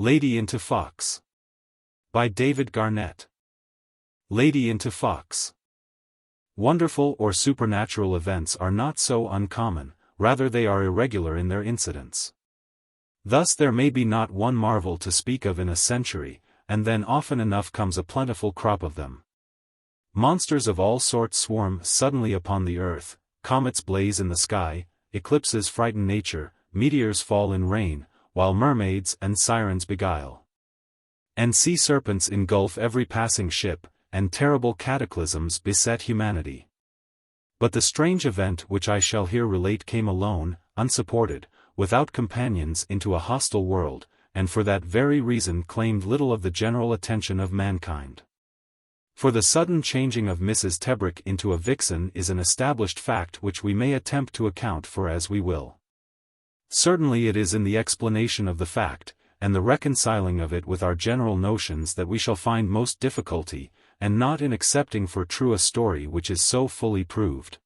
Lady into Fox. By David Garnett. Lady into Fox. Wonderful or supernatural events are not so uncommon, rather they are irregular in their incidence. Thus there may be not one marvel to speak of in a century, and then often enough comes a plentiful crop of them. Monsters of all sorts swarm suddenly upon the earth, comets blaze in the sky, eclipses frighten nature, meteors fall in rain, while mermaids and sirens beguile. And sea serpents engulf every passing ship, and terrible cataclysms beset humanity. But the strange event which I shall here relate came alone, unsupported, without companions into a hostile world, and for that very reason claimed little of the general attention of mankind. For the sudden changing of Mrs. Tebrick into a vixen is an established fact which we may attempt to account for as we will. Certainly it is in the explanation of the fact, and the reconciling of it with our general notions that we shall find most difficulty, and not in accepting for true a story which is so fully proved.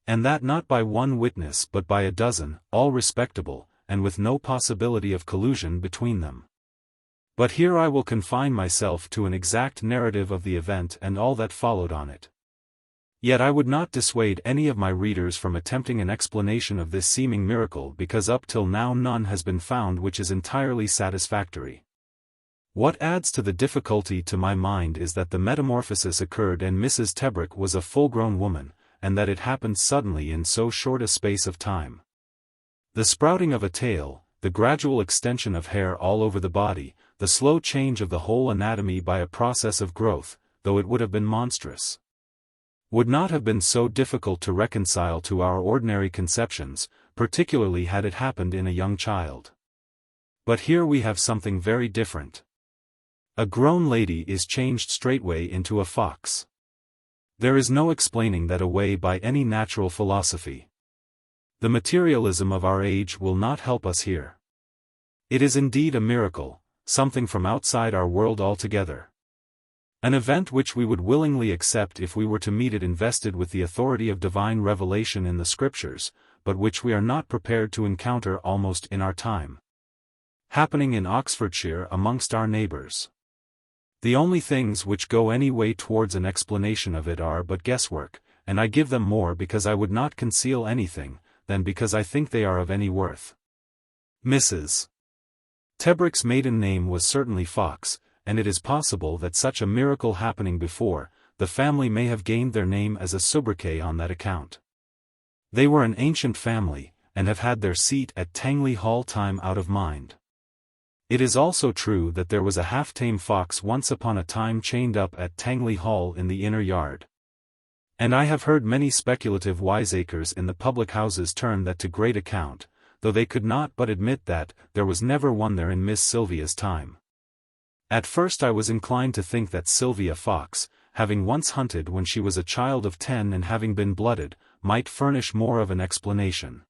And that not by one witness but by a dozen, all respectable, and with no possibility of collusion between them. But here I will confine myself to an exact narrative of the event and all that followed on it. Yet I would not dissuade any of my readers from attempting an explanation of this seeming miracle because up till now none has been found which is entirely satisfactory. What adds to the difficulty to my mind is that the metamorphosis occurred and Mrs. Tebrick was a full-grown woman, and that it happened suddenly in so short a space of time. The sprouting of a tail, the gradual extension of hair all over the body, the slow change of the whole anatomy by a process of growth, though it would have been monstrous, would not have been so difficult to reconcile to our ordinary conceptions, particularly had it happened in a young child. But here we have something very different. A grown lady is changed straightway into a fox. There is no explaining that away by any natural philosophy. The materialism of our age will not help us here. It is indeed a miracle, something from outside our world altogether. An event which we would willingly accept if we were to meet it invested with the authority of divine revelation in the Scriptures, but which we are not prepared to encounter almost in our time. Happening in Oxfordshire amongst our neighbours. The only things which go any way towards an explanation of it are but guesswork, and I give them more because I would not conceal anything, than because I think they are of any worth. Mrs. Tebrick's maiden name was certainly Fox, and it is possible that such a miracle happening before, the family may have gained their name as a sobriquet on that account. They were an ancient family, and have had their seat at Tangley Hall time out of mind. It is also true that there was a half-tame fox once upon a time chained up at Tangley Hall in the inner yard. And I have heard many speculative wiseacres in the public houses turn that to great account, though they could not but admit that there was never one there in Miss Silvia's time. At first I was inclined to think that Silvia Fox, having once hunted when she was a child of 10 and having been blooded, might furnish more of an explanation.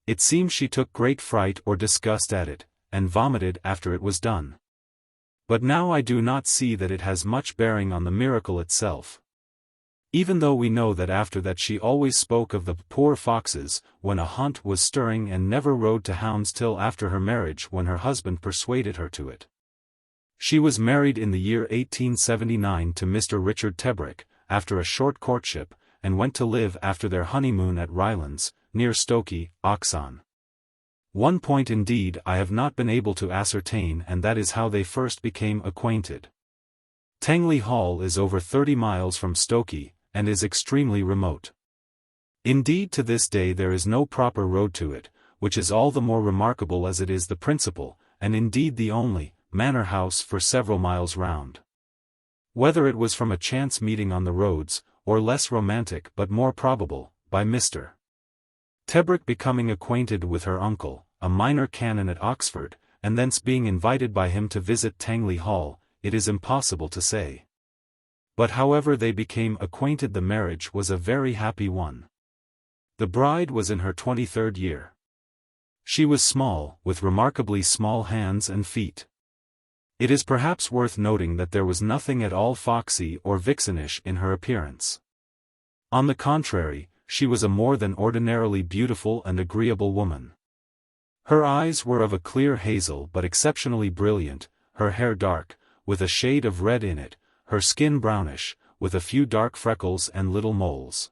It seems she took great fright or disgust at it, and vomited after it was done. But now I do not see that it has much bearing on the miracle itself. Even though we know that after that she always spoke of the poor foxes, when a hunt was stirring and never rode to hounds till after her marriage when her husband persuaded her to it. She was married in the year 1879 to Mr. Richard Tebrick, after a short courtship, and went to live after their honeymoon at Rylands, near Stokey, Oxon. One point indeed I have not been able to ascertain, and that is how they first became acquainted. Tangley Hall is over 30 miles from Stokey, and is extremely remote. Indeed to this day there is no proper road to it, which is all the more remarkable as it is the principal, and indeed the only, manor house for several miles round. Whether it was from a chance meeting on the roads, or less romantic but more probable, by Mr. Tebrick becoming acquainted with her uncle, a minor canon at Oxford, and thence being invited by him to visit Tangley Hall, it is impossible to say. But however they became acquainted, the marriage was a very happy one. The bride was in her 23rd year. She was small, with remarkably small hands and feet. It is perhaps worth noting that there was nothing at all foxy or vixenish in her appearance. On the contrary, she was a more than ordinarily beautiful and agreeable woman. Her eyes were of a clear hazel but exceptionally brilliant, her hair dark, with a shade of red in it, her skin brownish, with a few dark freckles and little moles.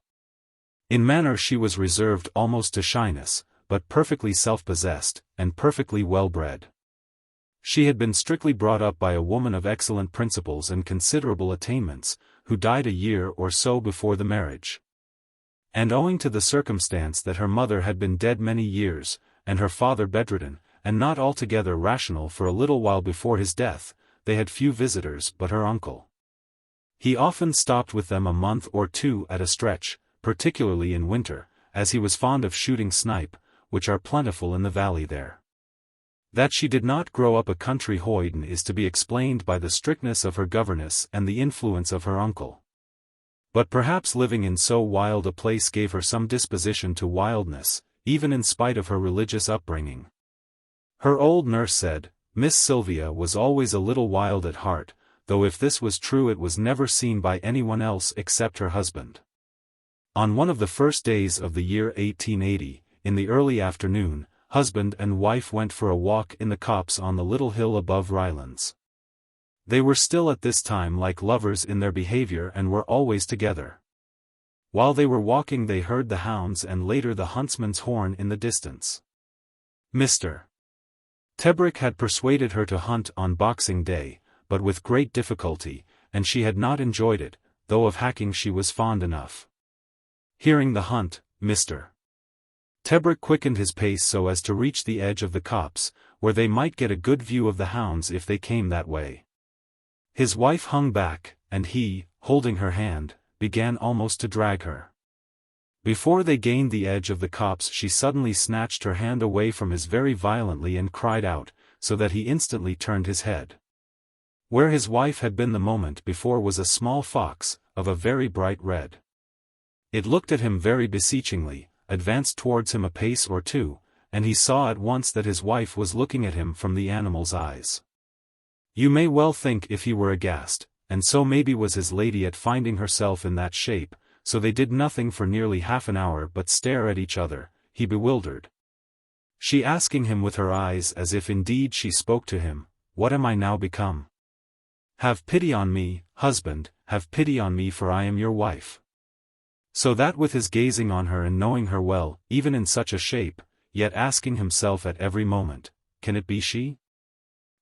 In manner she was reserved almost to shyness, but perfectly self-possessed, and perfectly well-bred. She had been strictly brought up by a woman of excellent principles and considerable attainments, who died a year or so before the marriage. And owing to the circumstance that her mother had been dead many years, and her father bedridden, and not altogether rational for a little while before his death, they had few visitors but her uncle. He often stopped with them a month or two at a stretch, particularly in winter, as he was fond of shooting snipe, which are plentiful in the valley there. That she did not grow up a country hoyden is to be explained by the strictness of her governess and the influence of her uncle. But perhaps living in so wild a place gave her some disposition to wildness, even in spite of her religious upbringing. Her old nurse said, Miss Silvia was always a little wild at heart, though if this was true it was never seen by anyone else except her husband. On one of the first days of the year 1880, in the early afternoon, husband and wife went for a walk in the copse on the little hill above Rylands. They were still at this time like lovers in their behavior and were always together. While they were walking they heard the hounds and later the huntsman's horn in the distance. Mr. Tebrick had persuaded her to hunt on Boxing Day, but with great difficulty, and she had not enjoyed it, though of hacking she was fond enough. Hearing the hunt, Mr. Tebrick quickened his pace so as to reach the edge of the copse, where they might get a good view of the hounds if they came that way. His wife hung back, and he, holding her hand, began almost to drag her. Before they gained the edge of the copse she suddenly snatched her hand away from his very violently and cried out, so that he instantly turned his head. Where his wife had been the moment before was a small fox, of a very bright red. It looked at him very beseechingly, advanced towards him a pace or two, and he saw at once that his wife was looking at him from the animal's eyes. You may well think if he were aghast, and so maybe was his lady at finding herself in that shape, so they did nothing for nearly half an hour but stare at each other, he bewildered. She asking him with her eyes as if indeed she spoke to him, What am I now become? Have pity on me, husband, have pity on me for I am your wife. So that with his gazing on her and knowing her well, even in such a shape, yet asking himself at every moment, Can it be she?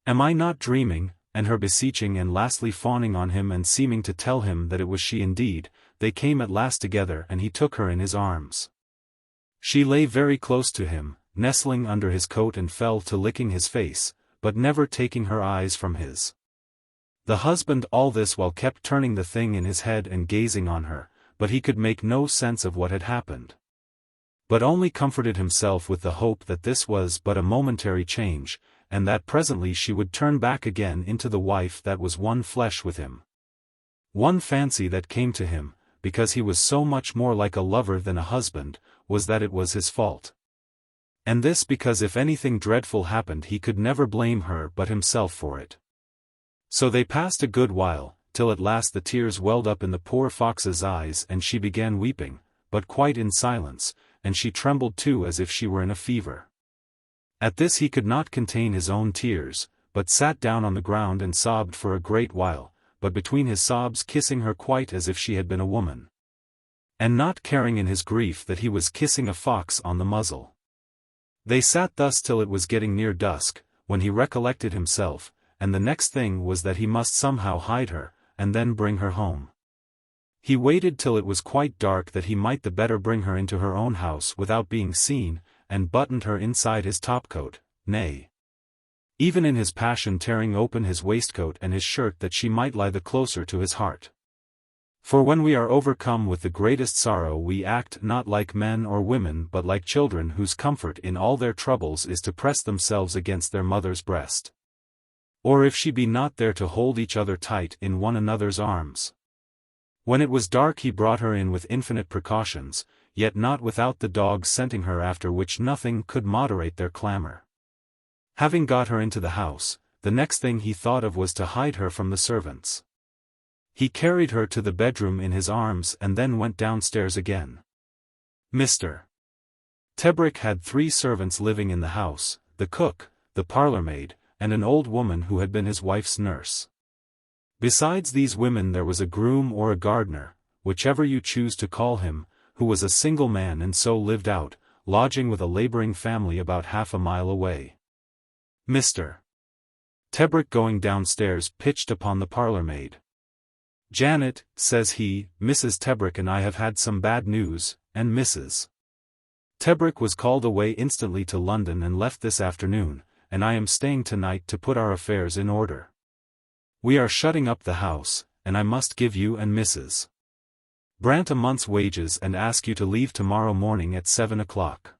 Am I not dreaming? And her beseeching and lastly fawning on him and seeming to tell him that it was she indeed, they came at last together and he took her in his arms. She lay very close to him, nestling under his coat and fell to licking his face, but never taking her eyes from his. The husband all this while kept turning the thing in his head and gazing on her, but he could make no sense of what had happened. But only comforted himself with the hope that this was but a momentary change, and that presently she would turn back again into the wife that was one flesh with him. One fancy that came to him, because he was so much more like a lover than a husband, was that it was his fault. And this because if anything dreadful happened he could never blame her but himself for it. So they passed a good while, till at last the tears welled up in the poor fox's eyes and she began weeping, but quite in silence, and she trembled too as if she were in a fever. At this he could not contain his own tears, but sat down on the ground and sobbed for a great while, but between his sobs kissing her quite as if she had been a woman. And not caring in his grief that he was kissing a fox on the muzzle. They sat thus till it was getting near dusk, when he recollected himself, and the next thing was that he must somehow hide her, and then bring her home. He waited till it was quite dark that he might the better bring her into her own house without being seen, and buttoned her inside his topcoat, nay, even in his passion tearing open his waistcoat and his shirt that she might lie the closer to his heart. For when we are overcome with the greatest sorrow we act not like men or women but like children whose comfort in all their troubles is to press themselves against their mother's breast. Or if she be not there to hold each other tight in one another's arms. When it was dark he brought her in with infinite precautions, yet not without the dogs scenting her, after which nothing could moderate their clamor. Having got her into the house, the next thing he thought of was to hide her from the servants. He carried her to the bedroom in his arms and then went downstairs again. Mr. Tebrick had 3 servants living in the house, the cook, the parlour-maid, and an old woman who had been his wife's nurse. Besides these women there was a groom or a gardener, whichever you choose to call him, who was a single man and so lived out, lodging with a labouring family about half a mile away. Mr. Tebrick going downstairs pitched upon the parlour-maid. "Janet," says he, "Mrs. Tebrick and I have had some bad news, and Mrs. Tebrick was called away instantly to London and left this afternoon, and I am staying tonight to put our affairs in order. We are shutting up the house, and I must give you and Mrs. Brant a month's wages and ask you to leave tomorrow morning at 7 o'clock.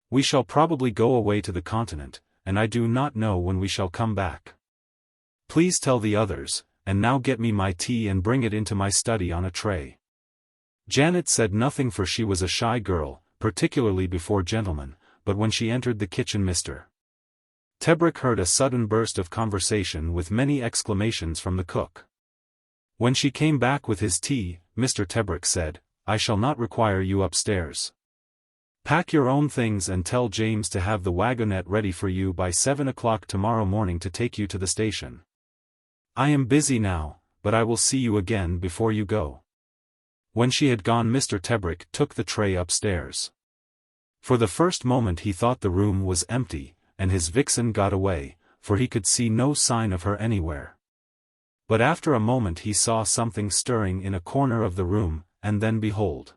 We shall probably go away to the continent, and I do not know when we shall come back. Please tell the others, and now get me my tea and bring it into my study on a tray." Janet said nothing, for she was a shy girl, particularly before gentlemen, but when she entered the kitchen Mr. Tebrick heard a sudden burst of conversation with many exclamations from the cook. When she came back with his tea, Mr. Tebrick said, "I shall not require you upstairs. Pack your own things and tell James to have the wagonette ready for you by 7 o'clock tomorrow morning to take you to the station. I am busy now, but I will see you again before you go." When she had gone Mr. Tebrick took the tray upstairs. For the first moment he thought the room was empty, and his vixen got away, for he could see no sign of her anywhere. But after a moment he saw something stirring in a corner of the room, and then behold!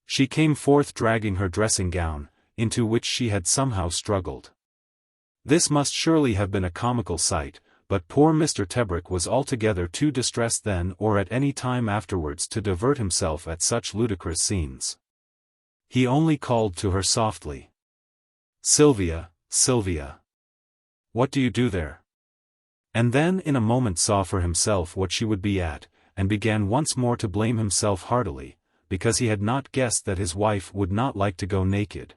She came forth dragging her dressing-gown, into which she had somehow struggled. This must surely have been a comical sight, but poor Mr. Tebrick was altogether too distressed then or at any time afterwards to divert himself at such ludicrous scenes. He only called to her softly, "Silvia, Silvia! What do you do there?" And then in a moment saw for himself what she would be at, and began once more to blame himself heartily, because he had not guessed that his wife would not like to go naked.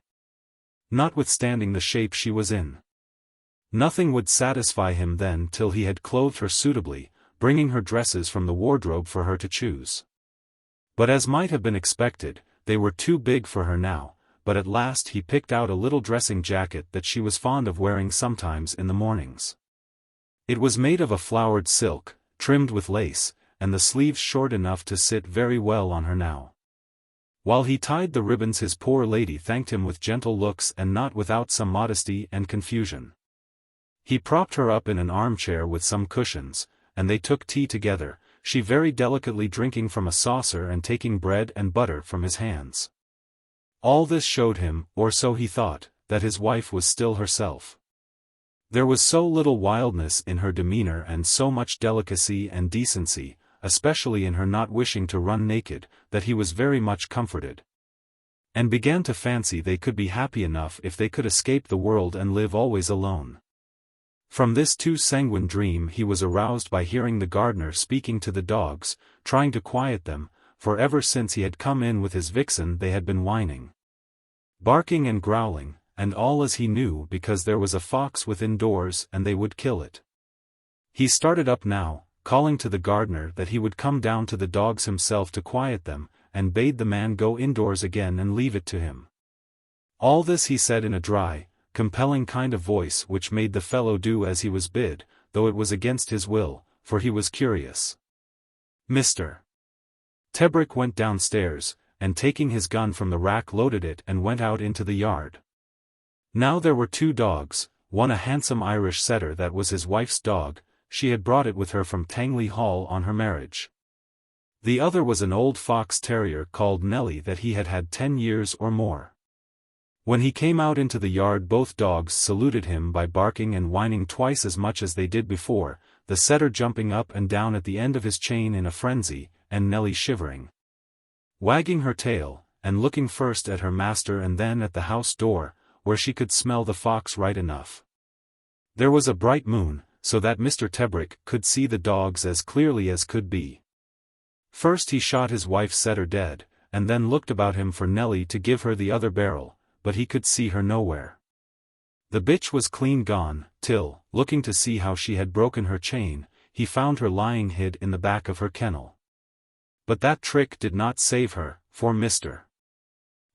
Notwithstanding the shape she was in. Nothing would satisfy him then till he had clothed her suitably, bringing her dresses from the wardrobe for her to choose. But as might have been expected, they were too big for her now, but at last he picked out a little dressing jacket that she was fond of wearing sometimes in the mornings. It was made of a flowered silk, trimmed with lace, and the sleeves short enough to sit very well on her now. While he tied the ribbons his poor lady thanked him with gentle looks and not without some modesty and confusion. He propped her up in an armchair with some cushions, and they took tea together, she very delicately drinking from a saucer and taking bread and butter from his hands. All this showed him, or so he thought, that his wife was still herself. There was so little wildness in her demeanor and so much delicacy and decency, especially in her not wishing to run naked, that he was very much comforted, and began to fancy they could be happy enough if they could escape the world and live always alone. From this too sanguine dream he was aroused by hearing the gardener speaking to the dogs, trying to quiet them, for ever since he had come in with his vixen they had been whining, barking and growling, and all as he knew because there was a fox within doors and they would kill it. He started up now, calling to the gardener that he would come down to the dogs himself to quiet them, and bade the man go indoors again and leave it to him. All this he said in a dry, compelling kind of voice which made the fellow do as he was bid, though it was against his will, for he was curious. Mr. Tebrick went downstairs, and taking his gun from the rack loaded it and went out into the yard. Now there were two dogs, one a handsome Irish setter that was his wife's dog, she had brought it with her from Tangley Hall on her marriage. The other was an old fox terrier called Nellie that he had had 10 years or more. When he came out into the yard both dogs saluted him by barking and whining twice as much as they did before, the setter jumping up and down at the end of his chain in a frenzy, and Nellie shivering, wagging her tail, and looking first at her master and then at the house door, where she could smell the fox right enough. There was a bright moon, so that Mr. Tebrick could see the dogs as clearly as could be. First he shot his wife's setter dead, and then looked about him for Nellie to give her the other barrel, but he could see her nowhere. The bitch was clean gone, till, looking to see how she had broken her chain, he found her lying hid in the back of her kennel. But that trick did not save her, for Mr.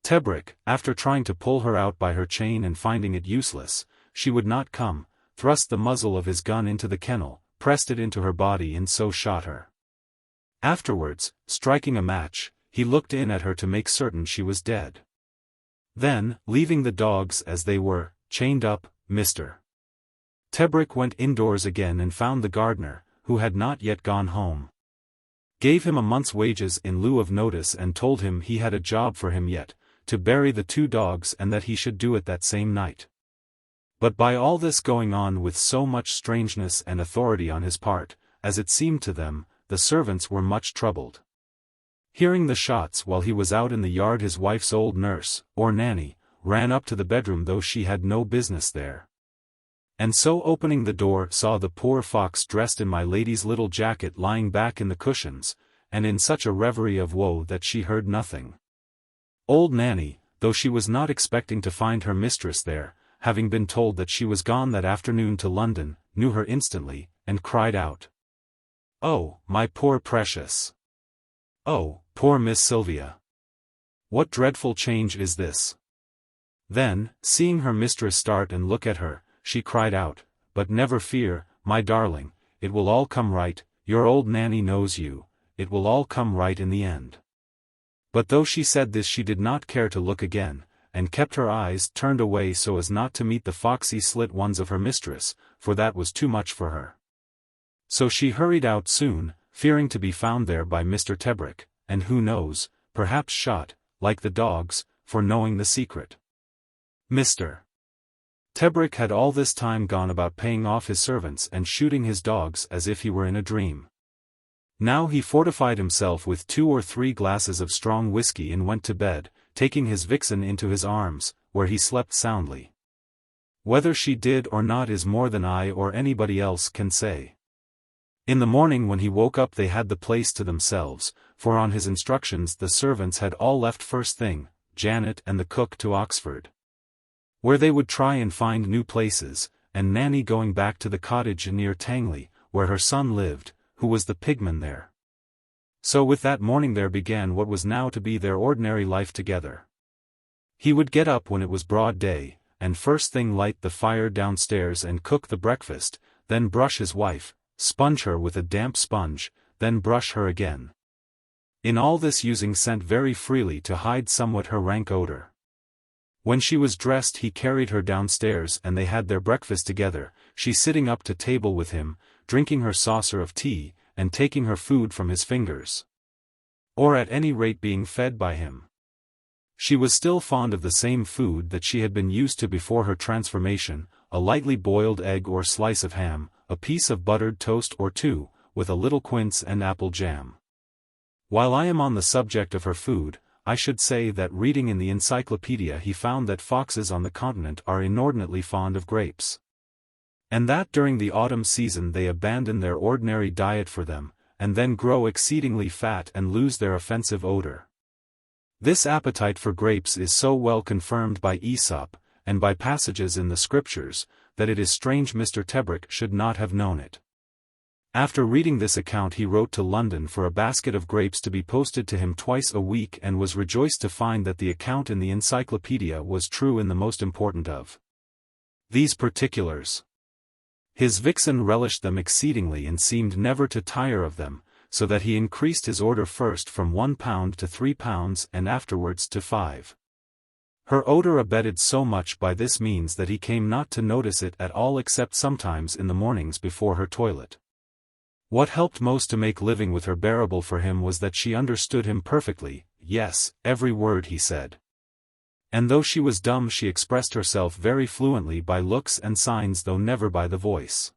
Tebrick, after trying to pull her out by her chain and finding it useless, she would not come, thrust the muzzle of his gun into the kennel, pressed it into her body and so shot her. Afterwards, striking a match, he looked in at her to make certain she was dead. Then, leaving the dogs as they were, chained up, Mr. Tebrick went indoors again and found the gardener, who had not yet gone home. Gave him a month's wages in lieu of notice and told him he had a job for him yet, to bury the 2 dogs and that he should do it that same night. But by all this going on with so much strangeness and authority on his part, as it seemed to them, the servants were much troubled. Hearing the shots while he was out in the yard, his wife's old nurse, or nanny, ran up to the bedroom though she had no business there. And so opening the door saw the poor fox dressed in my lady's little jacket lying back in the cushions, and in such a reverie of woe that she heard nothing. Old Nanny, though she was not expecting to find her mistress there, having been told that she was gone that afternoon to London, knew her instantly, and cried out, "Oh, my poor precious! Oh, poor Miss Silvia! What dreadful change is this?" Then, seeing her mistress start and look at her, she cried out, "But never fear, my darling, it will all come right, your old Nanny knows you, it will all come right in the end." But though she said this she did not care to look again, and kept her eyes turned away so as not to meet the foxy slit ones of her mistress, for that was too much for her. So she hurried out soon, fearing to be found there by Mr. Tebrick, and who knows, perhaps shot, like the dogs, for knowing the secret. Mr. Tebrick had all this time gone about paying off his servants and shooting his dogs as if he were in a dream. Now he fortified himself with 2 or 3 glasses of strong whiskey and went to bed, taking his vixen into his arms, where he slept soundly. Whether she did or not is more than I or anybody else can say. In the morning when he woke up they had the place to themselves, for on his instructions the servants had all left first thing, Janet and the cook to Oxford, where they would try and find new places, and Nanny going back to the cottage near Tangley, where her son lived, who was the pigman there. So with that morning there began what was now to be their ordinary life together. He would get up when it was broad day, and first thing light the fire downstairs and cook the breakfast, then brush his wife, sponge her with a damp sponge, then brush her again. In all this using scent very freely to hide somewhat her rank odor. When she was dressed he carried her downstairs and they had their breakfast together, she sitting up to table with him, drinking her saucer of tea, and taking her food from his fingers. Or at any rate being fed by him. She was still fond of the same food that she had been used to before her transformation, a lightly boiled egg or slice of ham, a piece of buttered toast or 2, with a little quince and apple jam. While I am on the subject of her food, I should say that reading in the encyclopedia he found that foxes on the continent are inordinately fond of grapes. And that during the autumn season they abandon their ordinary diet for them, and then grow exceedingly fat and lose their offensive odor. This appetite for grapes is so well confirmed by Aesop, and by passages in the scriptures, that it is strange Mr. Tebrick should not have known it. After reading this account he wrote to London for a basket of grapes to be posted to him twice a week and was rejoiced to find that the account in the encyclopedia was true in the most important of these particulars. His vixen relished them exceedingly and seemed never to tire of them, so that he increased his order first from £1 to £3 and afterwards to £5. Her odor abated so much by this means that he came not to notice it at all except sometimes in the mornings before her toilet. What helped most to make living with her bearable for him was that she understood him perfectly, yes, every word he said. And though she was dumb she expressed herself very fluently by looks and signs though never by the voice.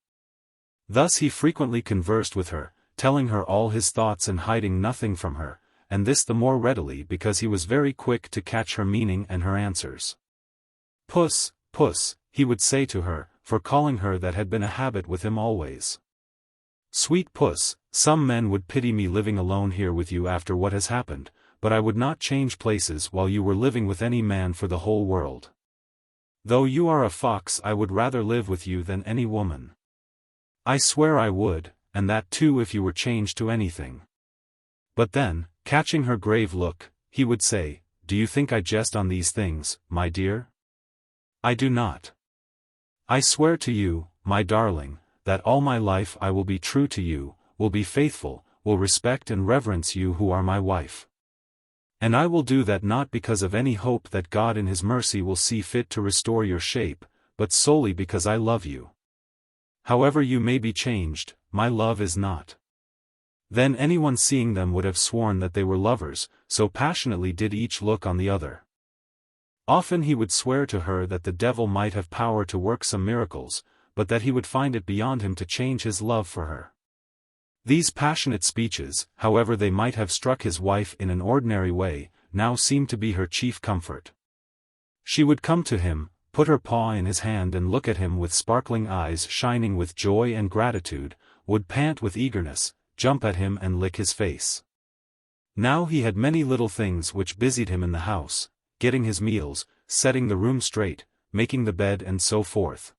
Thus he frequently conversed with her, telling her all his thoughts and hiding nothing from her, and this the more readily because he was very quick to catch her meaning and her answers. "Puss, puss," he would say to her, for calling her that had been a habit with him always. "Sweet puss, some men would pity me living alone here with you after what has happened, but I would not change places while you were living with any man for the whole world. Though you are a fox I would rather live with you than any woman. I swear I would, and that too if you were changed to anything." But then, catching her grave look, he would say, "Do you think I jest on these things, my dear? I do not. I swear to you, my darling, that all my life I will be true to you, will be faithful, will respect and reverence you who are my wife. And I will do that not because of any hope that God in His mercy will see fit to restore your shape, but solely because I love you. However you may be changed, my love is not. Then anyone seeing them would have sworn that they were lovers, so passionately did each look on the other. Often he would swear to her that the devil might have power to work some miracles, but that he would find it beyond him to change his love for her. These passionate speeches, however they might have struck his wife in an ordinary way, now seemed to be her chief comfort. She would come to him, put her paw in his hand and look at him with sparkling eyes shining with joy and gratitude, would pant with eagerness, jump at him and lick his face. Now he had many little things which busied him in the house, getting his meals, setting the room straight, making the bed and so forth.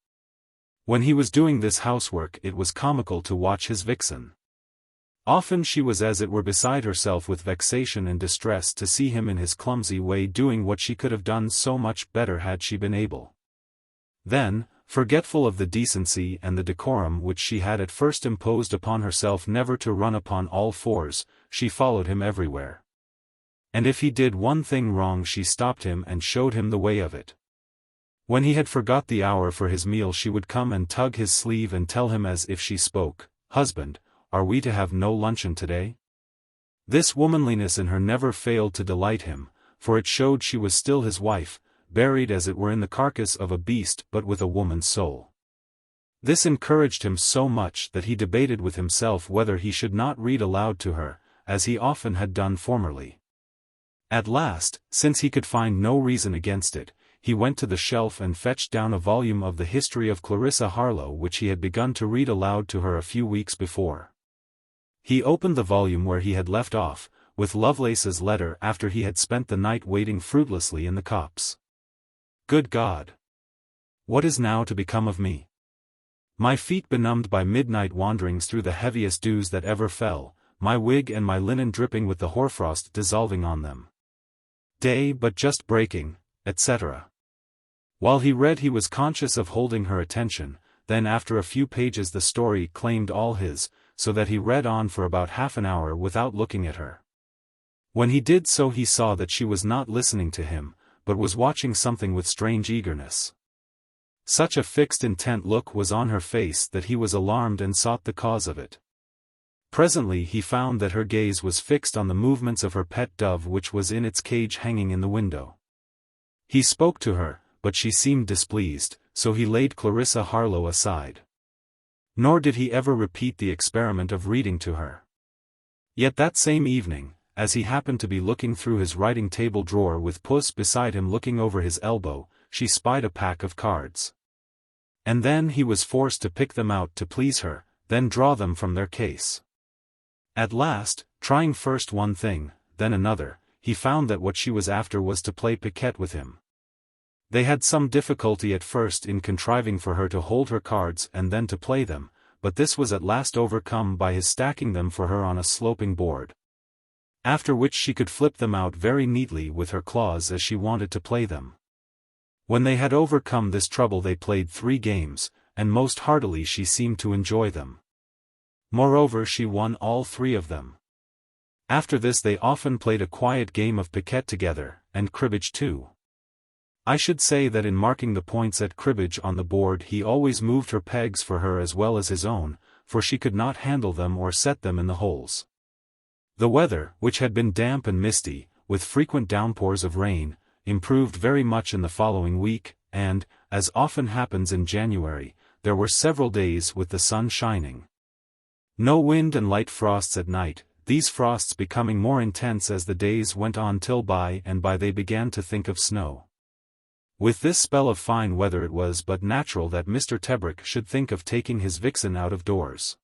When he was doing this housework it was comical to watch his vixen. Often she was as it were beside herself with vexation and distress to see him in his clumsy way doing what she could have done so much better had she been able. Then, forgetful of the decency and the decorum which she had at first imposed upon herself never to run upon all fours, she followed him everywhere. And if he did one thing wrong she stopped him and showed him the way of it. When he had forgot the hour for his meal she would come and tug his sleeve and tell him as if she spoke, "Husband, are we to have no luncheon today?" This womanliness in her never failed to delight him, for it showed she was still his wife, buried as it were in the carcass of a beast but with a woman's soul. This encouraged him so much that he debated with himself whether he should not read aloud to her, as he often had done formerly. At last, since he could find no reason against it, he went to the shelf and fetched down a volume of the history of Clarissa Harlowe which he had begun to read aloud to her a few weeks before. He opened the volume where he had left off, with Lovelace's letter after he had spent the night waiting fruitlessly in the copse. Good God! What is now to become of me? My feet benumbed by midnight wanderings through the heaviest dews that ever fell, my wig and my linen dripping with the hoarfrost dissolving on them. Day but just breaking, etc. While he read he was conscious of holding her attention, then after a few pages the story claimed all his, so that he read on for about half an hour without looking at her. When he did so he saw that she was not listening to him, but was watching something with strange eagerness. Such a fixed intent look was on her face that he was alarmed and sought the cause of it. Presently he found that her gaze was fixed on the movements of her pet dove which was in its cage hanging in the window. He spoke to her, but she seemed displeased, so he laid Clarissa Harlowe aside. Nor did he ever repeat the experiment of reading to her. Yet that same evening, as he happened to be looking through his writing-table drawer with Puss beside him looking over his elbow, she spied a pack of cards. And then he was forced to pick them out to please her, then draw them from their case. At last, trying first one thing, then another, he found that what she was after was to play piquet with him. They had some difficulty at first in contriving for her to hold her cards and then to play them, but this was at last overcome by his stacking them for her on a sloping board. After which she could flip them out very neatly with her claws as she wanted to play them. When they had overcome this trouble they played 3 games, and most heartily she seemed to enjoy them. Moreover she won all 3 of them. After this they often played a quiet game of piquet together, and cribbage too. I should say that in marking the points at cribbage on the board he always moved her pegs for her as well as his own, for she could not handle them or set them in the holes. The weather, which had been damp and misty, with frequent downpours of rain, improved very much in the following week, and, as often happens in January, there were several days with the sun shining. No wind and light frosts at night, these frosts becoming more intense as the days went on till by and by they began to think of snow. With this spell of fine weather it was but natural that Mr. Tebrick should think of taking his vixen out of doors.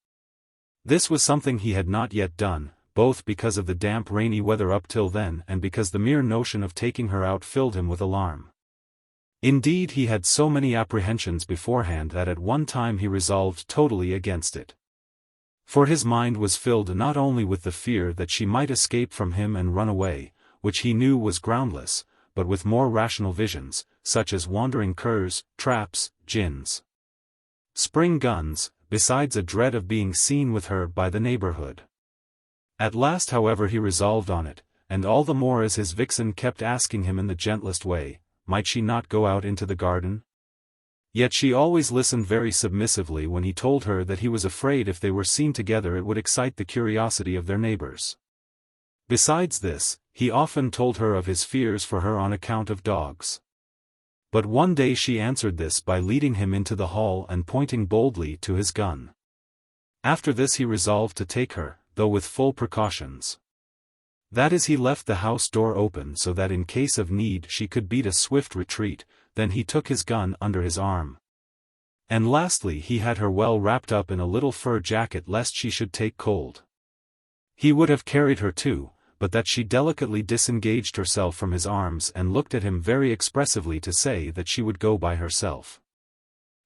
This was something he had not yet done, both because of the damp rainy weather up till then and because the mere notion of taking her out filled him with alarm. Indeed he had so many apprehensions beforehand that at one time he resolved totally against it. For his mind was filled not only with the fear that she might escape from him and run away, which he knew was groundless, but with more rational visions, such as wandering curs, traps, gins, spring guns, besides a dread of being seen with her by the neighborhood. At last however he resolved on it, and all the more as his vixen kept asking him in the gentlest way, might she not go out into the garden? Yet she always listened very submissively when he told her that he was afraid if they were seen together it would excite the curiosity of their neighbors. Besides this, he often told her of his fears for her on account of dogs. But one day she answered this by leading him into the hall and pointing boldly to his gun. After this he resolved to take her, though with full precautions. That is, he left the house door open so that in case of need she could beat a swift retreat, then he took his gun under his arm. And lastly he had her well wrapped up in a little fur jacket lest she should take cold. He would have carried her too, but that she delicately disengaged herself from his arms and looked at him very expressively to say that she would go by herself.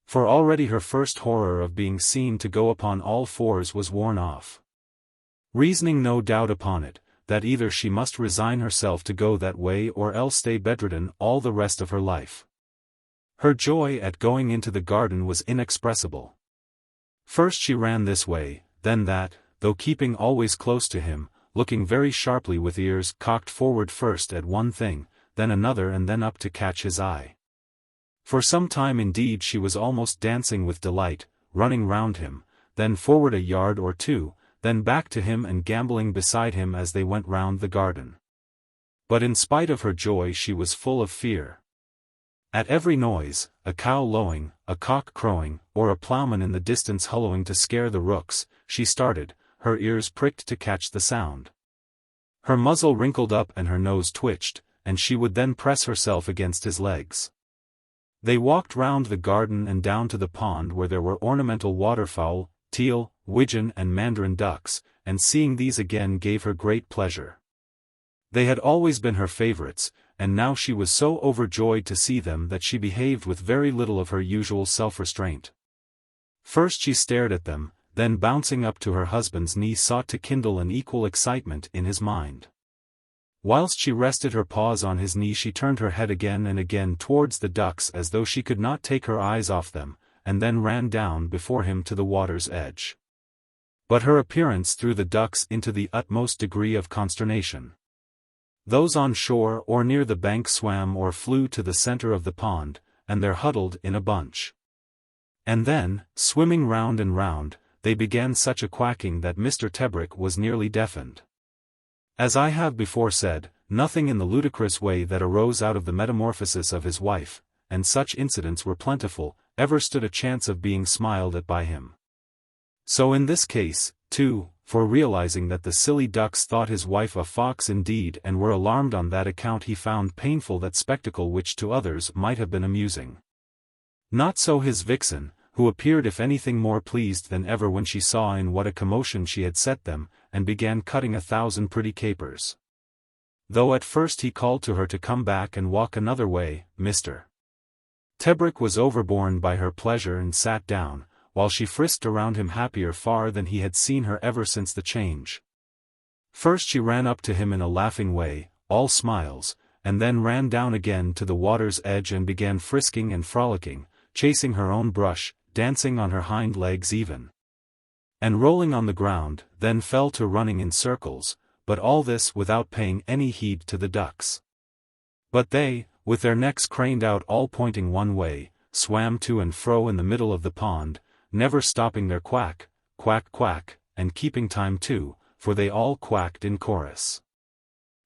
For already her first horror of being seen to go upon all fours was worn off. Reasoning no doubt upon it, that either she must resign herself to go that way or else stay bedridden all the rest of her life. Her joy at going into the garden was inexpressible. First she ran this way, then that, though keeping always close to him, looking very sharply with ears cocked forward first at one thing, then another and then up to catch his eye. For some time indeed she was almost dancing with delight, running round him, then forward a yard or two, then back to him and gambolling beside him as they went round the garden. But in spite of her joy she was full of fear. At every noise, a cow lowing, a cock crowing, or a ploughman in the distance hulloing to scare the rooks, she started, her ears pricked to catch the sound. Her muzzle wrinkled up and her nose twitched, and she would then press herself against his legs. They walked round the garden and down to the pond where there were ornamental waterfowl, teal, widgeon and mandarin ducks, and seeing these again gave her great pleasure. They had always been her favorites, and now she was so overjoyed to see them that she behaved with very little of her usual self-restraint. First she stared at them, then bouncing up to her husband's knee sought to kindle an equal excitement in his mind. Whilst she rested her paws on his knee she turned her head again and again towards the ducks as though she could not take her eyes off them, and then ran down before him to the water's edge. But her appearance threw the ducks into the utmost degree of consternation. Those on shore or near the bank swam or flew to the center of the pond, and there huddled in a bunch. And then, swimming round and round, they began such a quacking that Mr. Tebrick was nearly deafened. As I have before said, nothing in the ludicrous way that arose out of the metamorphosis of his wife, and such incidents were plentiful, ever stood a chance of being smiled at by him. So in this case, too, for realizing that the silly ducks thought his wife a fox indeed and were alarmed on that account, he found painful that spectacle which to others might have been amusing. Not so his vixen, who appeared if anything more pleased than ever when she saw in what a commotion she had set them, and began cutting 1,000 pretty capers. Though at first he called to her to come back and walk another way, Mr. Tebrick was overborne by her pleasure and sat down, while she frisked around him happier far than he had seen her ever since the change. First she ran up to him in a laughing way, all smiles, and then ran down again to the water's edge and began frisking and frolicking, chasing her own brush, dancing on her hind legs even, and rolling on the ground, then fell to running in circles, but all this without paying any heed to the ducks. But they, with their necks craned out all pointing one way, swam to and fro in the middle of the pond, never stopping their quack, quack quack, and keeping time too, for they all quacked in chorus.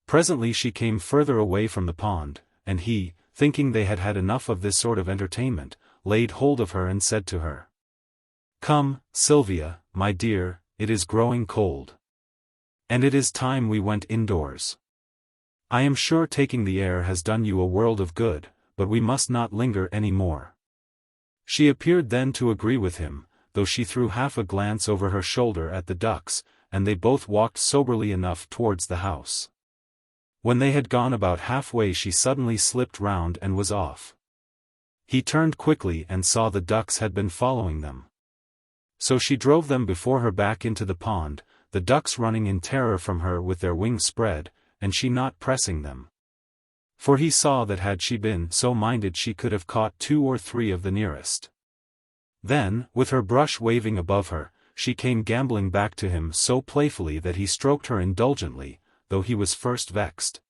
Presently she came further away from the pond, and he, thinking they had had enough of this sort of entertainment, laid hold of her and said to her, "Come, Silvia, my dear, it is growing cold. And it is time we went indoors. I am sure taking the air has done you a world of good, but we must not linger any more." She appeared then to agree with him, though she threw half a glance over her shoulder at the ducks, and they both walked soberly enough towards the house. When they had gone about halfway she suddenly slipped round and was off. He turned quickly and saw the ducks had been following them. So she drove them before her back into the pond, the ducks running in terror from her with their wings spread, and she not pressing them. For he saw that had she been so minded she could have caught 2 or 3 of the nearest. Then, with her brush waving above her, she came gambolling back to him so playfully that he stroked her indulgently, though he was first vexed.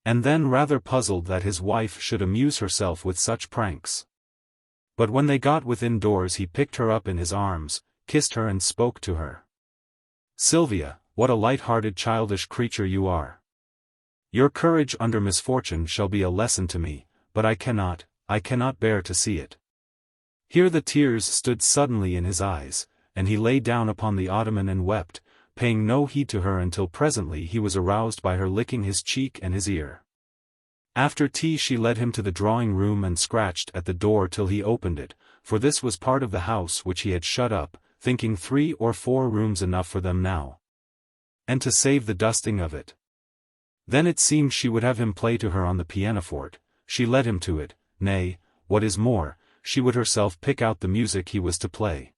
And then rather puzzled that his wife should amuse herself with such pranks. But when they got within doors he picked her up in his arms, kissed her and spoke to her. "Silvia, what a light-hearted childish creature you are. Your courage under misfortune shall be a lesson to me, but I cannot bear to see it." Here the tears stood suddenly in his eyes, and he lay down upon the ottoman and wept, paying no heed to her until presently he was aroused by her licking his cheek and his ear. After tea she led him to the drawing-room and scratched at the door till he opened it, for this was part of the house which he had shut up, thinking 3 or 4 rooms enough for them now, and to save the dusting of it. Then it seemed she would have him play to her on the pianoforte. She led him to it, nay, what is more, she would herself pick out the music he was to play.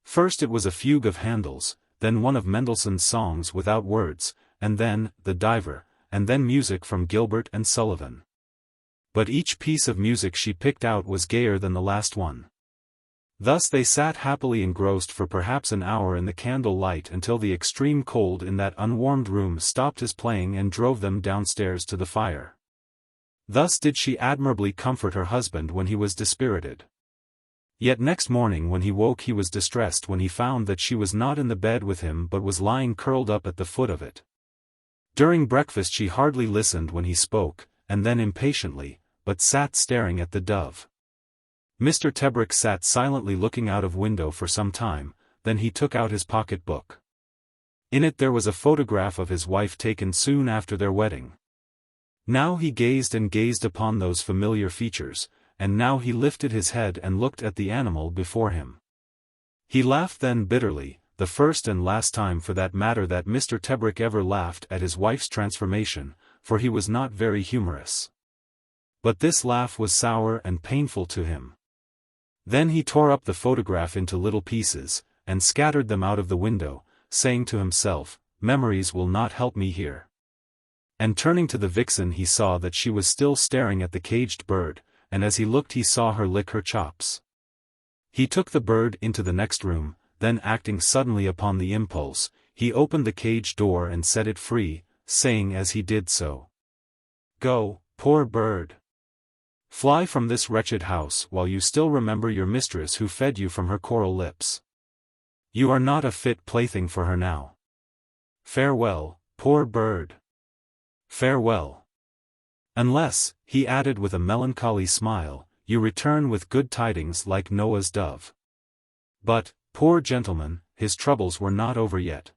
First it was a fugue of Handel's, then one of Mendelssohn's songs without words, and then The Diver, and then music from Gilbert and Sullivan. But each piece of music she picked out was gayer than the last one. Thus they sat happily engrossed for perhaps an hour in the candle light until the extreme cold in that unwarmed room stopped his playing and drove them downstairs to the fire. Thus did she admirably comfort her husband when he was dispirited. Yet next morning when he woke he was distressed when he found that she was not in the bed with him but was lying curled up at the foot of it. During breakfast she hardly listened when he spoke, and then impatiently, but sat staring at the dove. Mr. Tebrick sat silently looking out of window for some time, then he took out his pocket-book. In it there was a photograph of his wife taken soon after their wedding. Now he gazed and gazed upon those familiar features, and now he lifted his head and looked at the animal before him. He laughed then bitterly, the first and last time for that matter that Mr. Tebrick ever laughed at his wife's transformation, for he was not very humorous. But this laugh was sour and painful to him. Then he tore up the photograph into little pieces, and scattered them out of the window, saying to himself, "Memories will not help me here." And turning to the vixen he saw that she was still staring at the caged bird, and as he looked he saw her lick her chops. He took the bird into the next room, then acting suddenly upon the impulse, he opened the cage door and set it free, saying as he did so, "Go, poor bird. Fly from this wretched house while you still remember your mistress who fed you from her coral lips. You are not a fit plaything for her now. Farewell, poor bird. Farewell. Unless," he added with a melancholy smile, "you return with good tidings like Noah's dove." But, poor gentleman, his troubles were not over yet.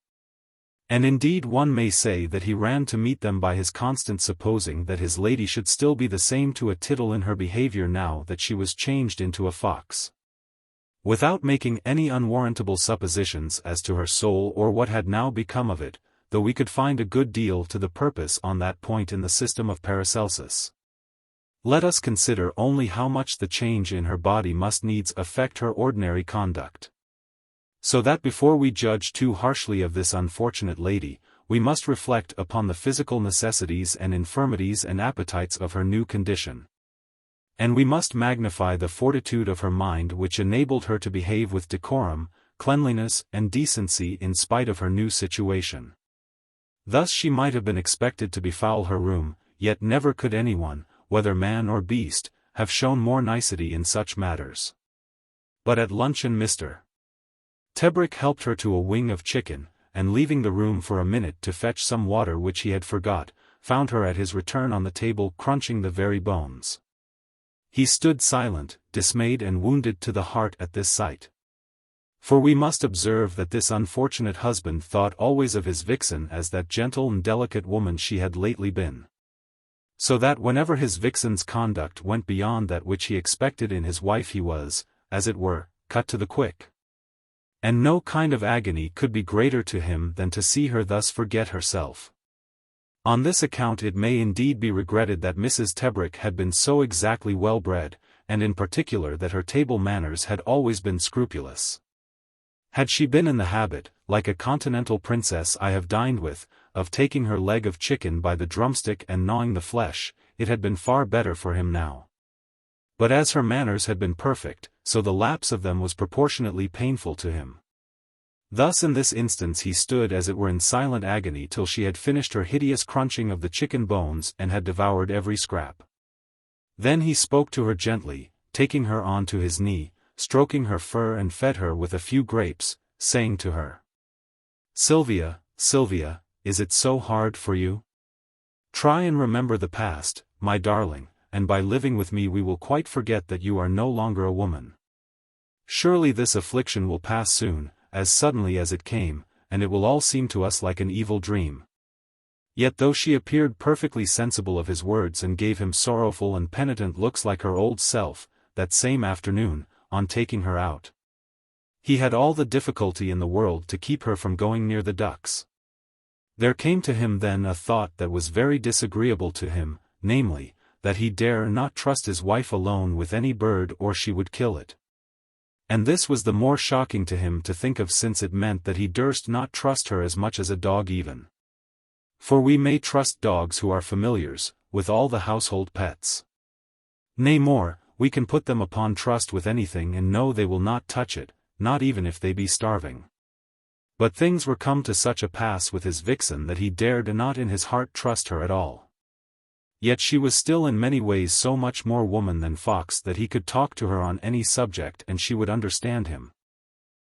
And indeed one may say that he ran to meet them by his constant supposing that his lady should still be the same to a tittle in her behavior now that she was changed into a fox. Without making any unwarrantable suppositions as to her soul or what had now become of it, though we could find a good deal to the purpose on that point in the system of Paracelsus. Let us consider only how much the change in her body must needs affect her ordinary conduct. So that before we judge too harshly of this unfortunate lady, we must reflect upon the physical necessities and infirmities and appetites of her new condition. And we must magnify the fortitude of her mind which enabled her to behave with decorum, cleanliness and decency in spite of her new situation. Thus she might have been expected to befoul her room, yet never could anyone, whether man or beast, have shown more nicety in such matters. But at luncheon Mr. Tebrick helped her to a wing of chicken, and leaving the room for a minute to fetch some water which he had forgot, found her at his return on the table crunching the very bones. He stood silent, dismayed and wounded to the heart at this sight. For we must observe that this unfortunate husband thought always of his vixen as that gentle and delicate woman she had lately been. So that whenever his vixen's conduct went beyond that which he expected in his wife he was, as it were, cut to the quick. And no kind of agony could be greater to him than to see her thus forget herself. On this account it may indeed be regretted that Mrs. Tebrick had been so exactly well-bred, and in particular that her table manners had always been scrupulous. Had she been in the habit, like a continental princess I have dined with, of taking her leg of chicken by the drumstick and gnawing the flesh, it had been far better for him now. But as her manners had been perfect, so the lapse of them was proportionately painful to him. Thus in this instance he stood as it were in silent agony till she had finished her hideous crunching of the chicken bones and had devoured every scrap. Then he spoke to her gently, taking her on to his knee, stroking her fur and fed her with a few grapes, saying to her, "Silvia, Silvia, is it so hard for you? Try and remember the past, my darling, and by living with me we will quite forget that you are no longer a woman. Surely this affliction will pass soon, as suddenly as it came, and it will all seem to us like an evil dream." Yet though she appeared perfectly sensible of his words and gave him sorrowful and penitent looks like her old self, that same afternoon, on taking her out, he had all the difficulty in the world to keep her from going near the ducks. There came to him then a thought that was very disagreeable to him, namely, that he dare not trust his wife alone with any bird or she would kill it. And this was the more shocking to him to think of since it meant that he durst not trust her as much as a dog even. For we may trust dogs who are familiars, with all the household pets. Nay more, we can put them upon trust with anything and know they will not touch it, not even if they be starving. But things were come to such a pass with his vixen that he dared not in his heart trust her at all. Yet she was still in many ways so much more woman than fox that he could talk to her on any subject and she would understand him.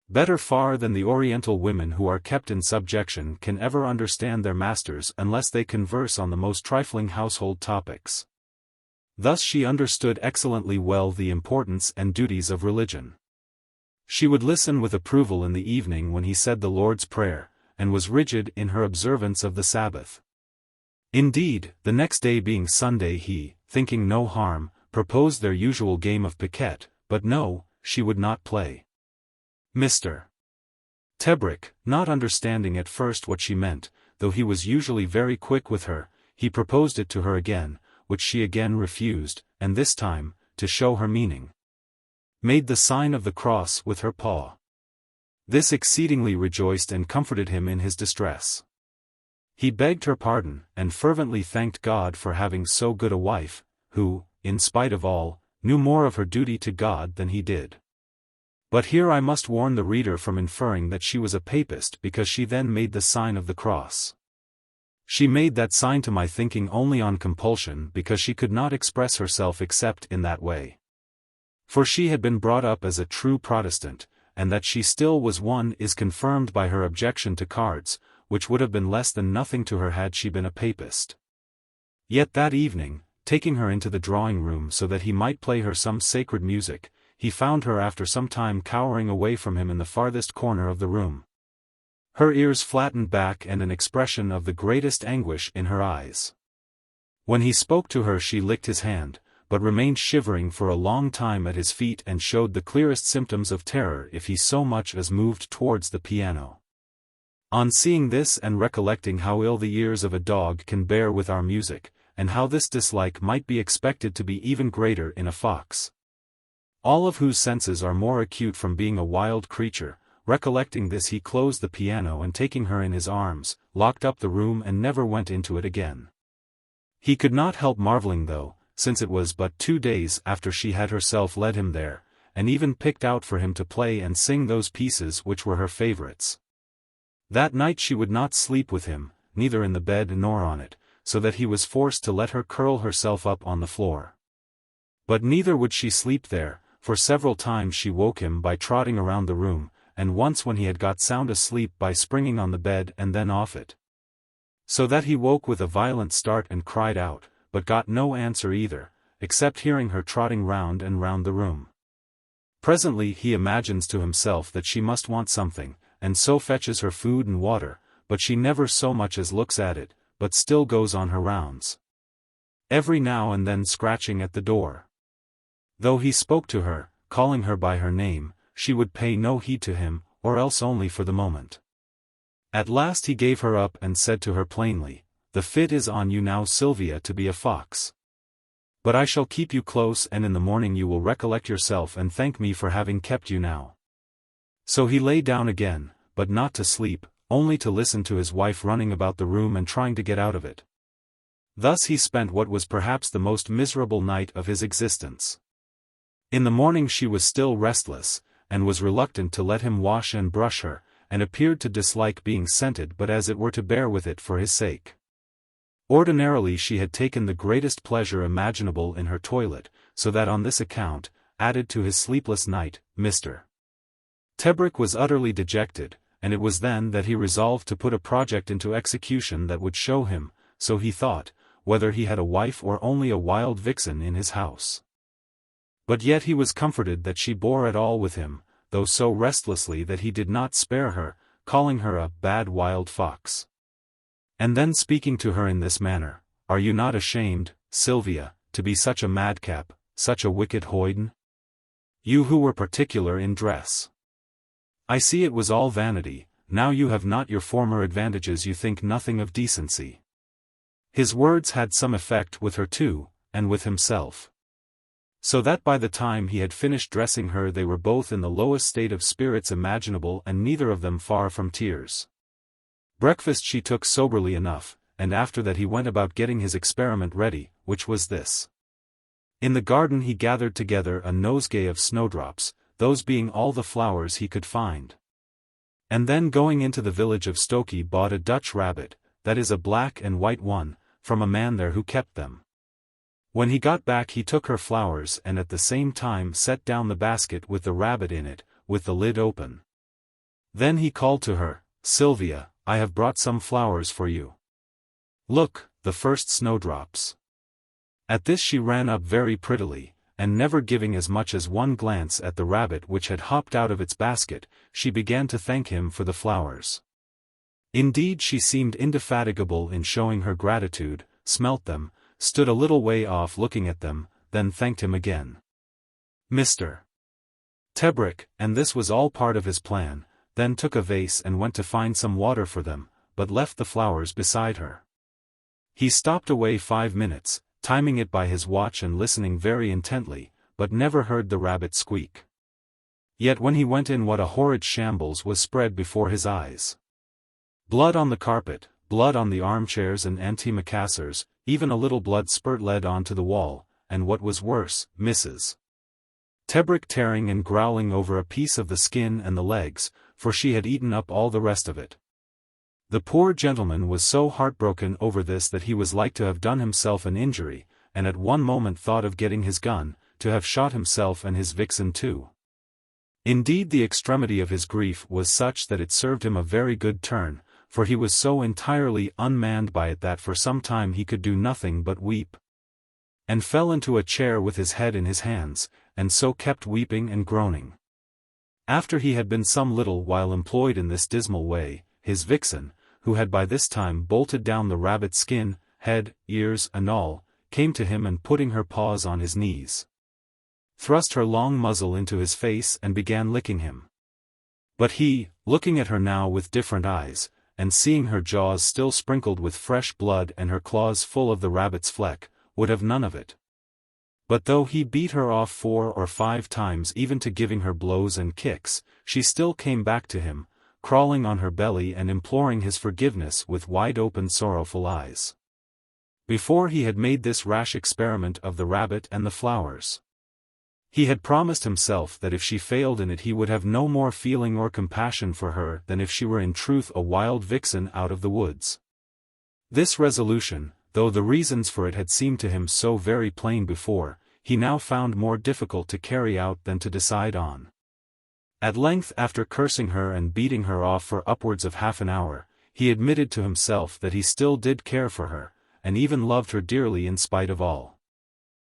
Better far than the Oriental women who are kept in subjection can ever understand their masters unless they converse on the most trifling household topics. Thus she understood excellently well the importance and duties of religion. She would listen with approval in the evening when he said the Lord's Prayer, and was rigid in her observance of the Sabbath. Indeed, the next day being Sunday he, thinking no harm, proposed their usual game of piquet, but no, she would not play. Mr. Tebrick, not understanding at first what she meant, though he was usually very quick with her, he proposed it to her again, which she again refused, and this time, to show her meaning, made the sign of the cross with her paw. This exceedingly rejoiced and comforted him in his distress. He begged her pardon, and fervently thanked God for having so good a wife, who, in spite of all, knew more of her duty to God than he did. But here I must warn the reader from inferring that she was a papist because she then made the sign of the cross. She made that sign to my thinking only on compulsion because she could not express herself except in that way. For she had been brought up as a true Protestant, and that she still was one is confirmed by her objection to cards, which would have been less than nothing to her had she been a papist. Yet that evening, taking her into the drawing-room so that he might play her some sacred music, he found her after some time cowering away from him in the farthest corner of the room. Her ears flattened back and an expression of the greatest anguish in her eyes. When he spoke to her she licked his hand, but remained shivering for a long time at his feet and showed the clearest symptoms of terror if he so much as moved towards the piano. On seeing this and recollecting how ill the ears of a dog can bear with our music, and how this dislike might be expected to be even greater in a fox, all of whose senses are more acute from being a wild creature, recollecting this he closed the piano and taking her in his arms, locked up the room and never went into it again. He could not help marveling though, since it was but 2 days after she had herself led him there, and even picked out for him to play and sing those pieces which were her favorites. That night she would not sleep with him, neither in the bed nor on it, so that he was forced to let her curl herself up on the floor. But neither would she sleep there, for several times she woke him by trotting around the room, and once when he had got sound asleep by springing on the bed and then off it. So that he woke with a violent start and cried out, but got no answer either, except hearing her trotting round and round the room. Presently he imagines to himself that she must want something, and so fetches her food and water, but she never so much as looks at it, but still goes on her rounds, every now and then scratching at the door. Though he spoke to her, calling her by her name, she would pay no heed to him, or else only for the moment. At last he gave her up and said to her plainly, "The fit is on you now, Silvia, to be a fox. But I shall keep you close, and in the morning you will recollect yourself and thank me for having kept you now." So he lay down again, but not to sleep, only to listen to his wife running about the room and trying to get out of it. Thus he spent what was perhaps the most miserable night of his existence. In the morning she was still restless, and was reluctant to let him wash and brush her, and appeared to dislike being scented but as it were to bear with it for his sake. Ordinarily she had taken the greatest pleasure imaginable in her toilet, so that on this account, added to his sleepless night, Mr. Tebrick was utterly dejected, and it was then that he resolved to put a project into execution that would show him, so he thought, whether he had a wife or only a wild vixen in his house. But yet he was comforted that she bore at all with him, though so restlessly that he did not spare her, calling her a bad wild fox. And then speaking to her in this manner, "Are you not ashamed, Silvia, to be such a madcap, such a wicked hoyden? You who were particular in dress. I see it was all vanity, now you have not your former advantages you think nothing of decency." His words had some effect with her too, and with himself. So that by the time he had finished dressing her they were both in the lowest state of spirits imaginable and neither of them far from tears. Breakfast she took soberly enough, and after that he went about getting his experiment ready, which was this. In the garden he gathered together a nosegay of snowdrops, those being all the flowers he could find. And then going into the village of Stokey bought a Dutch rabbit, that is a black and white one, from a man there who kept them. When he got back he took her flowers and at the same time set down the basket with the rabbit in it, with the lid open. Then he called to her, "Silvia, I have brought some flowers for you. Look, the first snowdrops." At this she ran up very prettily, and never giving as much as one glance at the rabbit which had hopped out of its basket, she began to thank him for the flowers. Indeed she seemed indefatigable in showing her gratitude, smelt them, stood a little way off looking at them, then thanked him again. Mr. Tebrick, and this was all part of his plan, then took a vase and went to find some water for them, but left the flowers beside her. He stopped away 5 minutes, timing it by his watch and listening very intently, but never heard the rabbit squeak. Yet when he went in what a horrid shambles was spread before his eyes. Blood on the carpet, blood on the armchairs and antimacassars, even a little blood spurt led on to the wall, and what was worse, Mrs. Tebrick tearing and growling over a piece of the skin and the legs, for she had eaten up all the rest of it. The poor gentleman was so heartbroken over this that he was like to have done himself an injury, and at one moment thought of getting his gun, to have shot himself and his vixen too. Indeed the extremity of his grief was such that it served him a very good turn, for he was so entirely unmanned by it that for some time he could do nothing but weep. And fell into a chair with his head in his hands, and so kept weeping and groaning. After he had been some little while employed in this dismal way, his vixen, who had by this time bolted down the rabbit's skin, head, ears and all, came to him and putting her paws on his knees, thrust her long muzzle into his face and began licking him. But he, looking at her now with different eyes, and seeing her jaws still sprinkled with fresh blood and her claws full of the rabbit's fleck, would have none of it. But though he beat her off 4 or 5 times even to giving her blows and kicks, she still came back to him, crawling on her belly and imploring his forgiveness with wide-open sorrowful eyes. Before he had made this rash experiment of the rabbit and the flowers, he had promised himself that if she failed in it he would have no more feeling or compassion for her than if she were in truth a wild vixen out of the woods. This resolution, though the reasons for it had seemed to him so very plain before, he now found more difficult to carry out than to decide on. At length, after cursing her and beating her off for upwards of half an hour, he admitted to himself that he still did care for her, and even loved her dearly in spite of all,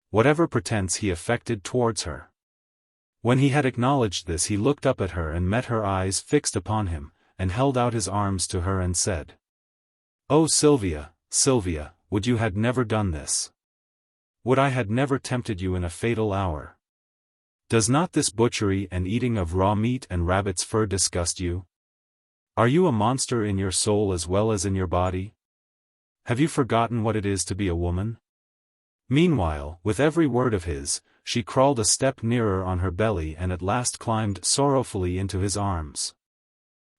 whatever pretense he affected towards her. When he had acknowledged this he looked up at her and met her eyes fixed upon him, and held out his arms to her and said, "Oh Silvia, Silvia, would you had never done this. Would I had never tempted you in a fatal hour. Does not this butchery and eating of raw meat and rabbit's fur disgust you? Are you a monster in your soul as well as in your body? Have you forgotten what it is to be a woman?" Meanwhile, with every word of his, she crawled a step nearer on her belly and at last climbed sorrowfully into his arms.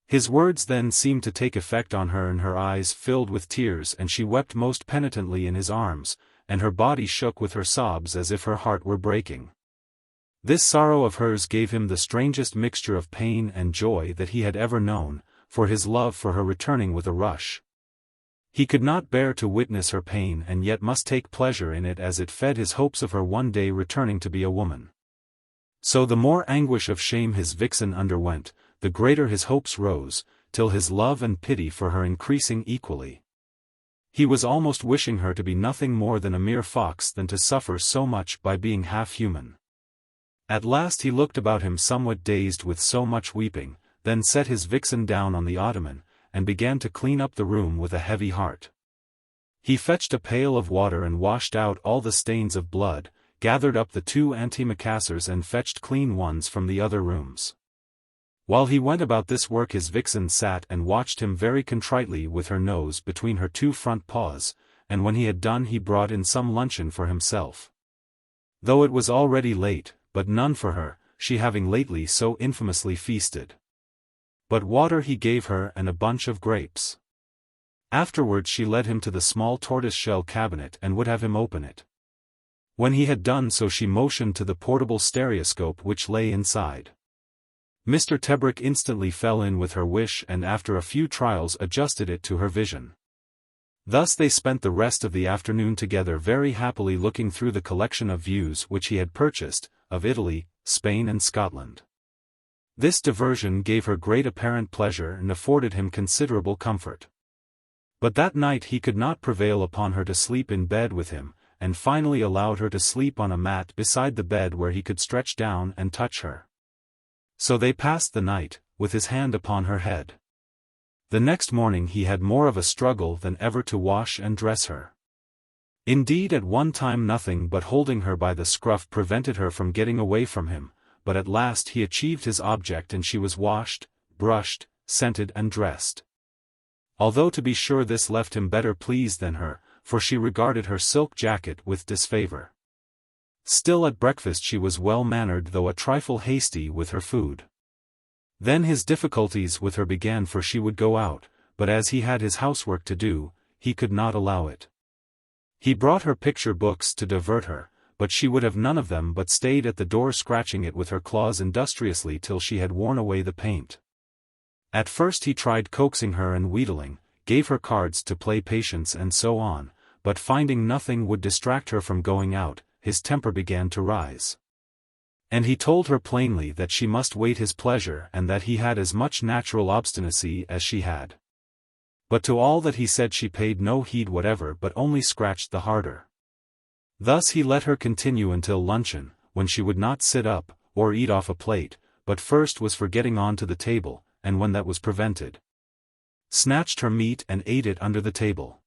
His words then seemed to take effect on her and her eyes filled with tears and she wept most penitently in his arms, and her body shook with her sobs as if her heart were breaking. This sorrow of hers gave him the strangest mixture of pain and joy that he had ever known, for his love for her returning with a rush. He could not bear to witness her pain and yet must take pleasure in it as it fed his hopes of her one day returning to be a woman. So the more anguish of shame his vixen underwent, the greater his hopes rose, till his love and pity for her increasing equally. He was almost wishing her to be nothing more than a mere fox than to suffer so much by being half-human. At last he looked about him somewhat dazed with so much weeping, then set his vixen down on the ottoman, and began to clean up the room with a heavy heart. He fetched a pail of water and washed out all the stains of blood, gathered up the 2 antimacassars and fetched clean ones from the other rooms. While he went about this work his vixen sat and watched him very contritely with her nose between her 2 front paws, and when he had done he brought in some luncheon for himself. Though it was already late, but none for her, she having lately so infamously feasted. But water he gave her and a bunch of grapes. Afterwards she led him to the small tortoise-shell cabinet and would have him open it. When he had done so she motioned to the portable stereoscope which lay inside. Mr. Tebrick instantly fell in with her wish and after a few trials adjusted it to her vision. Thus they spent the rest of the afternoon together very happily looking through the collection of views which he had purchased, of Italy, Spain and Scotland. This diversion gave her great apparent pleasure and afforded him considerable comfort. But that night he could not prevail upon her to sleep in bed with him, and finally allowed her to sleep on a mat beside the bed where he could stretch down and touch her. So they passed the night, with his hand upon her head. The next morning he had more of a struggle than ever to wash and dress her. Indeed at one time nothing but holding her by the scruff prevented her from getting away from him, but at last he achieved his object and she was washed, brushed, scented and dressed. Although to be sure this left him better pleased than her, for she regarded her silk jacket with disfavor. Still at breakfast she was well-mannered though a trifle hasty with her food. Then his difficulties with her began for she would go out, but as he had his housework to do, he could not allow it. He brought her picture books to divert her, but she would have none of them but stayed at the door scratching it with her claws industriously till she had worn away the paint. At first he tried coaxing her and wheedling, gave her cards to play patience and so on, but finding nothing would distract her from going out, his temper began to rise. And he told her plainly that she must wait his pleasure and that he had as much natural obstinacy as she had. But to all that he said she paid no heed whatever but only scratched the harder. Thus he let her continue until luncheon, when she would not sit up, or eat off a plate, but first was for getting on to the table, and when that was prevented, snatched her meat and ate it under the table.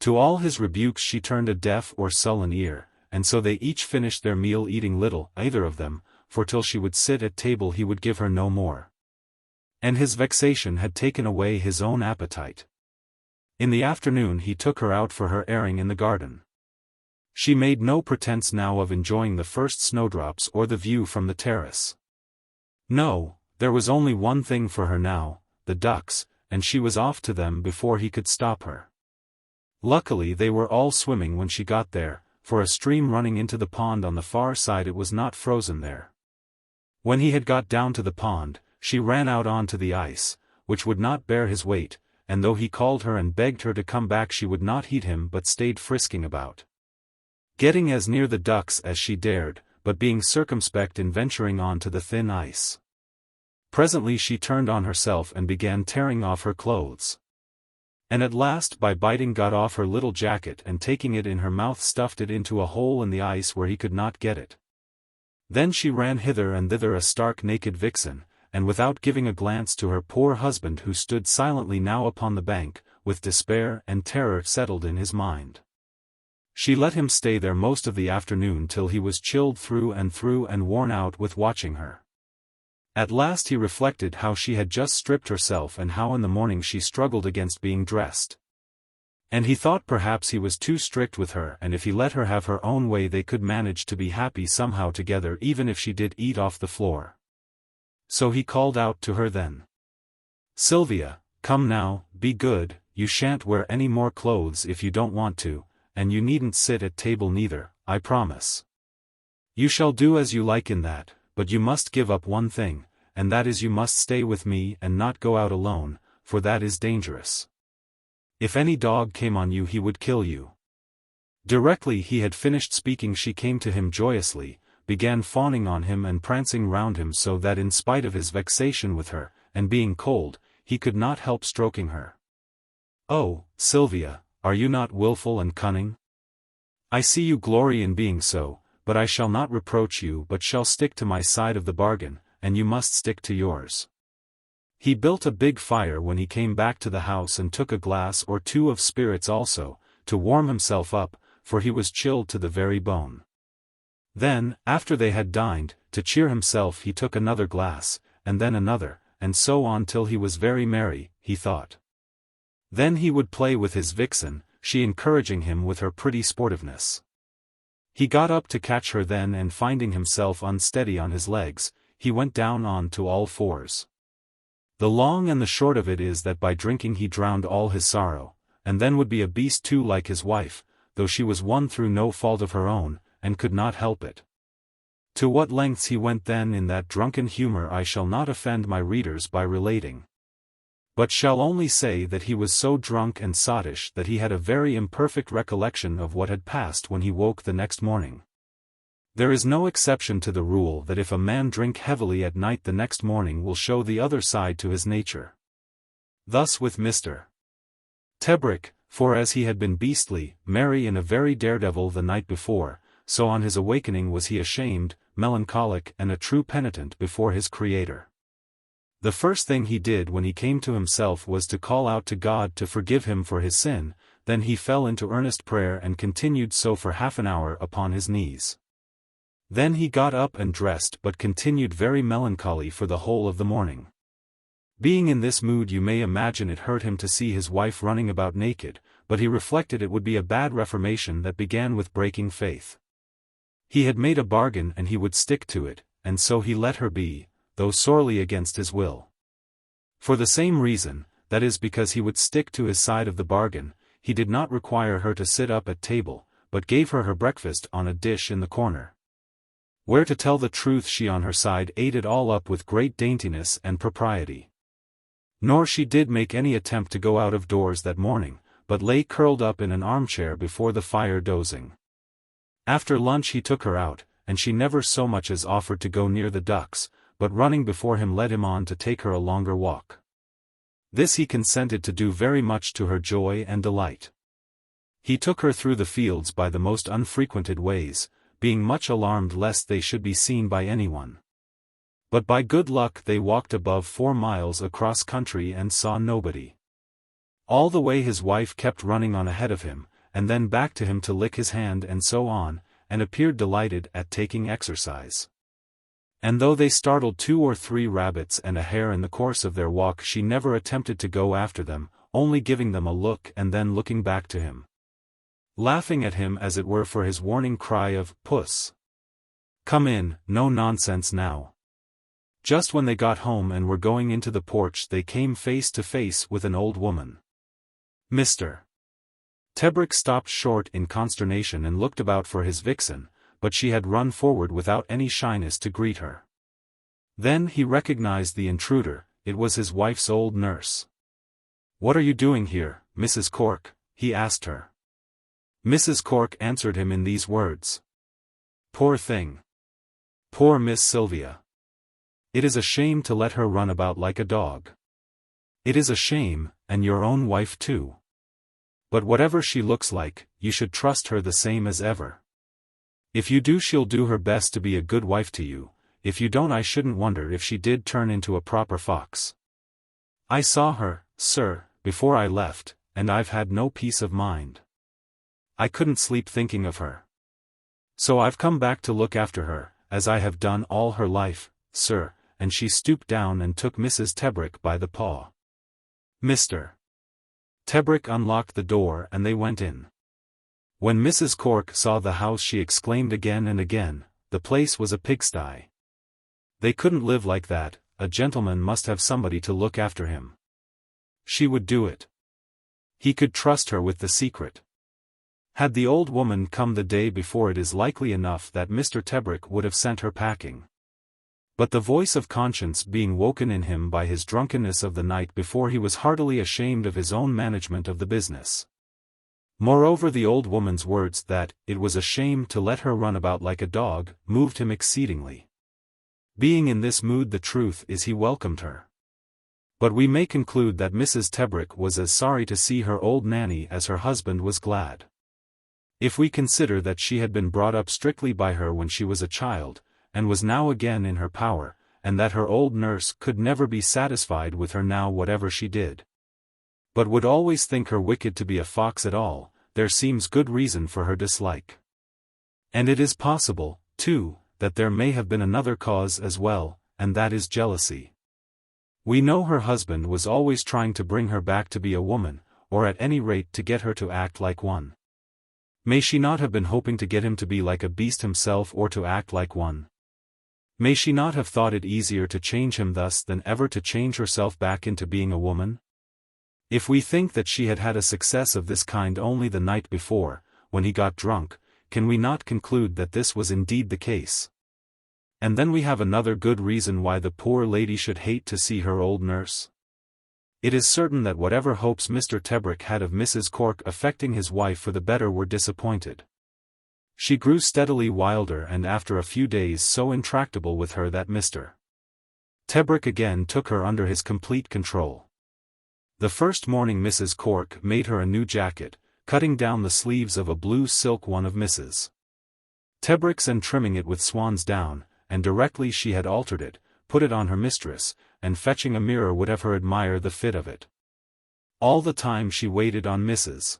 To all his rebukes she turned a deaf or sullen ear, and so they each finished their meal eating little, either of them, for till she would sit at table he would give her no more. And his vexation had taken away his own appetite. In the afternoon he took her out for her airing in the garden. She made no pretense now of enjoying the first snowdrops or the view from the terrace. No, there was only one thing for her now, the ducks, and she was off to them before he could stop her. Luckily they were all swimming when she got there, for a stream running into the pond on the far side it was not frozen there. When he had got down to the pond, she ran out on to the ice, which would not bear his weight, and though he called her and begged her to come back she would not heed him but stayed frisking about, getting as near the ducks as she dared, but being circumspect in venturing on to the thin ice. Presently she turned on herself and began tearing off her clothes. And at last by biting got off her little jacket and taking it in her mouth stuffed it into a hole in the ice where he could not get it. Then she ran hither and thither a stark naked vixen, and without giving a glance to her poor husband who stood silently now upon the bank, with despair and terror settled in his mind. She let him stay there most of the afternoon till he was chilled through and worn out with watching her. At last he reflected how she had just stripped herself and how in the morning she struggled against being dressed. And he thought perhaps he was too strict with her and if he let her have her own way they could manage to be happy somehow together even if she did eat off the floor. So he called out to her then. "Silvia, come now, be good, you shan't wear any more clothes if you don't want to, and you needn't sit at table neither, I promise. You shall do as you like in that, but you must give up one thing, and that is you must stay with me and not go out alone, for that is dangerous. If any dog came on you he would kill you." Directly he had finished speaking she came to him joyously, began fawning on him and prancing round him so that in spite of his vexation with her, and being cold, he could not help stroking her. "Oh, Silvia, are you not wilful and cunning? I see you glory in being so, but I shall not reproach you but shall stick to my side of the bargain, and you must stick to yours." He built a big fire when he came back to the house and took a glass or two of spirits also, to warm himself up, for he was chilled to the very bone. Then, after they had dined, to cheer himself he took another glass, and then another, and so on till he was very merry, he thought. Then he would play with his vixen, she encouraging him with her pretty sportiveness. He got up to catch her then and finding himself unsteady on his legs, he went down on to all fours. The long and the short of it is that by drinking he drowned all his sorrow, and then would be a beast too like his wife, though she was one through no fault of her own, and could not help it. To what lengths he went then in that drunken humor I shall not offend my readers by relating, but shall only say that he was so drunk and sottish that he had a very imperfect recollection of what had passed when he woke the next morning. There is no exception to the rule that if a man drink heavily at night the next morning will show the other side to his nature. Thus with Mr. Tebrick, for as he had been beastly, merry and a very daredevil the night before, so on his awakening was he ashamed, melancholic and a true penitent before his Creator. The first thing he did when he came to himself was to call out to God to forgive him for his sin, then he fell into earnest prayer and continued so for half an hour upon his knees. Then he got up and dressed but continued very melancholy for the whole of the morning. Being in this mood you may imagine it hurt him to see his wife running about naked, but he reflected it would be a bad reformation that began with breaking faith. He had made a bargain and he would stick to it, and so he let her be, though sorely against his will. For the same reason, that is because he would stick to his side of the bargain, he did not require her to sit up at table, but gave her her breakfast on a dish in the corner, where to tell the truth she on her side ate it all up with great daintiness and propriety. Nor she did make any attempt to go out of doors that morning, but lay curled up in an armchair before the fire dozing. After lunch he took her out, and she never so much as offered to go near the ducks, but running before him led him on to take her a longer walk. This he consented to do very much to her joy and delight. He took her through the fields by the most unfrequented ways, being much alarmed lest they should be seen by anyone. But by good luck they walked above 4 miles across country and saw nobody. All the way his wife kept running on ahead of him, and then back to him to lick his hand and so on, and appeared delighted at taking exercise. And though they startled 2 or 3 rabbits and a hare in the course of their walk she never attempted to go after them, only giving them a look and then looking back to him, laughing at him as it were for his warning cry of, "Puss! Come in, no nonsense now." Just when they got home and were going into the porch they came face to face with an old woman. Mr. Tebrick stopped short in consternation and looked about for his vixen, but she had run forward without any shyness to greet her. Then he recognized the intruder, it was his wife's old nurse. "What are you doing here, Mrs. Cork?" he asked her. Mrs. Cork answered him in these words. "Poor thing! Poor Miss Silvia! It is a shame to let her run about like a dog. It is a shame, and your own wife too. But whatever she looks like, you should trust her the same as ever. If you do she'll do her best to be a good wife to you, if you don't I shouldn't wonder if she did turn into a proper fox. I saw her, sir, before I left, and I've had no peace of mind. I couldn't sleep thinking of her. So I've come back to look after her, as I have done all her life, sir," and she stooped down and took Mrs. Tebrick by the paw. Mr. Tebrick unlocked the door and they went in. When Mrs. Cork saw the house she exclaimed again and again, the place was a pigsty. They couldn't live like that, a gentleman must have somebody to look after him. She would do it. He could trust her with the secret. Had the old woman come the day before, it is likely enough that Mr. Tebrick would have sent her packing. But the voice of conscience being woken in him by his drunkenness of the night before, he was heartily ashamed of his own management of the business. Moreover, the old woman's words that it was a shame to let her run about like a dog moved him exceedingly. Being in this mood, the truth is he welcomed her. But we may conclude that Mrs. Tebrick was as sorry to see her old nanny as her husband was glad. If we consider that she had been brought up strictly by her when she was a child, and was now again in her power, and that her old nurse could never be satisfied with her now whatever she did, but would always think her wicked to be a fox at all, there seems good reason for her dislike. And it is possible, too, that there may have been another cause as well, and that is jealousy. We know her husband was always trying to bring her back to be a woman, or at any rate to get her to act like one. May she not have been hoping to get him to be like a beast himself, or to act like one? May she not have thought it easier to change him thus than ever to change herself back into being a woman? If we think that she had had a success of this kind only the night before, when he got drunk, can we not conclude that this was indeed the case? And then we have another good reason why the poor lady should hate to see her old nurse. It is certain that whatever hopes Mr. Tebrick had of Mrs. Cork affecting his wife for the better were disappointed. She grew steadily wilder, and after a few days so intractable with her that Mr. Tebrick again took her under his complete control. The first morning Mrs. Cork made her a new jacket, cutting down the sleeves of a blue silk one of Mrs. Tebrick's and trimming it with swan's down, and directly she had altered it, put it on her mistress, and fetching a mirror would have her admire the fit of it. All the time she waited on Mrs.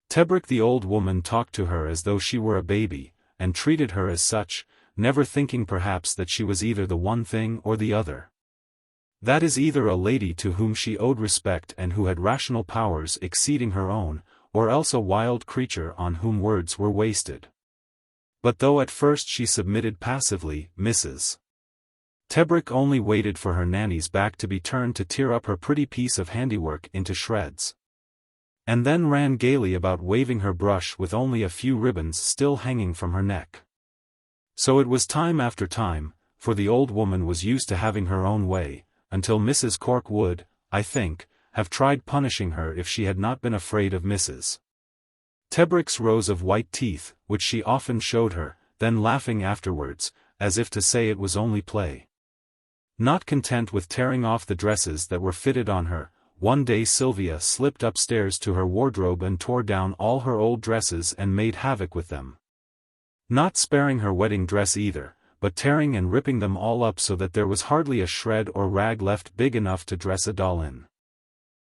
Tebrick. The old woman talked to her as though she were a baby, and treated her as such, never thinking perhaps that she was either the one thing or the other. That is, either a lady to whom she owed respect and who had rational powers exceeding her own, or else a wild creature on whom words were wasted. But though at first she submitted passively, Mrs. Tebrick only waited for her nanny's back to be turned to tear up her pretty piece of handiwork into shreds, and then ran gaily about waving her brush with only a few ribbons still hanging from her neck. So it was time after time, for the old woman was used to having her own way, until Mrs. Cork would, I think, have tried punishing her if she had not been afraid of Mrs. Tebrick's rows of white teeth, which she often showed her, then laughing afterwards, as if to say it was only play. Not content with tearing off the dresses that were fitted on her, one day Silvia slipped upstairs to her wardrobe and tore down all her old dresses and made havoc with them. Not sparing her wedding dress either, but tearing and ripping them all up so that there was hardly a shred or rag left big enough to dress a doll in.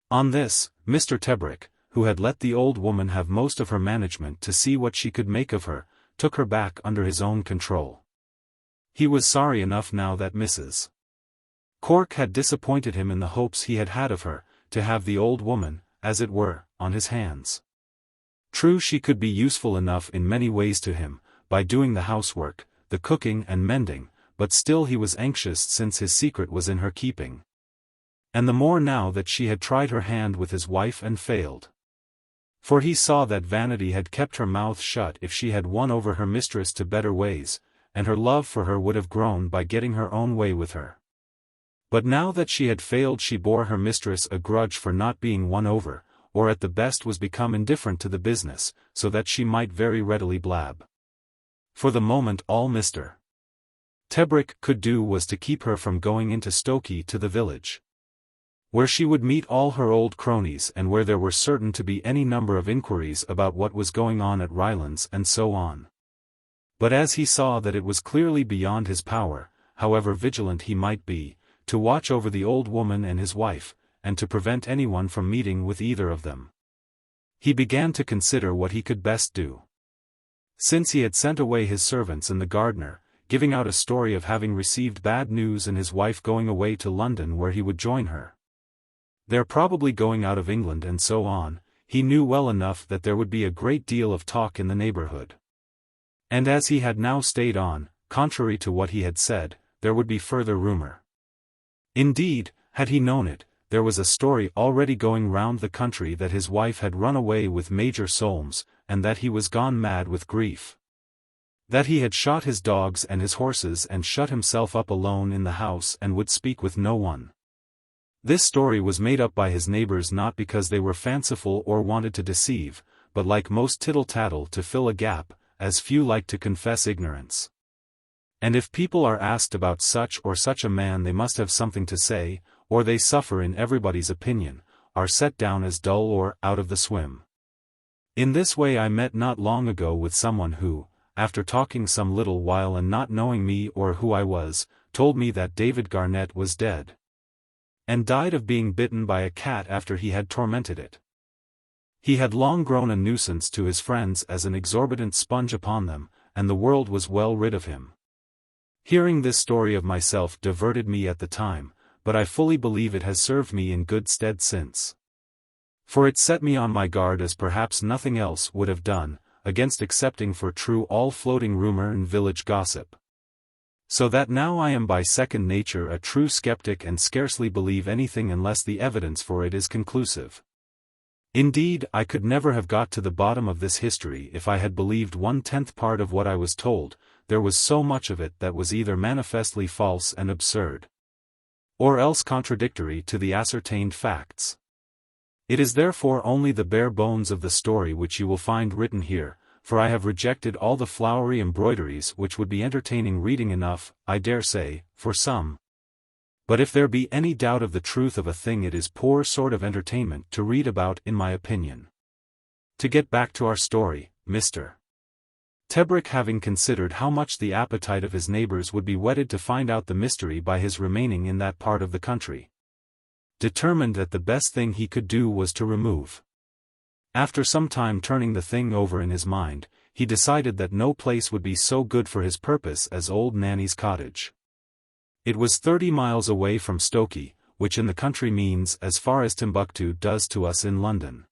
On this, Mr. Tebrick, who had let the old woman have most of her management to see what she could make of her, took her back under his own control. He was sorry enough now that Mrs. Cork had disappointed him in the hopes he had had of her, to have the old woman, as it were, on his hands. True, she could be useful enough in many ways to him, by doing the housework, the cooking and mending, but still he was anxious since his secret was in her keeping. And the more now that she had tried her hand with his wife and failed. For he saw that vanity had kept her mouth shut if she had won over her mistress to better ways, and her love for her would have grown by getting her own way with her. But now that she had failed, she bore her mistress a grudge for not being won over, or at the best was become indifferent to the business, so that she might very readily blab. For the moment all Mr. Tebrick could do was to keep her from going into Stokey to the village, where she would meet all her old cronies and where there were certain to be any number of inquiries about what was going on at Rylands and so on. But as he saw that it was clearly beyond his power, however vigilant he might be, to watch over the old woman and his wife, and to prevent anyone from meeting with either of them, he began to consider what he could best do. Since he had sent away his servants and the gardener, giving out a story of having received bad news and his wife going away to London where he would join her, they're probably going out of England and so on, he knew well enough that there would be a great deal of talk in the neighborhood. And as he had now stayed on, contrary to what he had said, there would be further rumor. Indeed, had he known it, there was a story already going round the country that his wife had run away with Major Solmes, and that he was gone mad with grief. That he had shot his dogs and his horses and shut himself up alone in the house and would speak with no one. This story was made up by his neighbors not because they were fanciful or wanted to deceive, but like most tittle-tattle to fill a gap, as few like to confess ignorance. And if people are asked about such or such a man, they must have something to say, or they suffer in everybody's opinion, are set down as dull or out of the swim. In this way I met not long ago with someone who, after talking some little while and not knowing me or who I was, told me that David Garnett was dead. And died of being bitten by a cat after he had tormented it. He had long grown a nuisance to his friends as an exorbitant sponge upon them, and the world was well rid of him. Hearing this story of myself diverted me at the time, but I fully believe it has served me in good stead since. For it set me on my guard as perhaps nothing else would have done, against accepting for true all floating rumor and village gossip. So that now I am by second nature a true skeptic and scarcely believe anything unless the evidence for it is conclusive. Indeed, I could never have got to the bottom of this history if I had believed 1/10 part of what I was told. There was so much of it that was either manifestly false and absurd, or else contradictory to the ascertained facts. It is therefore only the bare bones of the story which you will find written here, for I have rejected all the flowery embroideries which would be entertaining reading enough, I dare say, for some. But if there be any doubt of the truth of a thing, it is poor sort of entertainment to read about, in my opinion. To get back to our story, Mr. Tebrick, having considered how much the appetite of his neighbors would be whetted to find out the mystery by his remaining in that part of the country, determined that the best thing he could do was to remove. After some time turning the thing over in his mind, he decided that no place would be so good for his purpose as old Nanny's cottage. It was 30 miles away from Stokey, which in the country means as far as Timbuktu does to us in London.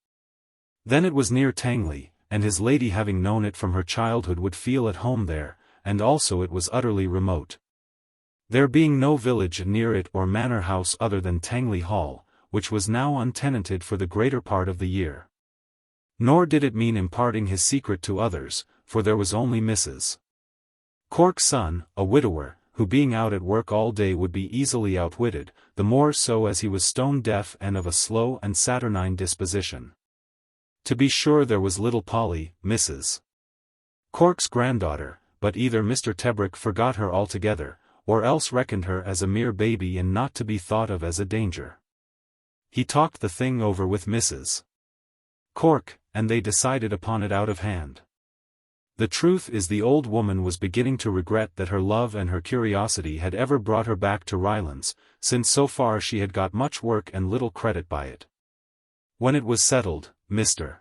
Then it was near Tangley, and his lady, having known it from her childhood, would feel at home there, and also it was utterly remote. There being no village near it or manor house other than Tangley Hall, which was now untenanted for the greater part of the year. Nor did it mean imparting his secret to others, for there was only Mrs. Cork's son, a widower, who being out at work all day would be easily outwitted, the more so as he was stone deaf and of a slow and saturnine disposition. To be sure, there was little Polly, Mrs. Cork's granddaughter, but either Mr. Tebrick forgot her altogether, or else reckoned her as a mere baby and not to be thought of as a danger. He talked the thing over with Mrs. Cork, and they decided upon it out of hand. The truth is, the old woman was beginning to regret that her love and her curiosity had ever brought her back to Rylands, since so far she had got much work and little credit by it. When it was settled, Mr.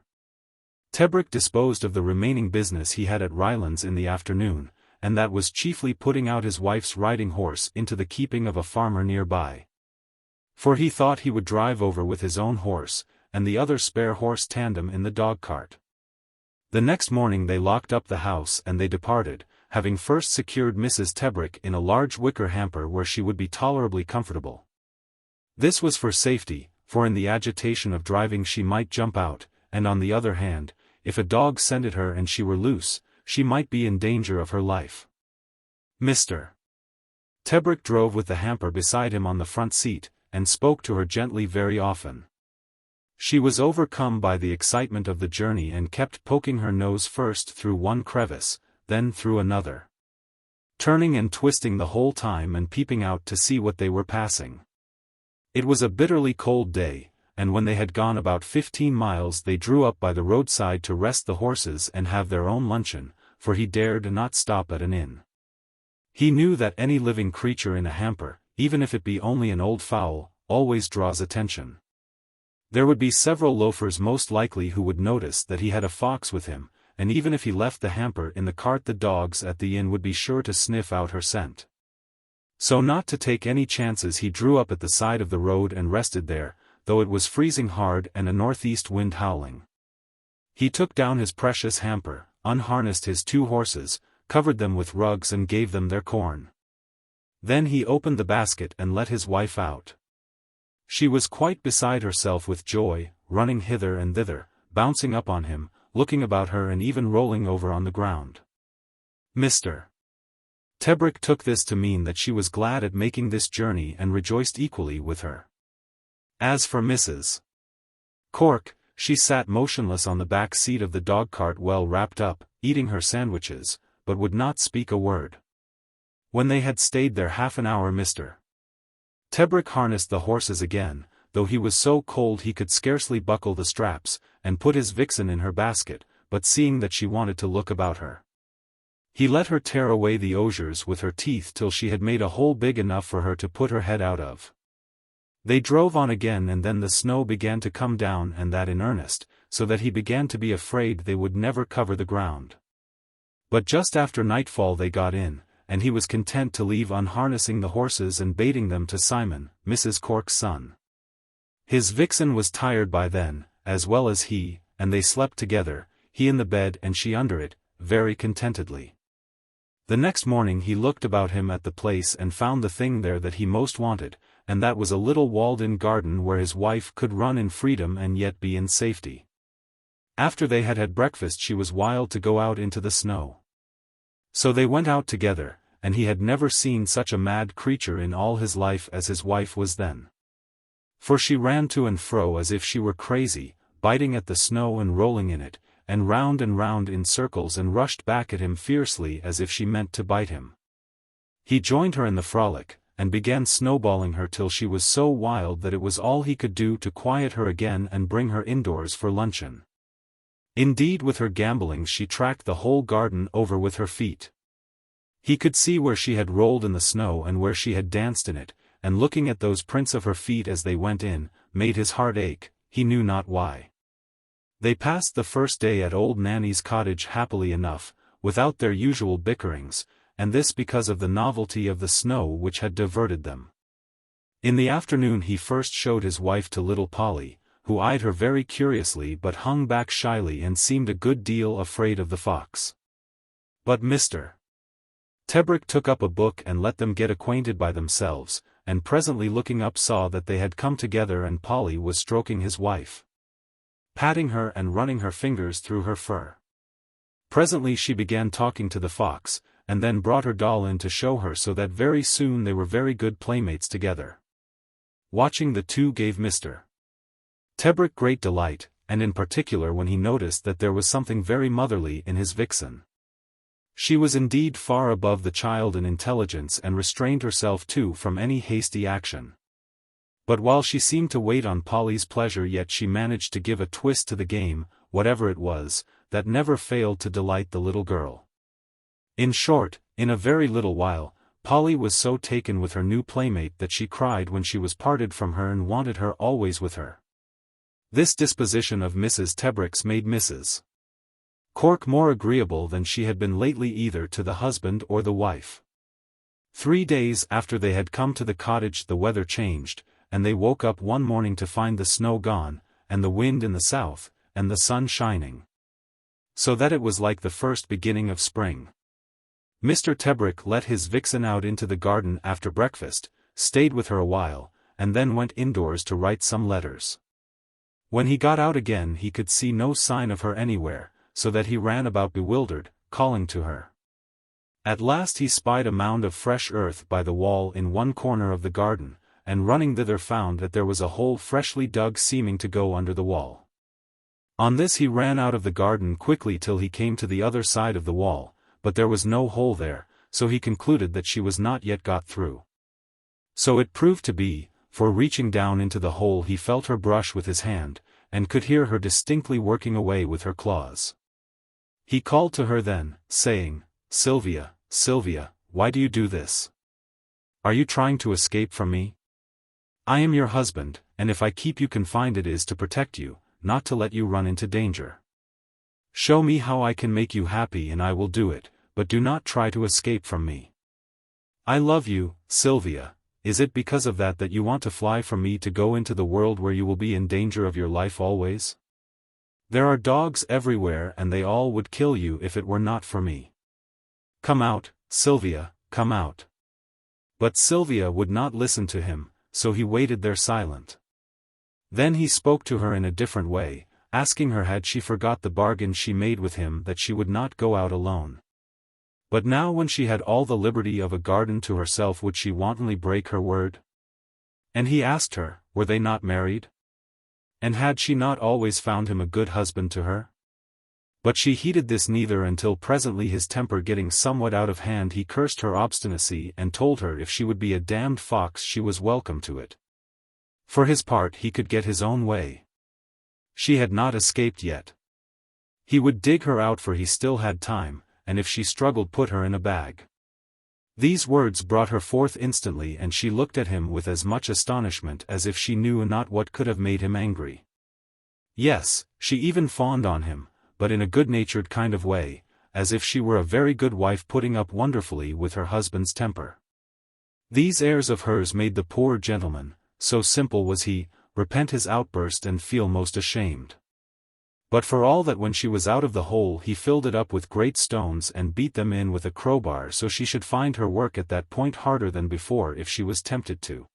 Tebrick disposed of the remaining business he had at Rylands in the afternoon, and that was chiefly putting out his wife's riding horse into the keeping of a farmer near by. For he thought he would drive over with his own horse, and the other spare horse tandem in the dog-cart. The next morning they locked up the house and they departed, having first secured Mrs. Tebrick in a large wicker hamper where she would be tolerably comfortable. This was for safety, for in the agitation of driving she might jump out, and on the other hand, if a dog scented her and she were loose, she might be in danger of her life. Mr. Tebrick drove with the hamper beside him on the front seat, and spoke to her gently very often. She was overcome by the excitement of the journey and kept poking her nose first through one crevice, then through another, turning and twisting the whole time and peeping out to see what they were passing. It was a bitterly cold day, and when they had gone about 15 miles they drew up by the roadside to rest the horses and have their own luncheon, for he dared not stop at an inn. He knew that any living creature in a hamper, even if it be only an old fowl, always draws attention. There would be several loafers most likely who would notice that he had a fox with him, and even if he left the hamper in the cart the dogs at the inn would be sure to sniff out her scent. So not to take any chances he drew up at the side of the road and rested there, though it was freezing hard and a northeast wind howling. He took down his precious hamper, unharnessed his 2 horses, covered them with rugs and gave them their corn. Then he opened the basket and let his wife out. She was quite beside herself with joy, running hither and thither, bouncing up on him, looking about her and even rolling over on the ground. Mr. Tebrick took this to mean that she was glad at making this journey and rejoiced equally with her. As for Mrs. Cork, she sat motionless on the back seat of the dog-cart well wrapped up, eating her sandwiches, but would not speak a word. When they had stayed there half an hour Mr. Tebrick harnessed the horses again, though he was so cold he could scarcely buckle the straps, and put his vixen in her basket, but seeing that she wanted to look about her, he let her tear away the osiers with her teeth till she had made a hole big enough for her to put her head out of. They drove on again and then the snow began to come down and that in earnest, so that he began to be afraid they would never cover the ground. But just after nightfall they got in, and he was content to leave unharnessing the horses and baiting them to Simon, Mrs. Cork's son. His vixen was tired by then, as well as he, and they slept together, he in the bed and she under it, very contentedly. The next morning he looked about him at the place and found the thing there that he most wanted, and that was a little walled-in garden where his wife could run in freedom and yet be in safety. After they had had breakfast she was wild to go out into the snow. So they went out together, and he had never seen such a mad creature in all his life as his wife was then. For she ran to and fro as if she were crazy, biting at the snow and rolling in it, and round in circles and rushed back at him fiercely as if she meant to bite him. He joined her in the frolic, and began snowballing her till she was so wild that it was all he could do to quiet her again and bring her indoors for luncheon. Indeed with her gambolings she tracked the whole garden over with her feet. He could see where she had rolled in the snow and where she had danced in it, and looking at those prints of her feet as they went in, made his heart ache, he knew not why. They passed the first day at old Nanny's cottage happily enough, without their usual bickerings, and this because of the novelty of the snow which had diverted them. In the afternoon he first showed his wife to little Polly, who eyed her very curiously but hung back shyly and seemed a good deal afraid of the fox. But Mr. Tebrick took up a book and let them get acquainted by themselves, and presently looking up saw that they had come together and Polly was stroking his wife, patting her and running her fingers through her fur. Presently she began talking to the fox, and then brought her doll in to show her, so that very soon they were very good playmates together. Watching the two gave Mr. Tebrick great delight, and in particular when he noticed that there was something very motherly in his vixen. She was indeed far above the child in intelligence and restrained herself too from any hasty action. But while she seemed to wait on Polly's pleasure yet she managed to give a twist to the game, whatever it was, that never failed to delight the little girl. In short, in a very little while, Polly was so taken with her new playmate that she cried when she was parted from her and wanted her always with her. This disposition of Mrs. Tebrick's made Mrs. Cork more agreeable than she had been lately either to the husband or the wife. 3 days after they had come to the cottage the weather changed, and they woke up one morning to find the snow gone, and the wind in the south, and the sun shining, so that it was like the first beginning of spring. Mr. Tebrick let his vixen out into the garden after breakfast, stayed with her a while, and then went indoors to write some letters. When he got out again he could see no sign of her anywhere, so that he ran about bewildered, calling to her. At last he spied a mound of fresh earth by the wall in one corner of the garden, and running thither found that there was a hole freshly dug seeming to go under the wall. On this he ran out of the garden quickly till he came to the other side of the wall, but there was no hole there, so he concluded that she was not yet got through. So it proved to be, for reaching down into the hole he felt her brush with his hand, and could hear her distinctly working away with her claws. He called to her then, saying, "Silvia, Silvia, why do you do this? Are you trying to escape from me? I am your husband, and if I keep you confined it is to protect you, not to let you run into danger. Show me how I can make you happy and I will do it, but do not try to escape from me. I love you, Silvia. Is it because of that that you want to fly from me to go into the world where you will be in danger of your life always? There are dogs everywhere and they all would kill you if it were not for me. Come out, Silvia, come out." But Silvia would not listen to him, so he waited there silent. Then he spoke to her in a different way, asking her had she forgot the bargain she made with him that she would not go out alone. But now when she had all the liberty of a garden to herself would she wantonly break her word? And he asked her, were they not married? And had she not always found him a good husband to her? But she heeded this neither until presently his temper getting somewhat out of hand he cursed her obstinacy and told her if she would be a damned fox she was welcome to it. For his part he could get his own way. She had not escaped yet. He would dig her out for he still had time, and if she struggled put her in a bag. These words brought her forth instantly and she looked at him with as much astonishment as if she knew not what could have made him angry. Yes, she even fawned on him, but in a good-natured kind of way, as if she were a very good wife putting up wonderfully with her husband's temper. These airs of hers made the poor gentleman, so simple was he, repent his outburst and feel most ashamed. But for all that when she was out of the hole he filled it up with great stones and beat them in with a crowbar so she should find her work at that point harder than before if she was tempted to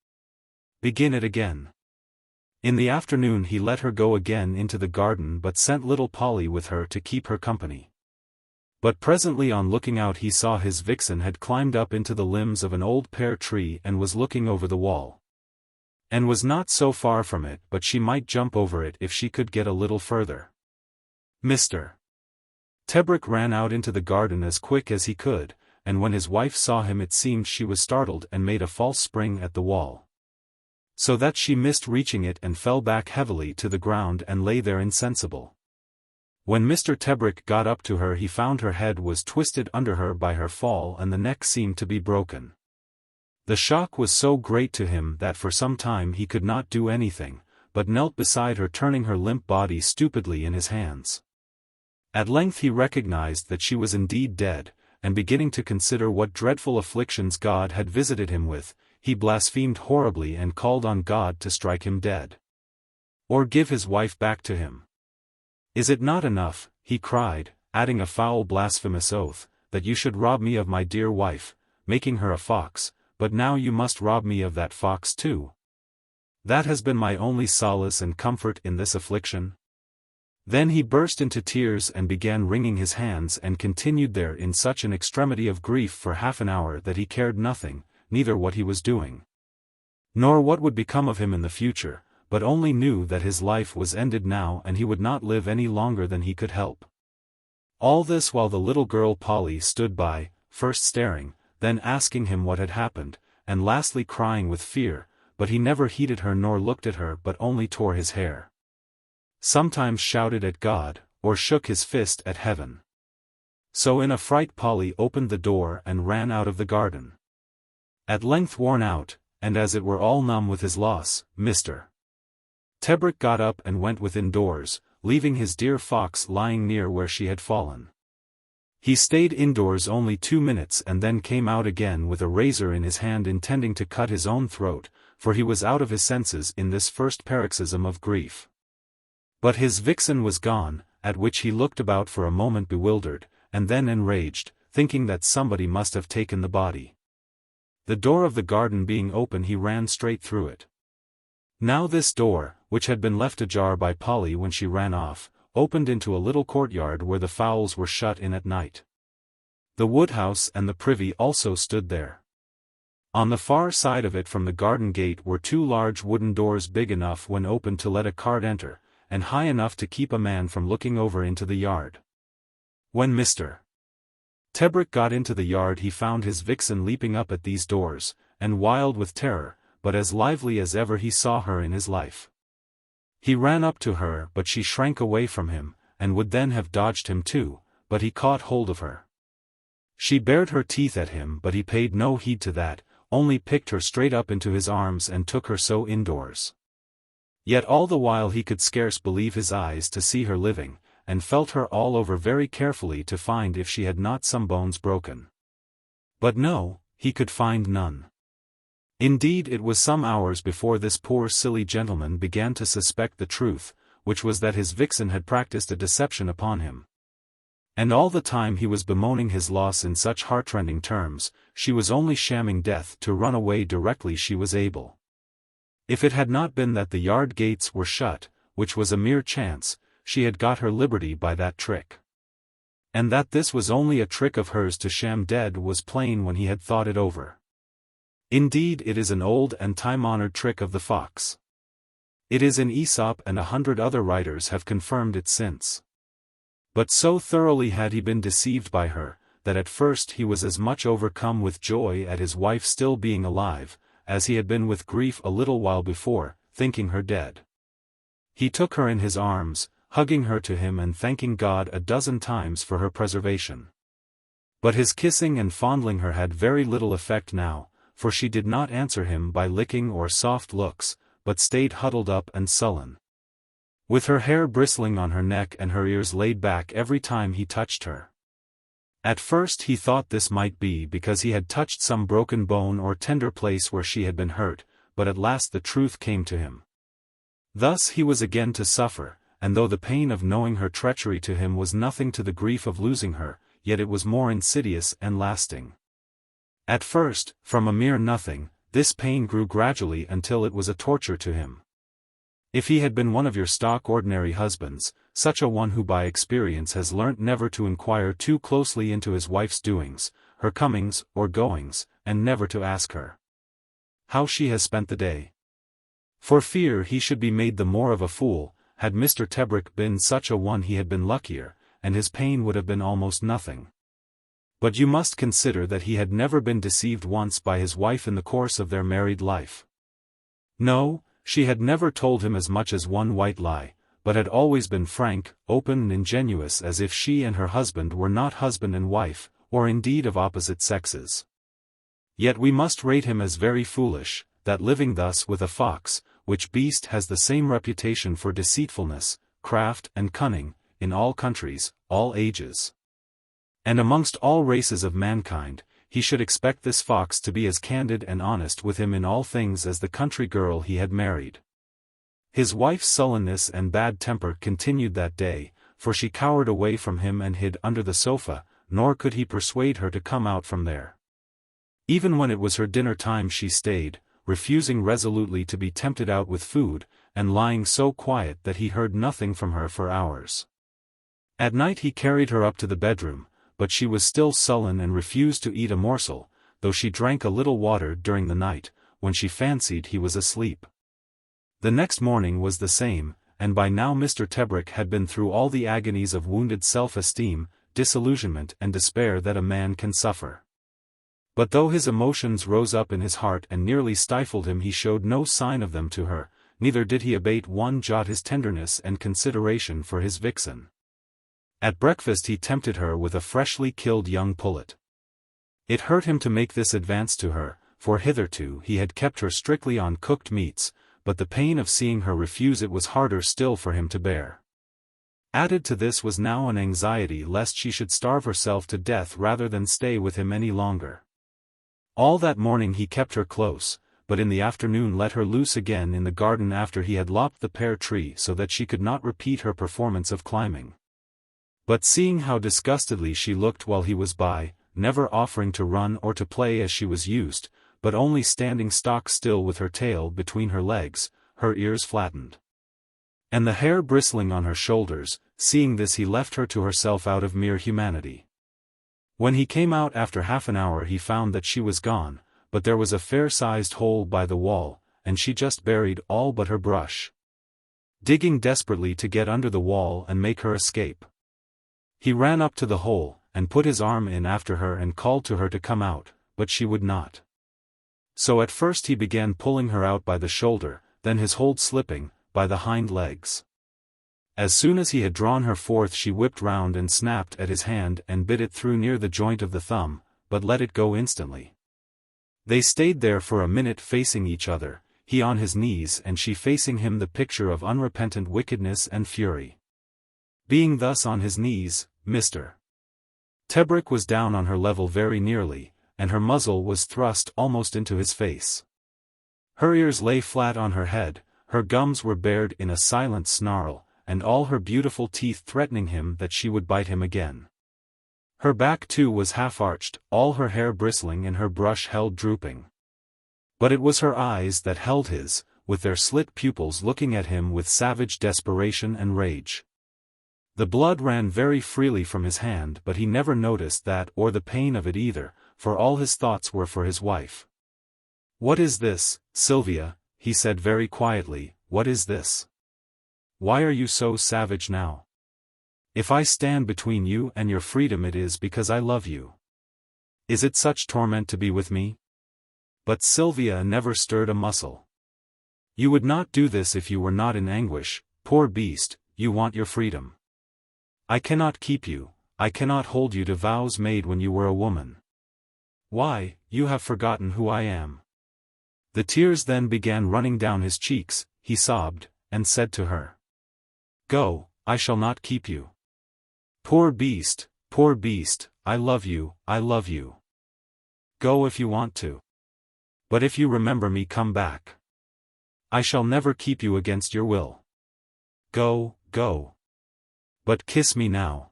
begin it again. In the afternoon he let her go again into the garden but sent little Polly with her to keep her company. But presently on looking out he saw his vixen had climbed up into the limbs of an old pear tree and was looking over the wall. And was not so far from it but she might jump over it if she could get a little further. Mr. Tebrick ran out into the garden as quick as he could, and when his wife saw him it seemed she was startled and made a false spring at the wall, so that she missed reaching it and fell back heavily to the ground and lay there insensible. When Mr. Tebrick got up to her he found her head was twisted under her by her fall and the neck seemed to be broken. The shock was so great to him that for some time he could not do anything, but knelt beside her turning her limp body stupidly in his hands. At length he recognized that she was indeed dead, and beginning to consider what dreadful afflictions God had visited him with, he blasphemed horribly and called on God to strike him dead, or give his wife back to him. Is it not enough, he cried, adding a foul blasphemous oath, that you should rob me of my dear wife, making her a fox, but now you must rob me of that fox too? That has been my only solace and comfort in this affliction. Then he burst into tears and began wringing his hands and continued there in such an extremity of grief for half an hour that he cared nothing, neither what he was doing, nor what would become of him in the future, but only knew that his life was ended now and he would not live any longer than he could help. All this while the little girl Polly stood by, first staring, then asking him what had happened, and lastly crying with fear, but he never heeded her nor looked at her but only tore his hair, sometimes shouted at God, or shook his fist at heaven. So in a fright Polly opened the door and ran out of the garden. At length worn out, and as it were all numb with his loss, Mr. Tebrick got up and went within doors, leaving his dear fox lying near where she had fallen. He stayed indoors only 2 minutes and then came out again with a razor in his hand intending to cut his own throat, for he was out of his senses in this first paroxysm of grief. But his vixen was gone, at which he looked about for a moment bewildered, and then enraged, thinking that somebody must have taken the body. The door of the garden being open he ran straight through it. Now this door, which had been left ajar by Polly when she ran off, opened into a little courtyard where the fowls were shut in at night. The woodhouse and the privy also stood there. On the far side of it from the garden gate were 2 large wooden doors big enough when opened to let a cart enter, and high enough to keep a man from looking over into the yard. When Mr. Tebrick got into the yard he found his vixen leaping up at these doors, and wild with terror, but as lively as ever he saw her in his life. He ran up to her but she shrank away from him, and would then have dodged him too, but he caught hold of her. She bared her teeth at him but he paid no heed to that, only picked her straight up into his arms and took her so indoors. Yet all the while he could scarce believe his eyes to see her living, and felt her all over very carefully to find if she had not some bones broken. But no, he could find none. Indeed it was some hours before this poor silly gentleman began to suspect the truth, which was that his vixen had practiced a deception upon him. And all the time he was bemoaning his loss in such heartrending terms, she was only shamming death to run away directly she was able. If it had not been that the yard gates were shut, which was a mere chance, she had got her liberty by that trick. And that this was only a trick of hers to sham dead was plain when he had thought it over. Indeed, it is an old and time-honored trick of the fox. It is in Aesop, and 100 other writers have confirmed it since. But so thoroughly had he been deceived by her, that at first he was as much overcome with joy at his wife still being alive, as he had been with grief a little while before, thinking her dead. He took her in his arms, hugging her to him and thanking God a dozen times for her preservation. But his kissing and fondling her had very little effect now, for she did not answer him by licking or soft looks, but stayed huddled up and sullen, with her hair bristling on her neck and her ears laid back every time he touched her. At first he thought this might be because he had touched some broken bone or tender place where she had been hurt, but at last the truth came to him. Thus he was again to suffer, and though the pain of knowing her treachery to him was nothing to the grief of losing her, yet it was more insidious and lasting. At first, from a mere nothing, this pain grew gradually until it was a torture to him. If he had been one of your stock ordinary husbands, such a one who by experience has learnt never to inquire too closely into his wife's doings, her comings or goings, and never to ask her how she has spent the day, for fear he should be made the more of a fool, had Mr. Tebrick been such a one he had been luckier, and his pain would have been almost nothing. But you must consider that he had never been deceived once by his wife in the course of their married life. No, she had never told him as much as one white lie, but had always been frank, open and ingenuous as if she and her husband were not husband and wife, or indeed of opposite sexes. Yet we must rate him as very foolish, that living thus with a fox, which beast has the same reputation for deceitfulness, craft and cunning, in all countries, all ages, and amongst all races of mankind, he should expect this fox to be as candid and honest with him in all things as the country girl he had married. His wife's sullenness and bad temper continued that day, for she cowered away from him and hid under the sofa, nor could he persuade her to come out from there. Even when it was her dinner time she stayed, refusing resolutely to be tempted out with food, and lying so quiet that he heard nothing from her for hours. At night he carried her up to the bedroom, but she was still sullen and refused to eat a morsel, though she drank a little water during the night, when she fancied he was asleep. The next morning was the same, and by now Mr. Tebrick had been through all the agonies of wounded self-esteem, disillusionment and despair that a man can suffer. But though his emotions rose up in his heart and nearly stifled him, he showed no sign of them to her, neither did he abate one jot his tenderness and consideration for his vixen. At breakfast he tempted her with a freshly killed young pullet. It hurt him to make this advance to her, for hitherto he had kept her strictly on cooked meats, but the pain of seeing her refuse it was harder still for him to bear. Added to this was now an anxiety lest she should starve herself to death rather than stay with him any longer. All that morning he kept her close, but in the afternoon let her loose again in the garden after he had lopped the pear tree so that she could not repeat her performance of climbing. But seeing how disgustedly she looked while he was by, never offering to run or to play as she was used, but only standing stock still with her tail between her legs, her ears flattened, and the hair bristling on her shoulders, seeing this he left her to herself out of mere humanity. When he came out after half an hour he found that she was gone, but there was a fair-sized hole by the wall, and she just buried all but her brush, digging desperately to get under the wall and make her escape. He ran up to the hole, and put his arm in after her and called to her to come out, but she would not. So at first he began pulling her out by the shoulder, then his hold slipping, by the hind legs. As soon as he had drawn her forth she whipped round and snapped at his hand and bit it through near the joint of the thumb, but let it go instantly. They stayed there for a minute facing each other, he on his knees and she facing him, the picture of unrepentant wickedness and fury. Being thus on his knees, Mr. Tebrick was down on her level very nearly, and her muzzle was thrust almost into his face. Her ears lay flat on her head, her gums were bared in a silent snarl, and all her beautiful teeth threatening him that she would bite him again. Her back too was half-arched, all her hair bristling and her brush held drooping. But it was her eyes that held his, with their slit pupils looking at him with savage desperation and rage. The blood ran very freely from his hand, but he never noticed that or the pain of it either, for all his thoughts were for his wife. "What is this, Silvia?" he said very quietly, "what is this? Why are you so savage now? If I stand between you and your freedom, it is because I love you. Is it such torment to be with me?" But Silvia never stirred a muscle. "You would not do this if you were not in anguish, poor beast, you want your freedom. I cannot keep you, I cannot hold you to vows made when you were a woman. Why, you have forgotten who I am." The tears then began running down his cheeks, he sobbed, and said to her, "Go, I shall not keep you. Poor beast, I love you, I love you. Go if you want to. But if you remember me, come back. I shall never keep you against your will. Go, go. But kiss me now."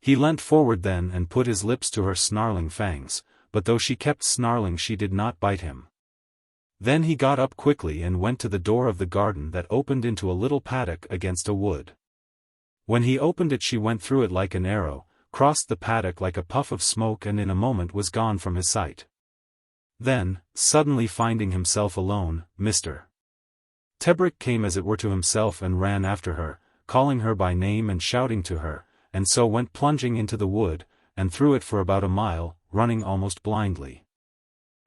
He leant forward then and put his lips to her snarling fangs, but though she kept snarling she did not bite him. Then he got up quickly and went to the door of the garden that opened into a little paddock against a wood. When he opened it she went through it like an arrow, crossed the paddock like a puff of smoke, and in a moment was gone from his sight. Then, suddenly finding himself alone, Mr. Tebrick came as it were to himself and ran after her, calling her by name and shouting to her, and so went plunging into the wood, and through it for about a mile, running almost blindly.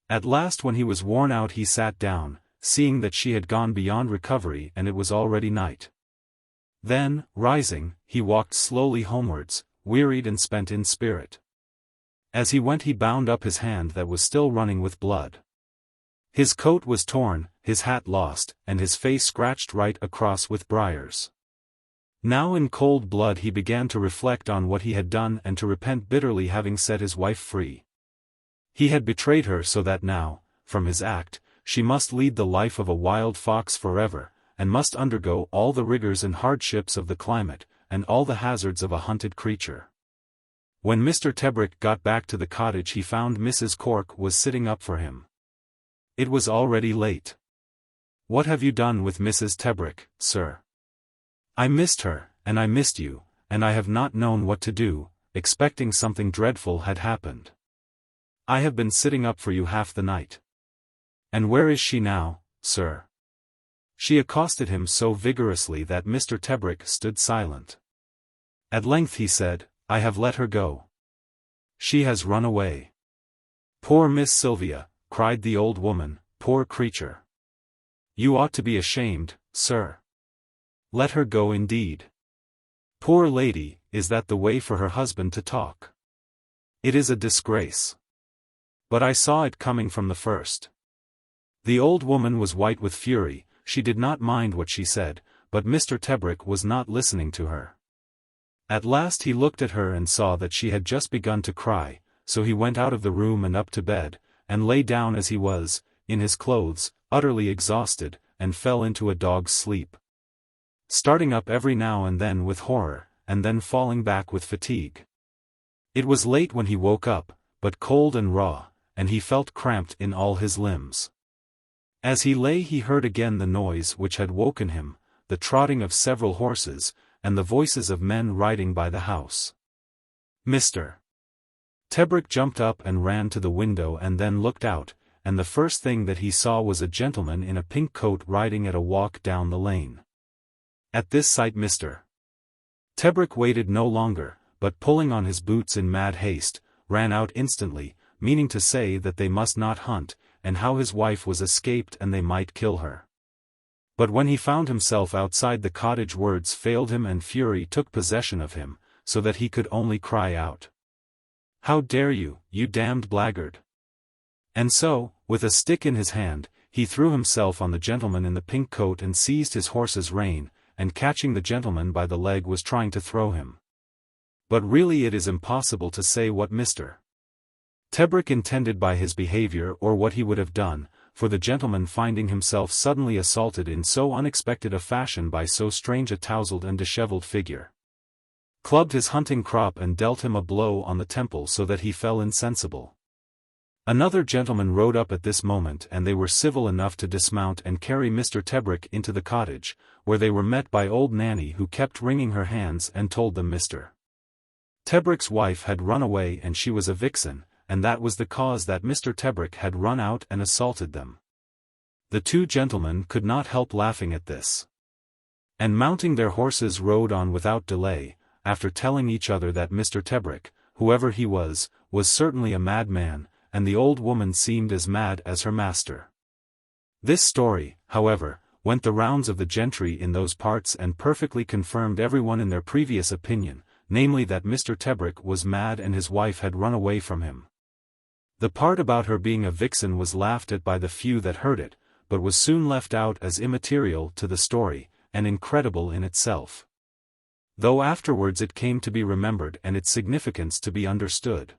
At last when he was worn out he sat down, seeing that she had gone beyond recovery and it was already night. Then, rising, he walked slowly homewards, wearied and spent in spirit. As he went he bound up his hand that was still running with blood. His coat was torn, his hat lost, and his face scratched right across with briars. Now in cold blood he began to reflect on what he had done and to repent bitterly, having set his wife free. He had betrayed her so that now, from his act, she must lead the life of a wild fox forever, and must undergo all the rigors and hardships of the climate, and all the hazards of a hunted creature. When Mr. Tebrick got back to the cottage he found Mrs. Cork was sitting up for him. It was already late. "What have you done with Mrs. Tebrick, sir?" "I missed her, and I missed you, and I have not known what to do, expecting something dreadful had happened. I have been sitting up for you half the night." "And where is she now, sir?" She accosted him so vigorously that Mr. Tebrick stood silent. At length he said, "I have let her go. She has run away." "Poor Miss Silvia," cried the old woman, "poor creature. You ought to be ashamed, sir. Let her go indeed. Poor lady, is that the way for her husband to talk? It is a disgrace. But I saw it coming from the first." The old woman was white with fury. She did not mind what she said, but Mr. Tebrick was not listening to her. At last he looked at her and saw that she had just begun to cry, so he went out of the room and up to bed, and lay down as he was, in his clothes, utterly exhausted, and fell into a dog's sleep, starting up every now and then with horror, and then falling back with fatigue. It was late when he woke up, but cold and raw, and he felt cramped in all his limbs. As he lay he heard again the noise which had woken him, the trotting of several horses, and the voices of men riding by the house. Mr. Tebrick jumped up and ran to the window and then looked out, and the first thing that he saw was a gentleman in a pink coat riding at a walk down the lane. At this sight Mr. Tebrick waited no longer, but pulling on his boots in mad haste, ran out instantly, meaning to say that they must not hunt, and how his wife was escaped and they might kill her. But when he found himself outside the cottage words failed him and fury took possession of him, so that he could only cry out, "How dare you, you damned blackguard!" And so, with a stick in his hand, he threw himself on the gentleman in the pink coat and seized his horse's rein, and catching the gentleman by the leg was trying to throw him. But really it is impossible to say what Mr. Tebrick intended by his behavior or what he would have done, for the gentleman finding himself suddenly assaulted in so unexpected a fashion by so strange a tousled and dishevelled figure, clubbed his hunting crop and dealt him a blow on the temple so that he fell insensible. Another gentleman rode up at this moment, and they were civil enough to dismount and carry Mr. Tebrick into the cottage, where they were met by old Nanny, who kept wringing her hands and told them Mr. Tebrick's wife had run away and she was a vixen, and that was the cause that Mr. Tebrick had run out and assaulted them. The two gentlemen could not help laughing at this, and mounting their horses rode on without delay, after telling each other that Mr. Tebrick, whoever he was certainly a madman, and the old woman seemed as mad as her master. This story, however, went the rounds of the gentry in those parts and perfectly confirmed everyone in their previous opinion, namely that Mr. Tebrick was mad and his wife had run away from him. The part about her being a vixen was laughed at by the few that heard it, but was soon left out as immaterial to the story, and incredible in itself, though afterwards it came to be remembered and its significance to be understood.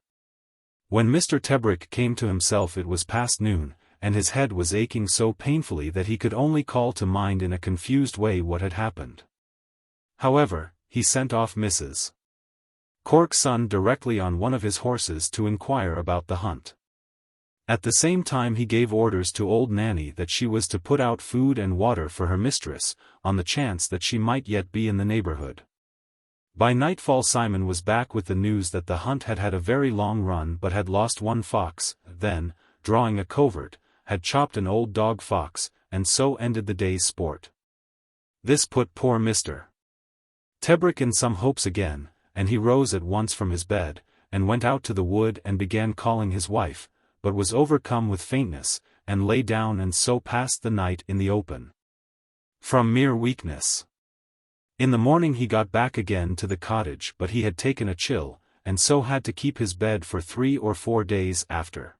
When Mr. Tebrick came to himself it was past noon, and his head was aching so painfully that he could only call to mind in a confused way what had happened. However, he sent off Mrs. Cork's son directly on one of his horses to inquire about the hunt. At the same time he gave orders to old Nanny that she was to put out food and water for her mistress, on the chance that she might yet be in the neighborhood. By nightfall Simon was back with the news that the hunt had had a very long run but had lost one fox, then, drawing a covert, had chopped an old dog fox, and so ended the day's sport. This put poor Mr. Tebrick in some hopes again, and he rose at once from his bed, and went out to the wood and began calling his wife, but was overcome with faintness, and lay down and so passed the night in the open, from mere weakness. In the morning he got back again to the cottage, but he had taken a chill, and so had to keep his bed for 3 or 4 days after.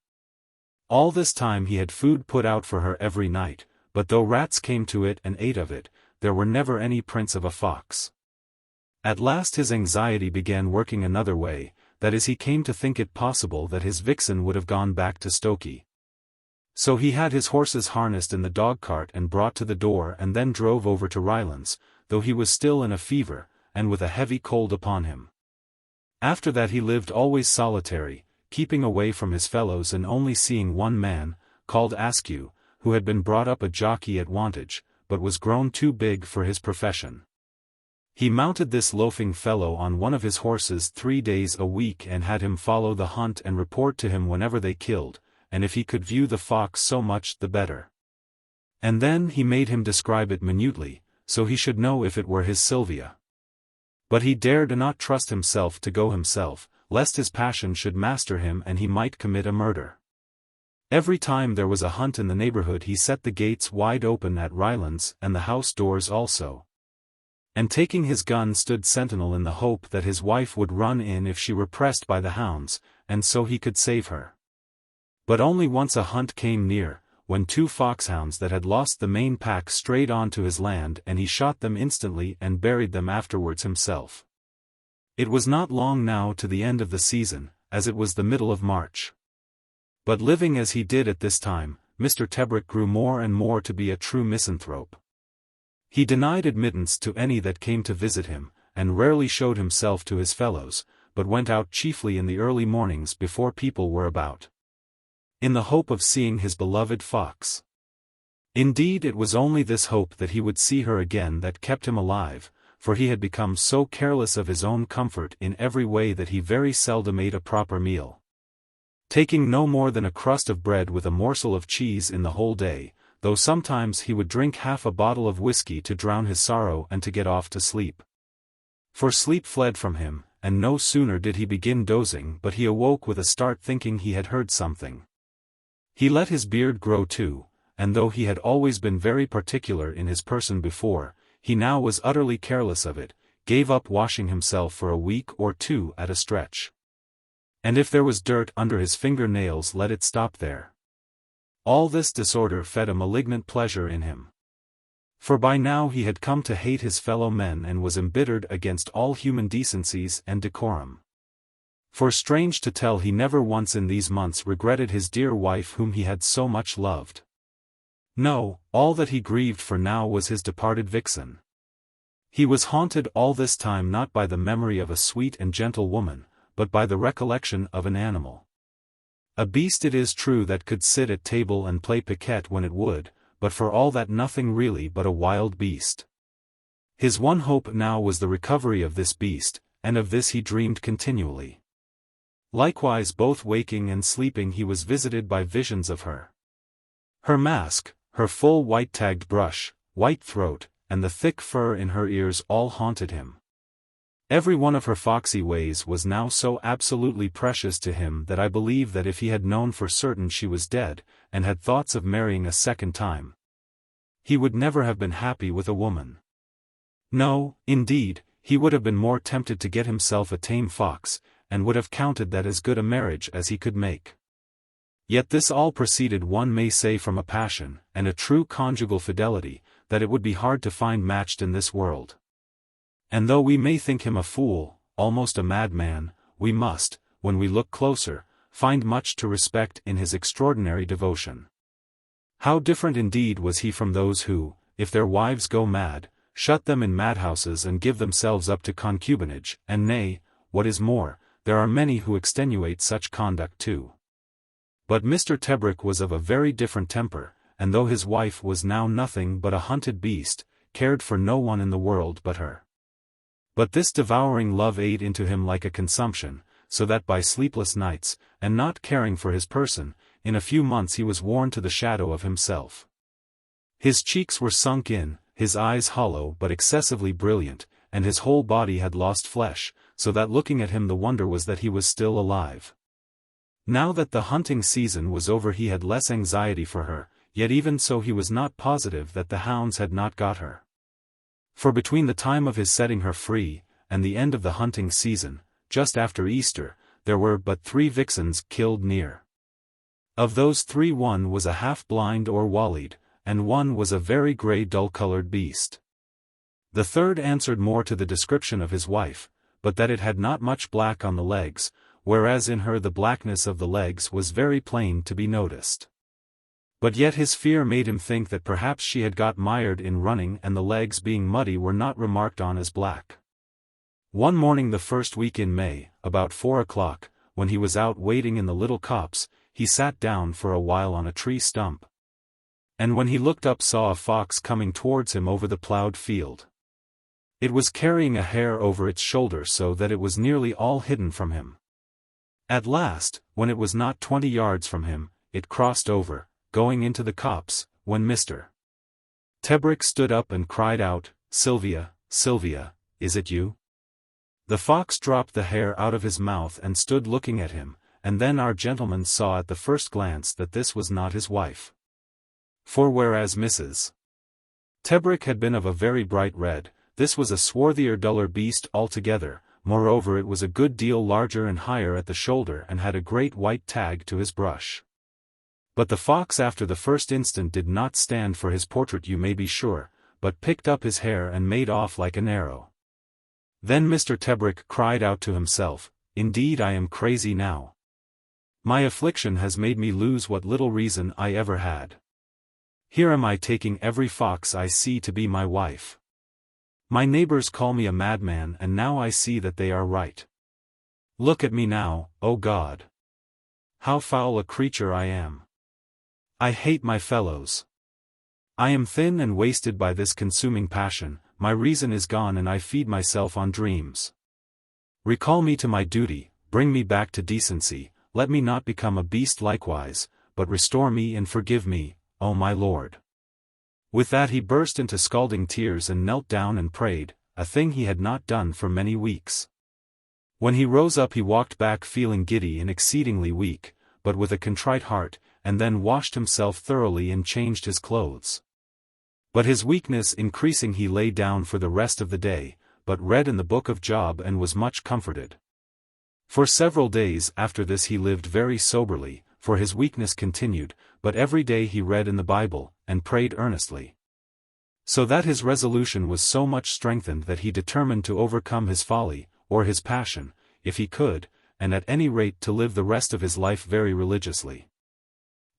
All this time he had food put out for her every night, but though rats came to it and ate of it, there were never any prints of a fox. At last his anxiety began working another way, that is, he came to think it possible that his vixen would have gone back to Stokey. So he had his horses harnessed in the dog-cart and brought to the door and then drove over to Rylands, though he was still in a fever, and with a heavy cold upon him. After that he lived always solitary, keeping away from his fellows and only seeing one man, called Askew, who had been brought up a jockey at Wantage, but was grown too big for his profession. He mounted this loafing fellow on one of his horses 3 days a week and had him follow the hunt and report to him whenever they killed, and if he could view the fox so much the better. And then he made him describe it minutely, so he should know if it were his Silvia. But he dared not trust himself to go himself, lest his passion should master him and he might commit a murder. Every time there was a hunt in the neighborhood he set the gates wide open at Rylands and the house doors also, and taking his gun stood sentinel in the hope that his wife would run in if she were pressed by the hounds, and so he could save her. But only once a hunt came near, when 2 foxhounds that had lost the main pack strayed on to his land and he shot them instantly and buried them afterwards himself. It was not long now to the end of the season, as it was the middle of March. But living as he did at this time, Mr. Tebrick grew more and more to be a true misanthrope. He denied admittance to any that came to visit him, and rarely showed himself to his fellows, but went out chiefly in the early mornings before people were about, in the hope of seeing his beloved fox. Indeed, it was only this hope that he would see her again that kept him alive, for he had become so careless of his own comfort in every way that he very seldom ate a proper meal, taking no more than a crust of bread with a morsel of cheese in the whole day, though sometimes he would drink half a bottle of whiskey to drown his sorrow and to get off to sleep. For sleep fled from him, and no sooner did he begin dozing but he awoke with a start thinking he had heard something. He let his beard grow too, and though he had always been very particular in his person before, he now was utterly careless of it, gave up washing himself for a week or 2 at a stretch. And if there was dirt under his finger-nails let it stop there. All this disorder fed a malignant pleasure in him. For by now he had come to hate his fellow men and was embittered against all human decencies and decorum. For strange to tell he never once in these months regretted his dear wife whom he had so much loved. No, all that he grieved for now was his departed vixen. He was haunted all this time not by the memory of a sweet and gentle woman, but by the recollection of an animal. A beast it is true that could sit at table and play piquet when it would, but for all that nothing really but a wild beast. His one hope now was the recovery of this beast, and of this he dreamed continually. Likewise both waking and sleeping he was visited by visions of her. Her mask, her full white-tagged brush, white throat, and the thick fur in her ears all haunted him. Every one of her foxy ways was now so absolutely precious to him that I believe that if he had known for certain she was dead, and had thoughts of marrying a second time, he would never have been happy with a woman. No, indeed, he would have been more tempted to get himself a tame fox, and would have counted that as good a marriage as he could make. Yet this all proceeded, one may say, from a passion, and a true conjugal fidelity, that it would be hard to find matched in this world. And though we may think him a fool, almost a madman, we must, when we look closer, find much to respect in his extraordinary devotion. How different indeed was he from those who, if their wives go mad, shut them in madhouses and give themselves up to concubinage, and nay, what is more, there are many who extenuate such conduct too. But Mr. Tebrick was of a very different temper, and though his wife was now nothing but a hunted beast, cared for no one in the world but her. But this devouring love ate into him like a consumption, so that by sleepless nights, and not caring for his person, in a few months he was worn to the shadow of himself. His cheeks were sunk in, his eyes hollow but excessively brilliant, and his whole body had lost flesh, so that looking at him the wonder was that he was still alive. Now that the hunting season was over he had less anxiety for her, yet even so he was not positive that the hounds had not got her. For between the time of his setting her free, and the end of the hunting season, just after Easter, there were but 3 vixens killed near. Of those 3 one was a half-blind or wallied, and one was a very grey dull-coloured beast. The third answered more to the description of his wife, but that it had not much black on the legs, whereas in her the blackness of the legs was very plain to be noticed. But yet his fear made him think that perhaps she had got mired in running, and the legs being muddy were not remarked on as black. One morning the first week in May, about 4 o'clock, when he was out wading in the little copse, he sat down for a while on a tree stump. And when he looked up saw a fox coming towards him over the ploughed field. It was carrying a hare over its shoulder so that it was nearly all hidden from him. At last, when it was not 20 yards from him, it crossed over, going into the copse, when Mr. Tebrick stood up and cried out, "Silvia, Silvia, is it you?" The fox dropped the hare out of his mouth and stood looking at him, and then our gentleman saw at the first glance that this was not his wife. For whereas Mrs. Tebrick had been of a very bright red, this was a swarthier, duller beast altogether. Moreover, it was a good deal larger and higher at the shoulder and had a great white tag to his brush. But the fox after the first instant did not stand for his portrait, you may be sure, but picked up his hare and made off like an arrow. Then Mr. Tebrick cried out to himself, "Indeed I am crazy now. My affliction has made me lose what little reason I ever had. Here am I taking every fox I see to be my wife. My neighbors call me a madman, and now I see that they are right. Look at me now, O God! How foul a creature I am! I hate my fellows. I am thin and wasted by this consuming passion, my reason is gone and I feed myself on dreams. Recall me to my duty, bring me back to decency, let me not become a beast likewise, but restore me and forgive me, O my Lord." With that he burst into scalding tears and knelt down and prayed, a thing he had not done for many weeks. When he rose up he walked back feeling giddy and exceedingly weak, but with a contrite heart, and then washed himself thoroughly and changed his clothes. But his weakness increasing he lay down for the rest of the day, but read in the book of Job and was much comforted. For several days after this he lived very soberly, for his weakness continued, but every day he read in the Bible, and prayed earnestly. So that his resolution was so much strengthened that he determined to overcome his folly, or his passion, if he could, and at any rate to live the rest of his life very religiously.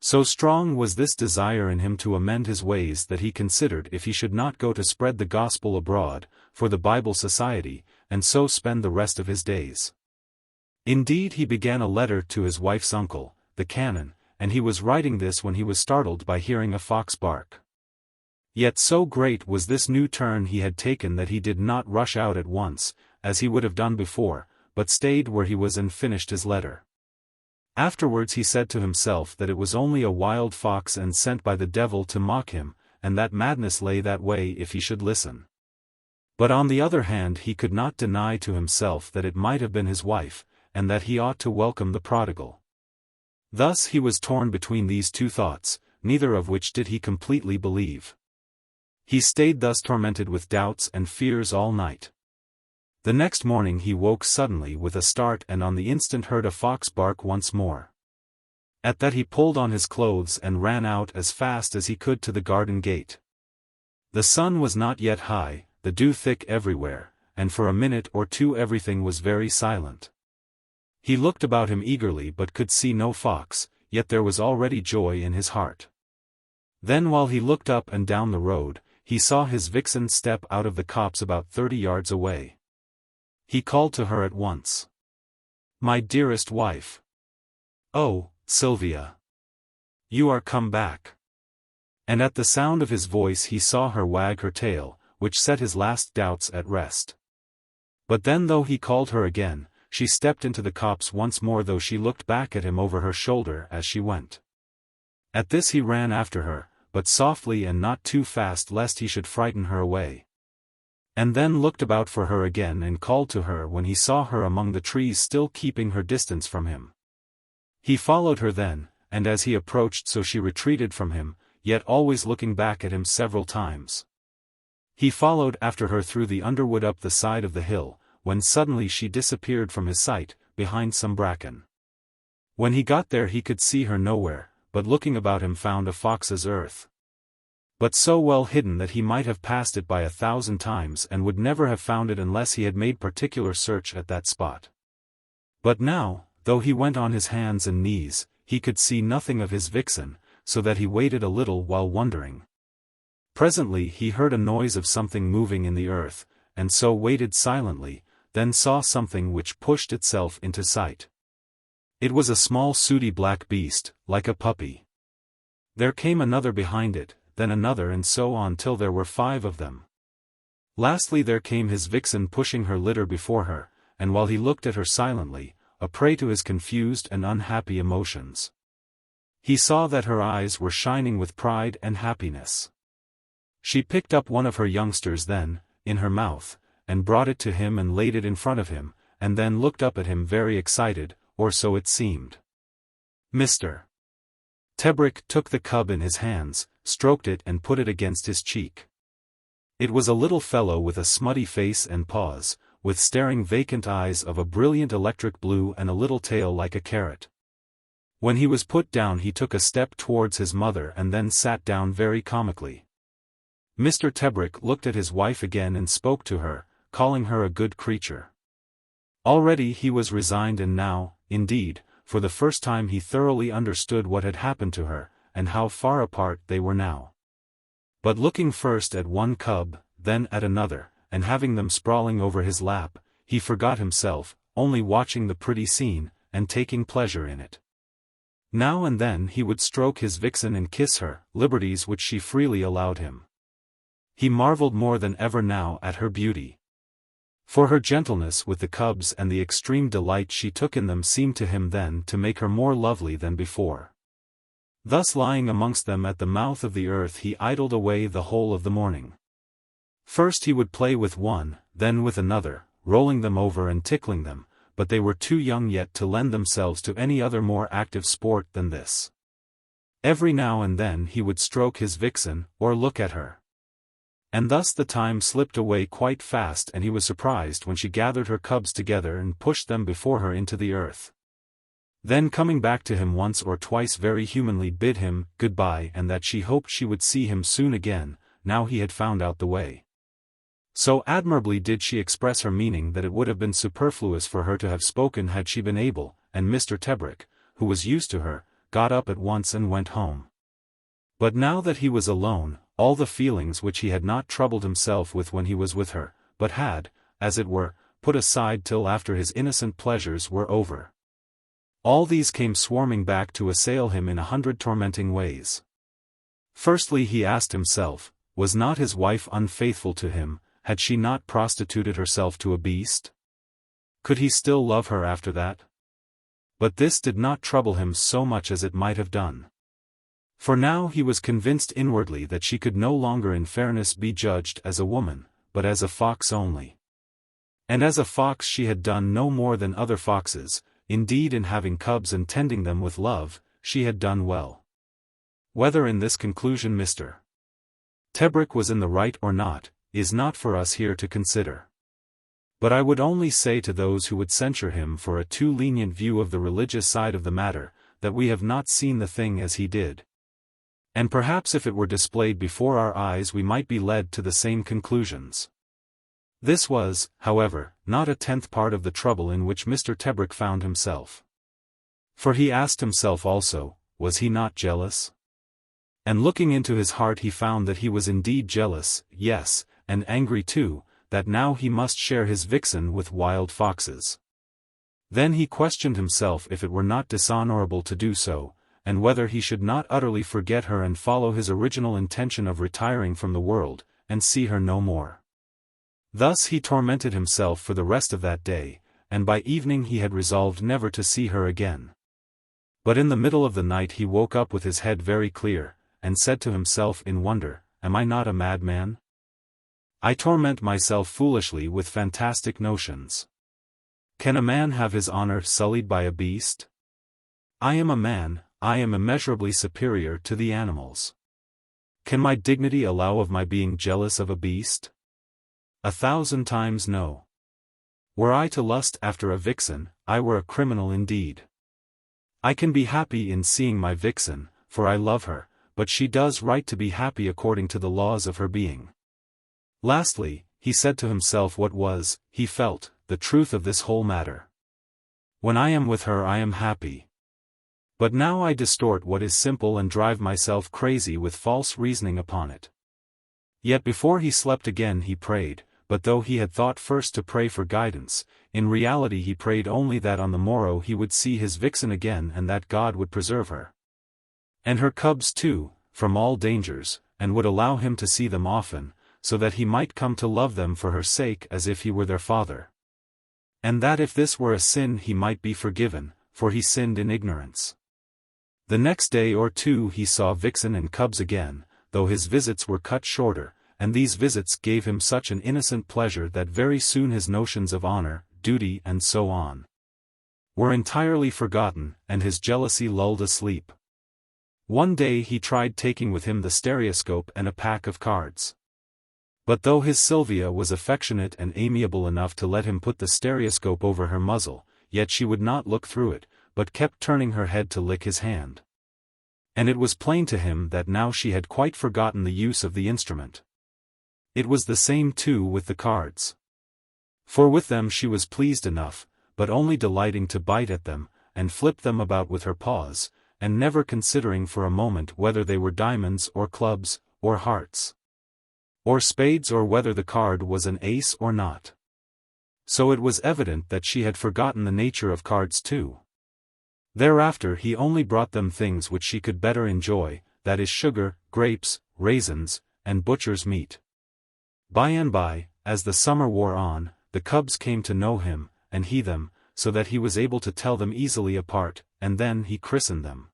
So strong was this desire in him to amend his ways that he considered if he should not go to spread the gospel abroad, for the Bible Society, and so spend the rest of his days. Indeed he began a letter to his wife's uncle, the cannon, and he was writing this when he was startled by hearing a fox bark. Yet so great was this new turn he had taken that he did not rush out at once, as he would have done before, but stayed where he was and finished his letter. Afterwards he said to himself that it was only a wild fox and sent by the devil to mock him, and that madness lay that way if he should listen. But on the other hand he could not deny to himself that it might have been his wife, and that he ought to welcome the prodigal. Thus he was torn between these two thoughts, neither of which did he completely believe. He stayed thus tormented with doubts and fears all night. The next morning he woke suddenly with a start and on the instant heard a fox bark once more. At that he pulled on his clothes and ran out as fast as he could to the garden gate. The sun was not yet high, the dew thick everywhere, and for a minute or two everything was very silent. He looked about him eagerly but could see no fox, yet there was already joy in his heart. Then while he looked up and down the road, he saw his vixen step out of the copse about 30 yards away. He called to her at once. "My dearest wife! Oh, Silvia! You are come back!" And at the sound of his voice he saw her wag her tail, which set his last doubts at rest. But then though he called her again, she stepped into the copse once more though she looked back at him over her shoulder as she went. At this he ran after her, but softly and not too fast lest he should frighten her away. And then looked about for her again and called to her when he saw her among the trees still keeping her distance from him. He followed her then, and as he approached so she retreated from him, yet always looking back at him several times. He followed after her through the underwood up the side of the hill, when suddenly she disappeared from his sight, behind some bracken. When he got there he could see her nowhere, but looking about him found a fox's earth. But so well hidden that he might have passed it by 1,000 times and would never have found it unless he had made particular search at that spot. But now, though he went on his hands and knees, he could see nothing of his vixen, so that he waited a little while wondering. Presently he heard a noise of something moving in the earth, and so waited silently, then saw something which pushed itself into sight. It was a small sooty black beast, like a puppy. There came another behind it, then another and so on till there were 5 of them. Lastly there came his vixen pushing her litter before her, and while he looked at her silently, a prey to his confused and unhappy emotions. He saw that her eyes were shining with pride and happiness. She picked up one of her youngsters then, in her mouth, and brought it to him and laid it in front of him, and then looked up at him very excited, or so it seemed. Mr. Tebrick took the cub in his hands, stroked it and put it against his cheek. It was a little fellow with a smutty face and paws, with staring vacant eyes of a brilliant electric blue and a little tail like a carrot. When he was put down he took a step towards his mother and then sat down very comically. Mr. Tebrick looked at his wife again and spoke to her, calling her a good creature. Already he was resigned and now, indeed, for the first time he thoroughly understood what had happened to her, and how far apart they were now. But looking first at one cub, then at another, and having them sprawling over his lap, he forgot himself, only watching the pretty scene, and taking pleasure in it. Now and then he would stroke his vixen and kiss her, liberties which she freely allowed him. He marveled more than ever now at her beauty. For her gentleness with the cubs and the extreme delight she took in them seemed to him then to make her more lovely than before. Thus lying amongst them at the mouth of the earth he idled away the whole of the morning. First he would play with one, then with another, rolling them over and tickling them, but they were too young yet to lend themselves to any other more active sport than this. Every now and then he would stroke his vixen, or look at her. And thus the time slipped away quite fast and he was surprised when she gathered her cubs together and pushed them before her into the earth. Then coming back to him once or twice very humanly bid him good-bye and that she hoped she would see him soon again, now he had found out the way. So admirably did she express her meaning that it would have been superfluous for her to have spoken had she been able, and Mr. Tebrick, who was used to her, got up at once and went home. But now that he was alone, all the feelings which he had not troubled himself with when he was with her, but had, as it were, put aside till after his innocent pleasures were over. All these came swarming back to assail him in 100 tormenting ways. Firstly, he asked himself, was not his wife unfaithful to him? Had she not prostituted herself to a beast? Could he still love her after that? But this did not trouble him so much as it might have done. For now he was convinced inwardly that she could no longer in fairness be judged as a woman, but as a fox only. And as a fox she had done no more than other foxes, indeed in having cubs and tending them with love, she had done well. Whether in this conclusion Mr. Tebrick was in the right or not, is not for us here to consider. But I would only say to those who would censure him for a too lenient view of the religious side of the matter, that we have not seen the thing as he did. And perhaps if it were displayed before our eyes we might be led to the same conclusions. This was, however, not a 10th part of the trouble in which Mr. Tebrick found himself. For he asked himself also, was he not jealous? And looking into his heart he found that he was indeed jealous, yes, and angry too, that now he must share his vixen with wild foxes. Then he questioned himself if it were not dishonorable to do so, and whether he should not utterly forget her and follow his original intention of retiring from the world, and see her no more. Thus he tormented himself for the rest of that day, and by evening he had resolved never to see her again. But in the middle of the night he woke up with his head very clear, and said to himself in wonder, "Am I not a madman? I torment myself foolishly with fantastic notions. Can a man have his honor sullied by a beast? I am a man, I am immeasurably superior to the animals. Can my dignity allow of my being jealous of a beast? 1,000 times no. Were I to lust after a vixen, I were a criminal indeed. I can be happy in seeing my vixen, for I love her, but she does right to be happy according to the laws of her being." Lastly, he said to himself what was, he felt, the truth of this whole matter. "When I am with her I am happy. But now I distort what is simple and drive myself crazy with false reasoning upon it." Yet before he slept again he prayed, but though he had thought first to pray for guidance, in reality he prayed only that on the morrow he would see his vixen again and that God would preserve her. And her cubs too, from all dangers, and would allow him to see them often, so that he might come to love them for her sake as if he were their father. And that if this were a sin he might be forgiven, for he sinned in ignorance. The next day or two he saw vixen and cubs again, though his visits were cut shorter, and these visits gave him such an innocent pleasure that very soon his notions of honor, duty and so on were entirely forgotten, and his jealousy lulled asleep. One day he tried taking with him the stereoscope and a pack of cards. But though his Silvia was affectionate and amiable enough to let him put the stereoscope over her muzzle, yet she would not look through it, but kept turning her head to lick his hand. And it was plain to him that now she had quite forgotten the use of the instrument. It was the same too with the cards. For with them she was pleased enough, but only delighting to bite at them, and flip them about with her paws, and never considering for a moment whether they were diamonds or clubs, or hearts, or spades, or whether the card was an ace or not. So it was evident that she had forgotten the nature of cards too. Thereafter he only brought them things which she could better enjoy, that is sugar, grapes, raisins, and butcher's meat. By and by, as the summer wore on, the cubs came to know him, and he them, so that he was able to tell them easily apart, and then he christened them.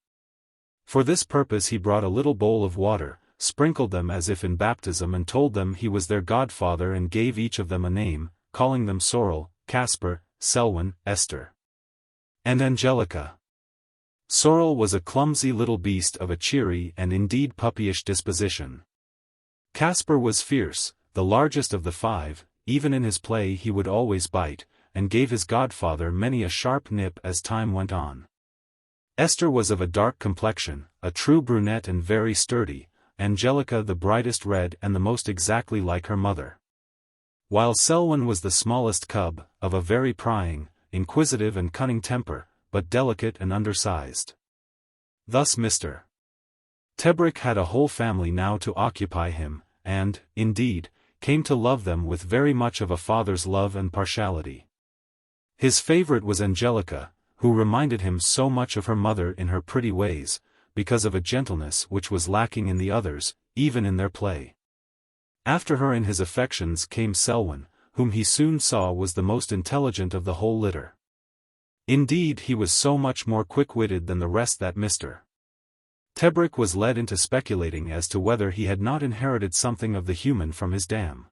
For this purpose he brought a little bowl of water, sprinkled them as if in baptism, and told them he was their godfather, and gave each of them a name, calling them Sorrel, Caspar, Selwyn, Esther, and Angelica. Sorrel was a clumsy little beast of a cheery and indeed puppyish disposition. Caspar was fierce, the largest of the 5, even in his play he would always bite, and gave his godfather many a sharp nip as time went on. Esther was of a dark complexion, a true brunette and very sturdy, Angelica the brightest red and the most exactly like her mother. While Selwyn was the smallest cub, of a very prying, inquisitive and cunning temper, but delicate and undersized. Thus Mr. Tebrick had a whole family now to occupy him, and, indeed, came to love them with very much of a father's love and partiality. His favorite was Angelica, who reminded him so much of her mother in her pretty ways, because of a gentleness which was lacking in the others, even in their play. After her in his affections came Selwyn, whom he soon saw was the most intelligent of the whole litter. Indeed, he was so much more quick-witted than the rest that Mr. Tebrick was led into speculating as to whether he had not inherited something of the human from his dam.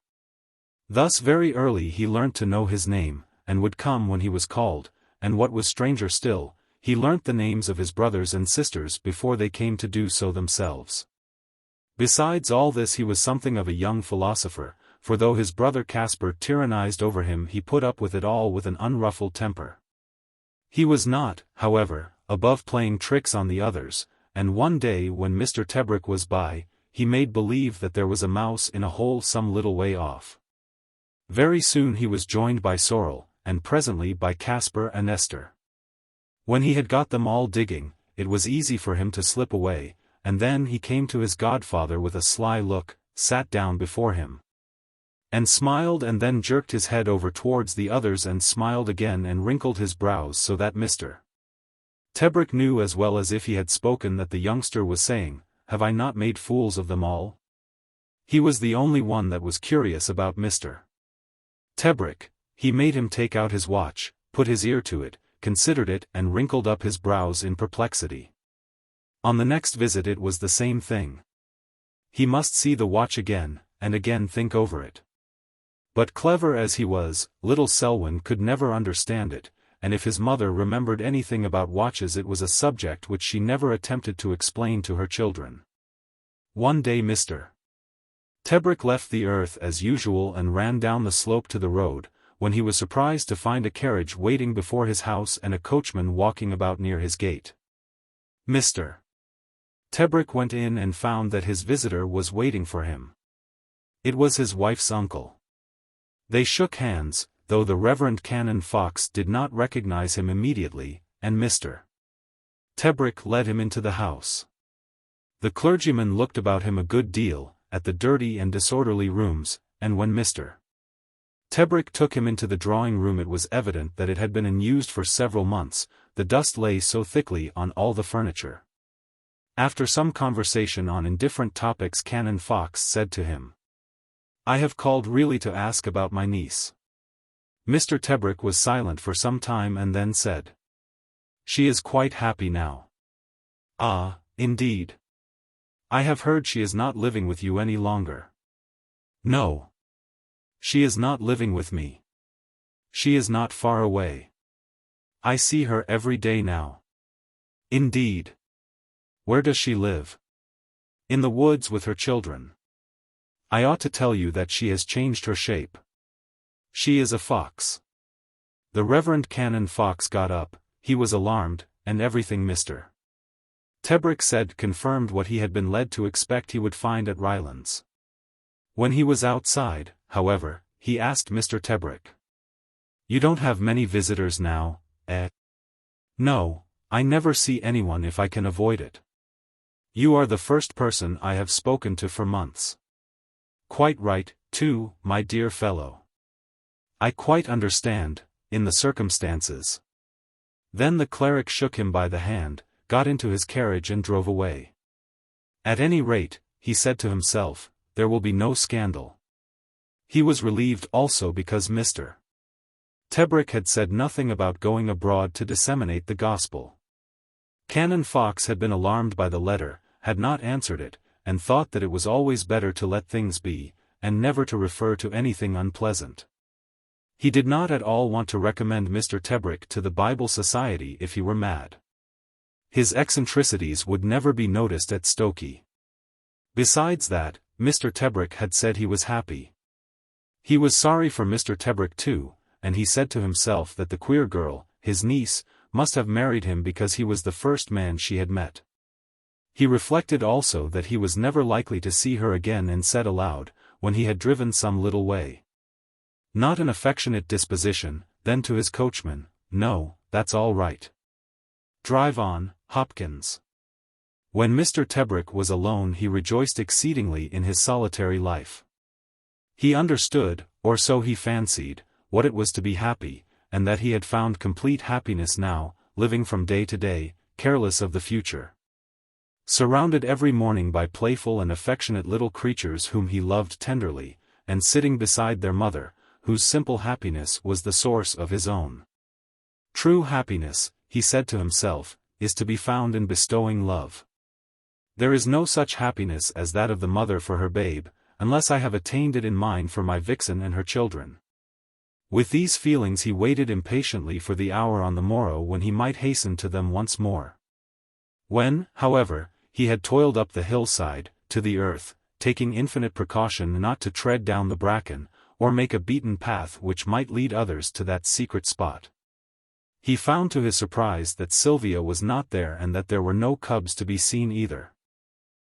Thus very early he learnt to know his name, and would come when he was called, and what was stranger still, he learnt the names of his brothers and sisters before they came to do so themselves. Besides all this, he was something of a young philosopher, for though his brother Caspar tyrannized over him, he put up with it all with an unruffled temper. He was not, however, above playing tricks on the others, and one day when Mr. Tebrick was by, he made believe that there was a mouse in a hole some little way off. Very soon he was joined by Sorrel, and presently by Caspar and Esther. When he had got them all digging, it was easy for him to slip away, and then he came to his godfather with a sly look, sat down before him, and smiled, and then jerked his head over towards the others and smiled again and wrinkled his brows so that Mr. Tebrick knew as well as if he had spoken that the youngster was saying, "Have I not made fools of them all?" He was the only one that was curious about Mr. Tebrick. He made him take out his watch, put his ear to it, considered it, and wrinkled up his brows in perplexity. On the next visit it was the same thing. He must see the watch again, and again think over it. But clever as he was, little Selwyn could never understand it, and if his mother remembered anything about watches, it was a subject which she never attempted to explain to her children. One day Mr. Tebrick left the earth as usual and ran down the slope to the road, when he was surprised to find a carriage waiting before his house and a coachman walking about near his gate. Mr. Tebrick went in and found that his visitor was waiting for him. It was his wife's uncle. They shook hands, though the Reverend Canon Fox did not recognize him immediately, and Mr. Tebrick led him into the house. The clergyman looked about him a good deal, at the dirty and disorderly rooms, and when Mr. Tebrick took him into the drawing-room it was evident that it had been unused for several months, the dust lay so thickly on all the furniture. After some conversation on indifferent topics, Canon Fox said to him, "I have called really to ask about my niece." Mr. Tebrick was silent for some time and then said, "She is quite happy now." "Ah, indeed. I have heard she is not living with you any longer." "No. She is not living with me. She is not far away. I see her every day now." "Indeed. Where does she live?" "In the woods with her children. I ought to tell you that she has changed her shape. She is a fox." The Reverend Canon Fox got up. He was alarmed, and everything Mr. Tebrick said confirmed what he had been led to expect he would find at Rylands. When he was outside, however, he asked Mr. Tebrick, "You don't have many visitors now, eh?" "No, I never see anyone if I can avoid it. You are the first person I have spoken to for months." "Quite right, too, my dear fellow. I quite understand, in the circumstances." Then the cleric shook him by the hand, got into his carriage and drove away. At any rate, he said to himself, there will be no scandal. He was relieved also because Mr. Tebrick had said nothing about going abroad to disseminate the gospel. Canon Fox had been alarmed by the letter, had not answered it, and thought that it was always better to let things be, and never to refer to anything unpleasant. He did not at all want to recommend Mr. Tebrick to the Bible Society if he were mad. His eccentricities would never be noticed at Stokey. Besides that, Mr. Tebrick had said he was happy. He was sorry for Mr. Tebrick too, and he said to himself that the queer girl, his niece, must have married him because he was the first man she had met. He reflected also that he was never likely to see her again and said aloud, when he had driven some little way, not an affectionate disposition, then to his coachman, "No, that's all right. Drive on, Hopkins." When Mr. Tebrick was alone he rejoiced exceedingly in his solitary life. He understood, or so he fancied, what it was to be happy, and that he had found complete happiness now, living from day to day, careless of the future. Surrounded every morning by playful and affectionate little creatures whom he loved tenderly, and sitting beside their mother, whose simple happiness was the source of his own. True happiness, he said to himself, is to be found in bestowing love. There is no such happiness as that of the mother for her babe, unless I have attained it in mine for my vixen and her children. With these feelings he waited impatiently for the hour on the morrow when he might hasten to them once more. When, however, he had toiled up the hillside, to the earth, taking infinite precaution not to tread down the bracken, or make a beaten path which might lead others to that secret spot. He found to his surprise that Silvia was not there and that there were no cubs to be seen either.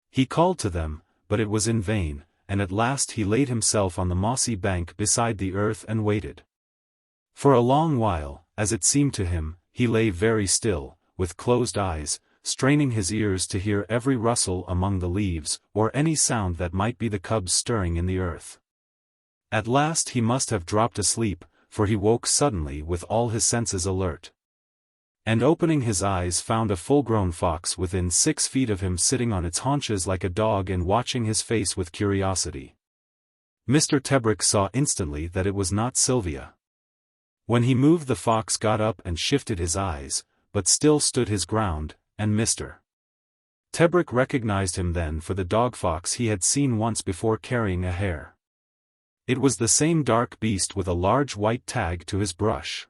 He called to them, but it was in vain, and at last he laid himself on the mossy bank beside the earth and waited. For a long while, as it seemed to him, he lay very still, with closed eyes, straining his ears to hear every rustle among the leaves, or any sound that might be the cubs stirring in the earth. At last he must have dropped asleep, for he woke suddenly with all his senses alert. And opening his eyes found a full-grown fox within 6 feet of him sitting on its haunches like a dog and watching his face with curiosity. Mr. Tebrick saw instantly that it was not Silvia. When he moved the fox got up and shifted his eyes, but still stood his ground, and Mr. Tebrick recognized him then for the dog-fox he had seen once before carrying a hare. It was the same dark beast with a large white tag to his brush.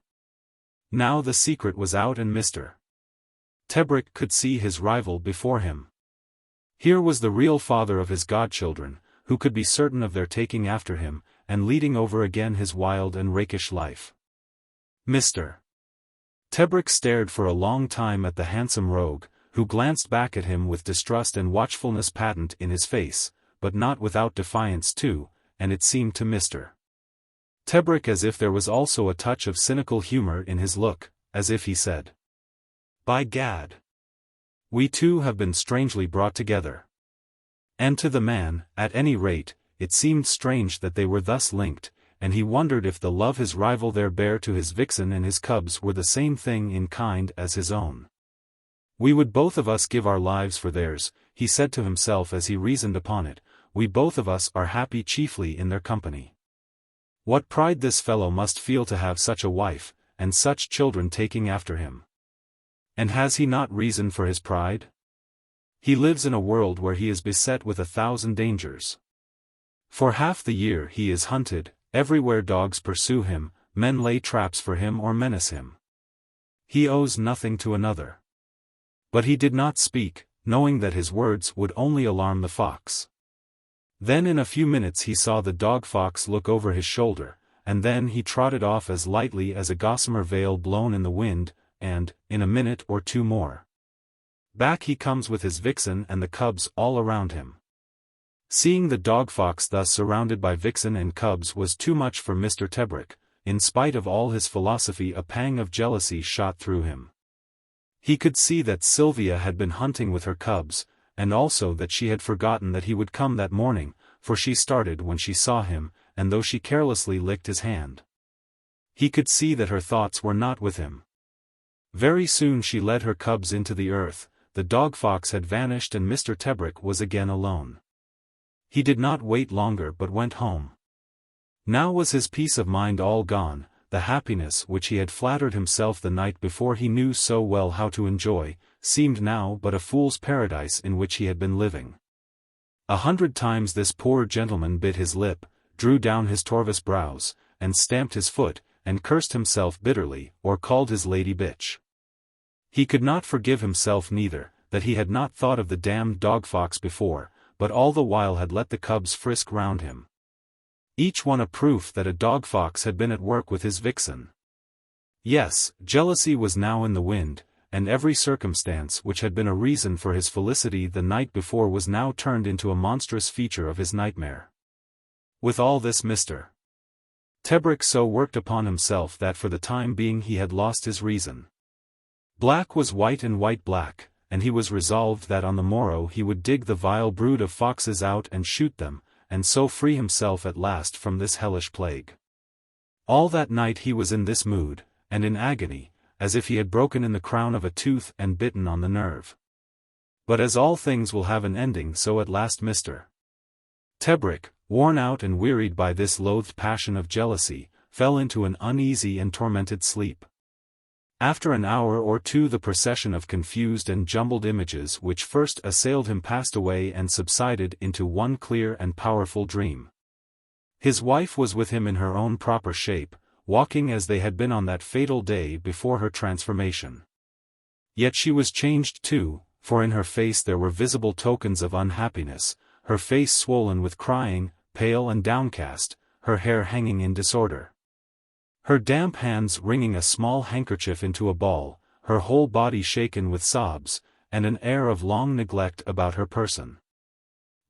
Now the secret was out and Mr. Tebrick could see his rival before him. Here was the real father of his godchildren, who could be certain of their taking after him, and leading over again his wild and rakish life. Mr. Tebrick stared for a long time at the handsome rogue, who glanced back at him with distrust and watchfulness patent in his face, but not without defiance too, and it seemed to Mr. Tebrick as if there was also a touch of cynical humor in his look, as if he said, "By gad! We two have been strangely brought together." And to the man, at any rate, it seemed strange that they were thus linked, and he wondered if the love his rival there bare to his vixen and his cubs were the same thing in kind as his own. "We would both of us give our lives for theirs," he said to himself as he reasoned upon it. "We both of us are happy chiefly in their company. What pride this fellow must feel to have such a wife, and such children taking after him. And has he not reason for his pride? He lives in a world where he is beset with 1,000 dangers. For half the year he is hunted, everywhere dogs pursue him, men lay traps for him or menace him. He owes nothing to another." But he did not speak, knowing that his words would only alarm the fox. Then in a few minutes he saw the dog-fox look over his shoulder, and then he trotted off as lightly as a gossamer veil blown in the wind, and, in a minute or two more, back he comes with his vixen and the cubs all around him. Seeing the dog-fox thus surrounded by vixen and cubs was too much for Mr. Tebrick. In spite of all his philosophy a pang of jealousy shot through him. He could see that Silvia had been hunting with her cubs, and also that she had forgotten that he would come that morning, for she started when she saw him, and though she carelessly licked his hand, he could see that her thoughts were not with him. Very soon she led her cubs into the earth, the dog-fox had vanished and Mr. Tebrick was again alone. He did not wait longer but went home. Now was his peace of mind all gone, the happiness which he had flattered himself the night before he knew so well how to enjoy, seemed now but a fool's paradise in which he had been living. 100 times this poor gentleman bit his lip, drew down his torvous brows, and stamped his foot, and cursed himself bitterly, or called his lady bitch. He could not forgive himself neither, that he had not thought of the damned dog-fox before, but all the while had let the cubs frisk round him. Each one a proof that a dog-fox had been at work with his vixen. Yes, jealousy was now in the wind, and every circumstance which had been a reason for his felicity the night before was now turned into a monstrous feature of his nightmare. With all this Mr. Tebrick so worked upon himself that for the time being he had lost his reason. Black was white and white black, and he was resolved that on the morrow he would dig the vile brood of foxes out and shoot them, and so free himself at last from this hellish plague. All that night he was in this mood, and in agony, as if he had broken in the crown of a tooth and bitten on the nerve. But as all things will have an ending, so at last Mr. Tebrick, worn out and wearied by this loathed passion of jealousy, fell into an uneasy and tormented sleep. After an hour or two the procession of confused and jumbled images which first assailed him passed away and subsided into one clear and powerful dream. His wife was with him in her own proper shape, walking as they had been on that fatal day before her transformation. Yet she was changed too, for in her face there were visible tokens of unhappiness, her face swollen with crying, pale and downcast, her hair hanging in disorder, her damp hands wringing a small handkerchief into a ball, her whole body shaken with sobs, and an air of long neglect about her person.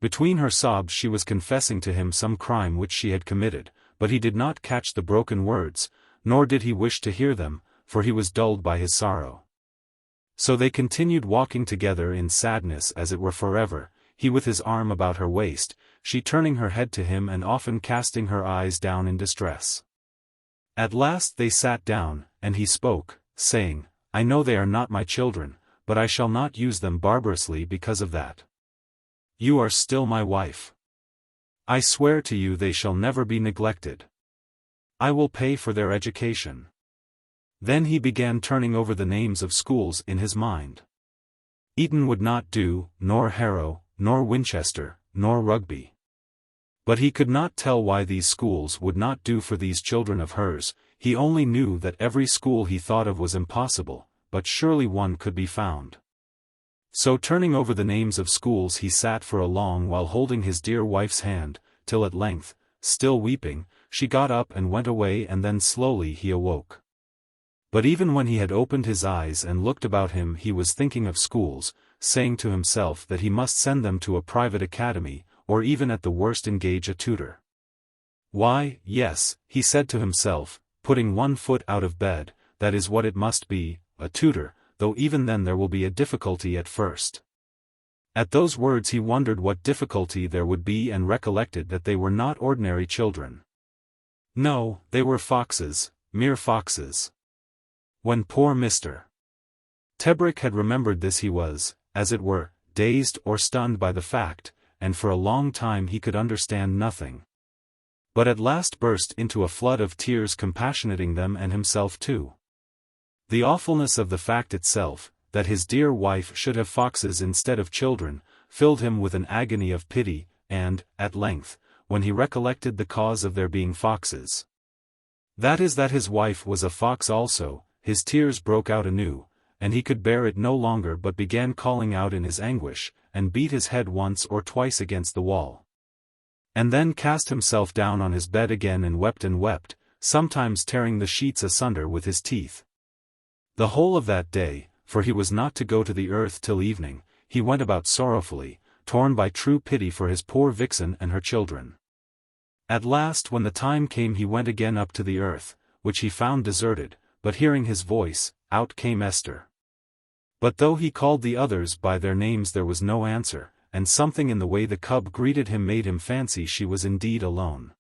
Between her sobs she was confessing to him some crime which she had committed, but he did not catch the broken words, nor did he wish to hear them, for he was dulled by his sorrow. So they continued walking together in sadness as it were forever, he with his arm about her waist, she turning her head to him and often casting her eyes down in distress. At last they sat down, and he spoke, saying, "I know they are not my children, but I shall not use them barbarously because of that. You are still my wife. I swear to you they shall never be neglected. I will pay for their education." Then he began turning over the names of schools in his mind. Eton would not do, nor Harrow, nor Winchester, nor Rugby. But he could not tell why these schools would not do for these children of hers. He only knew that every school he thought of was impossible, but surely one could be found. So turning over the names of schools he sat for a long while holding his dear wife's hand, till at length, still weeping, she got up and went away, and then slowly he awoke. But even when he had opened his eyes and looked about him he was thinking of schools, saying to himself that he must send them to a private academy, or even at the worst engage a tutor. Why, yes, he said to himself, putting one foot out of bed, that is what it must be, a tutor, though even then there will be a difficulty at first. At those words he wondered what difficulty there would be and recollected that they were not ordinary children. No, they were foxes, mere foxes. When poor Mr. Tebrick had remembered this he was, as it were, dazed or stunned by the fact, and for a long time he could understand nothing. But at last burst into a flood of tears compassionating them and himself too. The awfulness of the fact itself, that his dear wife should have foxes instead of children, filled him with an agony of pity, and, at length, when he recollected the cause of their being foxes, that is that his wife was a fox also, his tears broke out anew, and he could bear it no longer but began calling out in his anguish, and beat his head once or twice against the wall. And then cast himself down on his bed again and wept, sometimes tearing the sheets asunder with his teeth. The whole of that day, for he was not to go to the earth till evening, he went about sorrowfully, torn by true pity for his poor vixen and her children. At last when the time came he went again up to the earth, which he found deserted, but hearing his voice, out came Esther. But though he called the others by their names there was no answer, and something in the way the cub greeted him made him fancy she was indeed alone.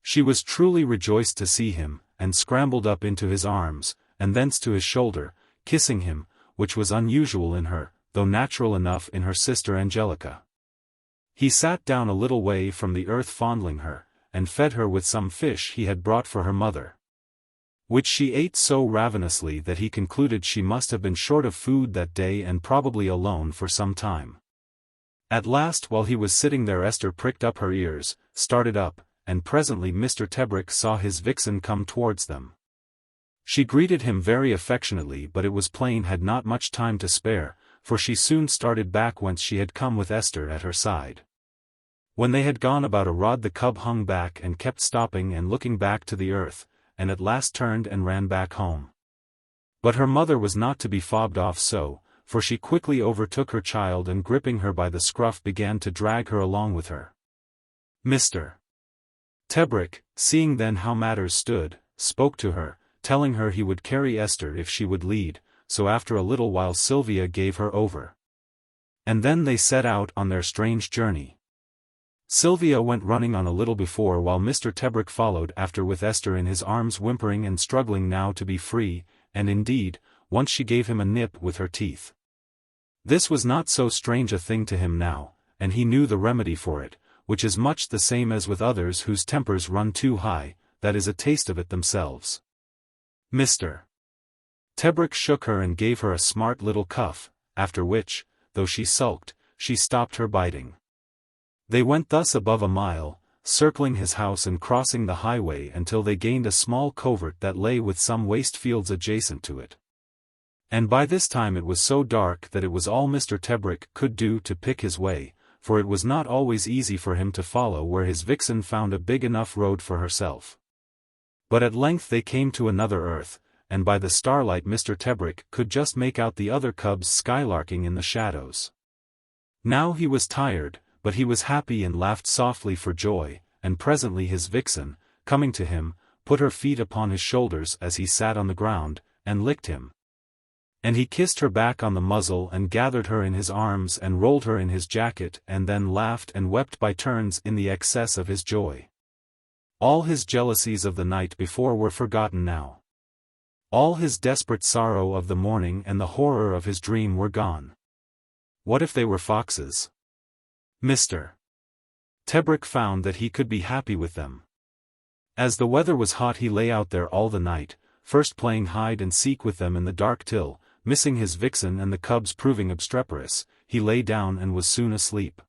She was truly rejoiced to see him, and scrambled up into his arms, and thence to his shoulder, kissing him, which was unusual in her, though natural enough in her sister Angelica. He sat down a little way from the earth fondling her, and fed her with some fish he had brought for her mother, which she ate so ravenously that he concluded she must have been short of food that day and probably alone for some time. At last while he was sitting there Esther pricked up her ears, started up, and presently Mr. Tebrick saw his vixen come towards them. She greeted him very affectionately, but it was plain had not much time to spare, for she soon started back whence she had come with Esther at her side. When they had gone about a rod the cub hung back and kept stopping and looking back to the earth, and at last turned and ran back home. But her mother was not to be fobbed off so, for she quickly overtook her child and gripping her by the scruff began to drag her along with her. Mr. Tebrick, seeing then how matters stood, spoke to her, telling her he would carry Esther if she would lead, so after a little while Silvia gave her over. And then they set out on their strange journey. Silvia went running on a little before while Mr. Tebrick followed after with Esther in his arms whimpering and struggling now to be free, and indeed, once she gave him a nip with her teeth. This was not so strange a thing to him now, and he knew the remedy for it, which is much the same as with others whose tempers run too high, that is a taste of it themselves. Mr. Tebrick shook her and gave her a smart little cuff, after which, though she sulked, she stopped her biting. They went thus above a mile, circling his house and crossing the highway until they gained a small covert that lay with some waste fields adjacent to it. And by this time it was so dark that it was all Mr. Tebrick could do to pick his way, for it was not always easy for him to follow where his vixen found a big enough road for herself. But at length they came to another earth, and by the starlight Mr. Tebrick could just make out the other cubs skylarking in the shadows. Now he was tired, but he was happy and laughed softly for joy, and presently his vixen, coming to him, put her feet upon his shoulders as he sat on the ground, and licked him. And he kissed her back on the muzzle and gathered her in his arms and rolled her in his jacket and then laughed and wept by turns in the excess of his joy. All his jealousies of the night before were forgotten now. All his desperate sorrow of the morning and the horror of his dream were gone. What if they were foxes? Mr. Tebrick found that he could be happy with them. As the weather was hot he lay out there all the night, first playing hide and seek with them in the dark till, missing his vixen and the cubs proving obstreperous, he lay down and was soon asleep.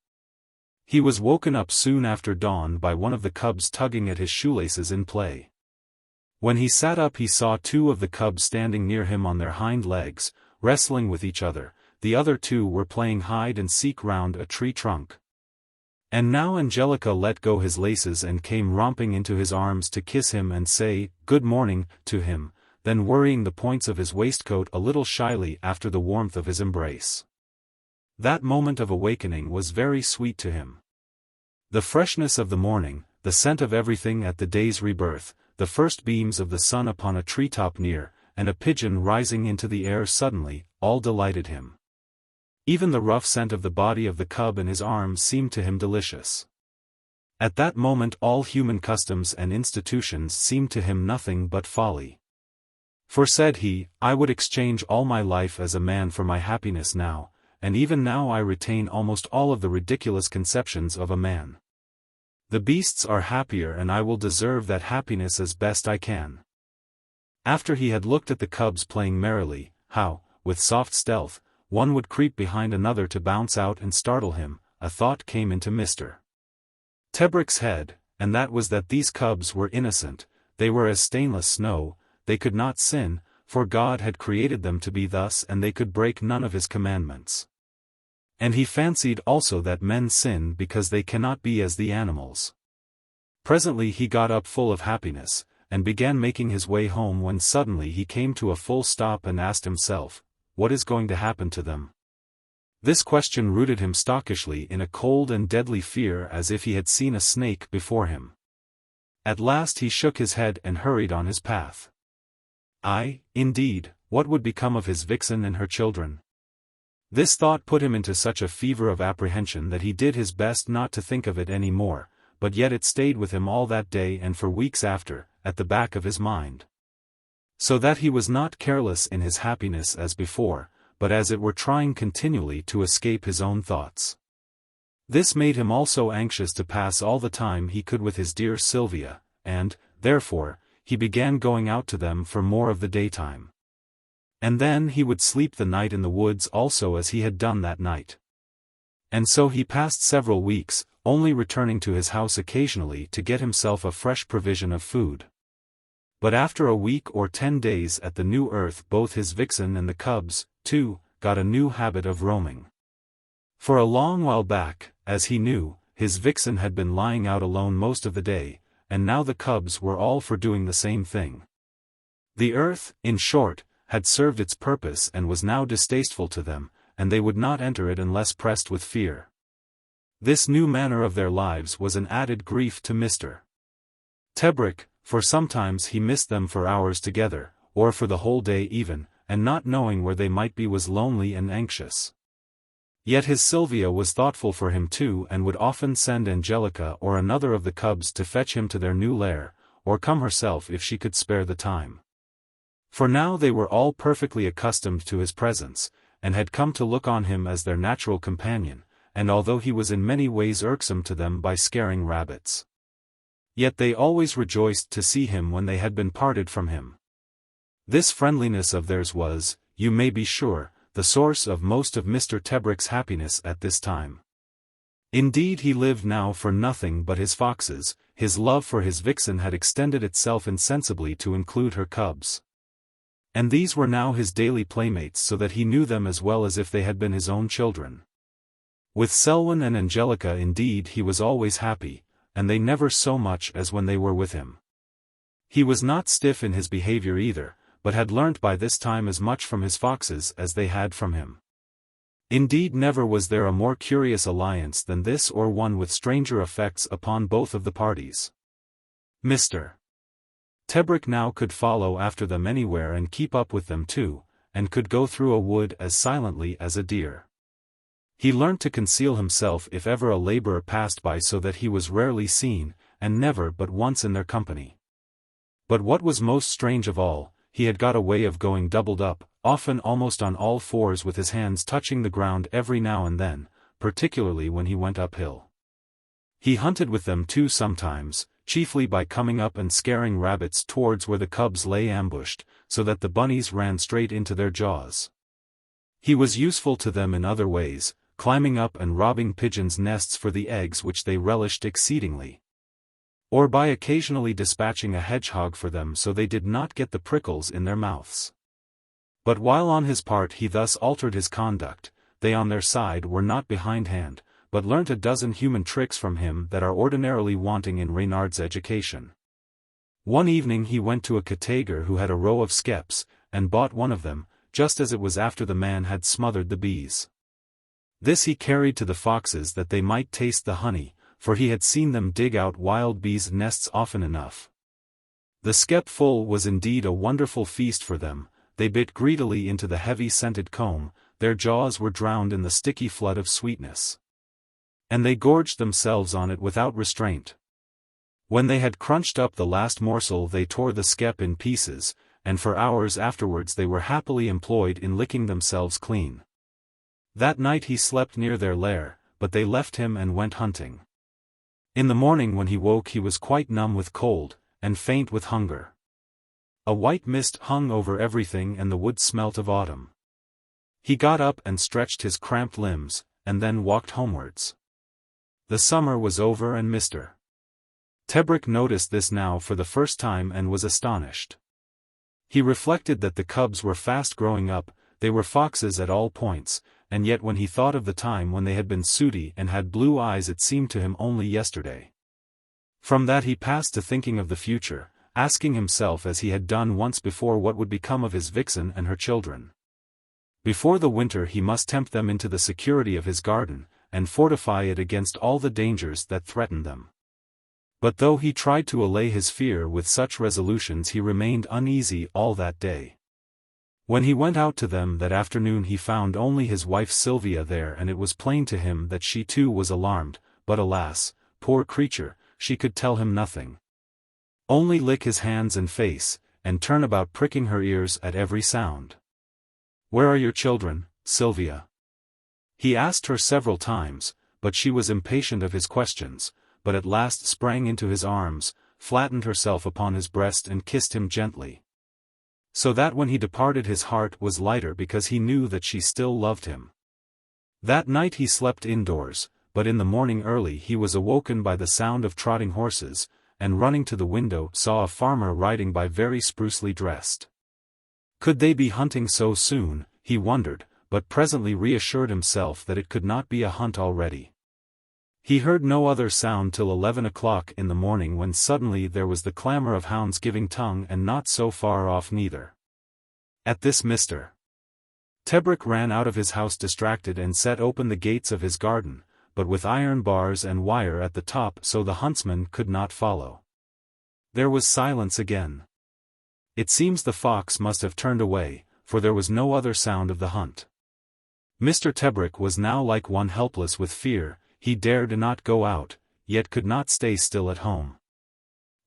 He was woken up soon after dawn by one of the cubs tugging at his shoelaces in play. When he sat up he saw two of the cubs standing near him on their hind legs, wrestling with each other. The other two were playing hide and seek round a tree trunk. And now Angelica let go his laces and came romping into his arms to kiss him and say, "Good morning," to him, then worrying the points of his waistcoat a little shyly after the warmth of his embrace. That moment of awakening was very sweet to him. The freshness of the morning, the scent of everything at the day's rebirth, the first beams of the sun upon a treetop near, and a pigeon rising into the air suddenly, all delighted him. Even the rough scent of the body of the cub in his arms seemed to him delicious. At that moment all human customs and institutions seemed to him nothing but folly. For said he, "I would exchange all my life as a man for my happiness now, and even now I retain almost all of the ridiculous conceptions of a man. The beasts are happier and I will deserve that happiness as best I can." After he had looked at the cubs playing merrily, how, with soft stealth, one would creep behind another to bounce out and startle him, a thought came into Mr. Tebrick's head, and that was that these cubs were innocent, they were as stainless snow, they could not sin, for God had created them to be thus and they could break none of his commandments. And he fancied also that men sin because they cannot be as the animals. Presently he got up full of happiness, and began making his way home when suddenly he came to a full stop and asked himself, what is going to happen to them? This question rooted him stockishly in a cold and deadly fear as if he had seen a snake before him. At last he shook his head and hurried on his path. Aye, indeed, what would become of his vixen and her children? This thought put him into such a fever of apprehension that he did his best not to think of it any more, but yet it stayed with him all that day and for weeks after, at the back of his mind. So that he was not careless in his happiness as before, but as it were trying continually to escape his own thoughts. This made him also anxious to pass all the time he could with his dear Silvia, and, therefore, he began going out to them for more of the daytime. And then he would sleep the night in the woods also as he had done that night. And so he passed several weeks, only returning to his house occasionally to get himself a fresh provision of food. But after a week or 10 days at the new earth both his vixen and the cubs, too, got a new habit of roaming. For a long while back, as he knew, his vixen had been lying out alone most of the day, and now the cubs were all for doing the same thing. The earth, in short, had served its purpose and was now distasteful to them, and they would not enter it unless pressed with fear. This new manner of their lives was an added grief to Mr. Tebrick, for sometimes he missed them for hours together, or for the whole day even, and not knowing where they might be was lonely and anxious. Yet his Silvia was thoughtful for him too and would often send Angelica or another of the cubs to fetch him to their new lair, or come herself if she could spare the time. For now they were all perfectly accustomed to his presence, and had come to look on him as their natural companion, and although he was in many ways irksome to them by scaring rabbits, yet they always rejoiced to see him when they had been parted from him. This friendliness of theirs was, you may be sure, the source of most of Mr. Tebrick's happiness at this time. Indeed, he lived now for nothing but his foxes. His love for his vixen had extended itself insensibly to include her cubs. And these were now his daily playmates, so that he knew them as well as if they had been his own children. With Selwyn and Angelica indeed he was always happy, and they never so much as when they were with him. He was not stiff in his behavior either, but had learnt by this time as much from his foxes as they had from him. Indeed, never was there a more curious alliance than this, or one with stranger effects upon both of the parties. Mr. Tebrick now could follow after them anywhere and keep up with them too, and could go through a wood as silently as a deer. He learnt to conceal himself if ever a labourer passed by, so that he was rarely seen, and never but once in their company. But what was most strange of all, he had got a way of going doubled up, often almost on all fours, with his hands touching the ground every now and then, particularly when he went uphill. He hunted with them too sometimes, chiefly by coming up and scaring rabbits towards where the cubs lay ambushed, so that the bunnies ran straight into their jaws. He was useful to them in other ways, climbing up and robbing pigeons' nests for the eggs which they relished exceedingly, or by occasionally dispatching a hedgehog for them so they did not get the prickles in their mouths. But while on his part he thus altered his conduct, they on their side were not behindhand, but learnt a dozen human tricks from him that are ordinarily wanting in Reynard's education. One evening he went to a cottager who had a row of skeps, and bought one of them, just as it was after the man had smothered the bees. This he carried to the foxes that they might taste the honey, for he had seen them dig out wild bees' nests often enough. The skepful was indeed a wonderful feast for them. They bit greedily into the heavy scented comb, their jaws were drowned in the sticky flood of sweetness, and they gorged themselves on it without restraint. When they had crunched up the last morsel they tore the skep in pieces, and for hours afterwards they were happily employed in licking themselves clean. That night he slept near their lair, but they left him and went hunting. In the morning when he woke he was quite numb with cold, and faint with hunger. A white mist hung over everything and the wood smelt of autumn. He got up and stretched his cramped limbs, and then walked homewards. The summer was over, and Mr. Tebrick noticed this now for the first time and was astonished. He reflected that the cubs were fast growing up, they were foxes at all points, and yet when he thought of the time when they had been sooty and had blue eyes it seemed to him only yesterday. From that he passed to thinking of the future, asking himself as he had done once before what would become of his vixen and her children. Before the winter he must tempt them into the security of his garden, and fortify it against all the dangers that threatened them. But though he tried to allay his fear with such resolutions he remained uneasy all that day. When he went out to them that afternoon he found only his wife Silvia there, and it was plain to him that she too was alarmed, but alas, poor creature, she could tell him nothing. Only lick his hands and face, and turn about pricking her ears at every sound. "Where are your children, Silvia?" He asked her several times, but she was impatient of his questions, but at last sprang into his arms, flattened herself upon his breast and kissed him gently. So that when he departed his heart was lighter because he knew that she still loved him. That night he slept indoors, but in the morning early he was awoken by the sound of trotting horses, and running to the window saw a farmer riding by very sprucely dressed. Could they be hunting so soon, he wondered, but presently reassured himself that it could not be a hunt already. He heard no other sound till 11 o'clock in the morning, when suddenly there was the clamour of hounds giving tongue, and not so far off neither. At this Mr. Tebrick ran out of his house distracted and set open the gates of his garden, but with iron bars and wire at the top so the huntsman could not follow. There was silence again. It seems the fox must have turned away, for there was no other sound of the hunt. Mr. Tebrick was now like one helpless with fear. He dared not go out, yet could not stay still at home.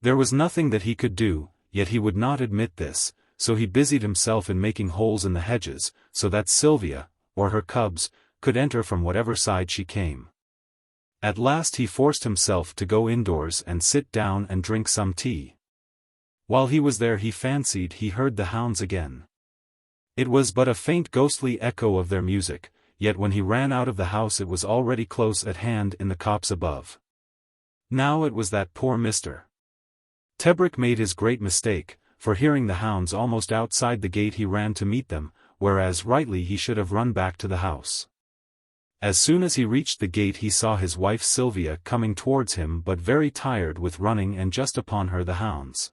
There was nothing that he could do, yet he would not admit this, so he busied himself in making holes in the hedges, so that Silvia, or her cubs, could enter from whatever side she came. At last he forced himself to go indoors and sit down and drink some tea. While he was there he fancied he heard the hounds again. It was but a faint ghostly echo of their music, yet when he ran out of the house it was already close at hand in the copse above. Now it was that poor Mr. Tebrick made his great mistake, for hearing the hounds almost outside the gate he ran to meet them, whereas rightly he should have run back to the house. As soon as he reached the gate he saw his wife Silvia coming towards him but very tired with running, and just upon her the hounds.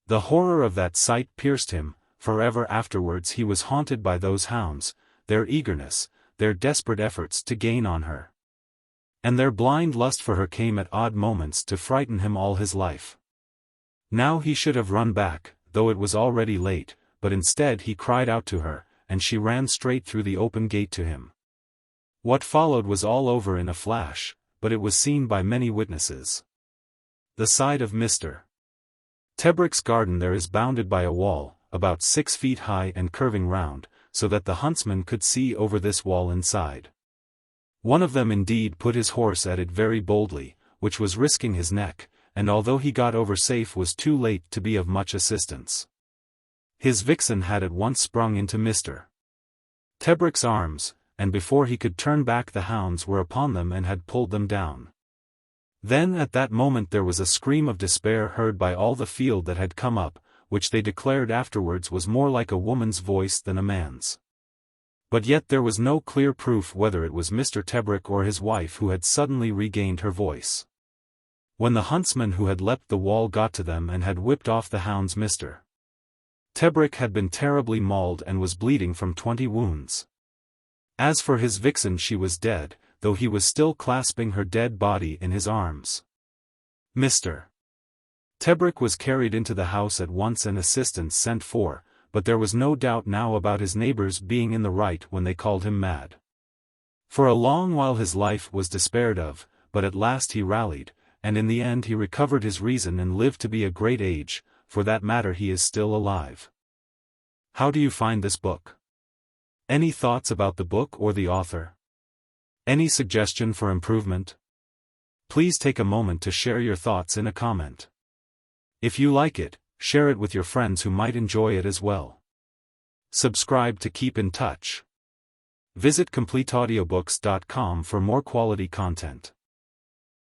The horror of that sight pierced him, for ever afterwards he was haunted by those hounds, their eagerness, their desperate efforts to gain on her. And their blind lust for her came at odd moments to frighten him all his life. Now he should have run back, though it was already late, but instead he cried out to her, and she ran straight through the open gate to him. What followed was all over in a flash, but it was seen by many witnesses. The side of Mr. Tebrick's garden there is bounded by a wall, about 6 feet high and curving round, so that the huntsman could see over this wall inside. One of them indeed put his horse at it very boldly, which was risking his neck, and although he got over safe was too late to be of much assistance. His vixen had at once sprung into Mr. Tebrick's arms, and before he could turn back the hounds were upon them and had pulled them down. Then at that moment there was a scream of despair heard by all the field that had come up, which they declared afterwards was more like a woman's voice than a man's. But yet there was no clear proof whether it was Mr. Tebrick or his wife who had suddenly regained her voice. When the huntsman who had leapt the wall got to them and had whipped off the hounds, Mr. Tebrick had been terribly mauled and was bleeding from 20 wounds. As for his vixen, she was dead, though he was still clasping her dead body in his arms. Mr. Tebrick was carried into the house at once and assistance sent for, but there was no doubt now about his neighbors being in the right when they called him mad. For a long while his life was despaired of, but at last he rallied, and in the end he recovered his reason and lived to be a great age. For that matter he is still alive. How do you find this book? Any thoughts about the book or the author? Any suggestion for improvement? Please take a moment to share your thoughts in a comment. If you like it, share it with your friends who might enjoy it as well. Subscribe to keep in touch. Visit CompleteAudiobooks.com for more quality content.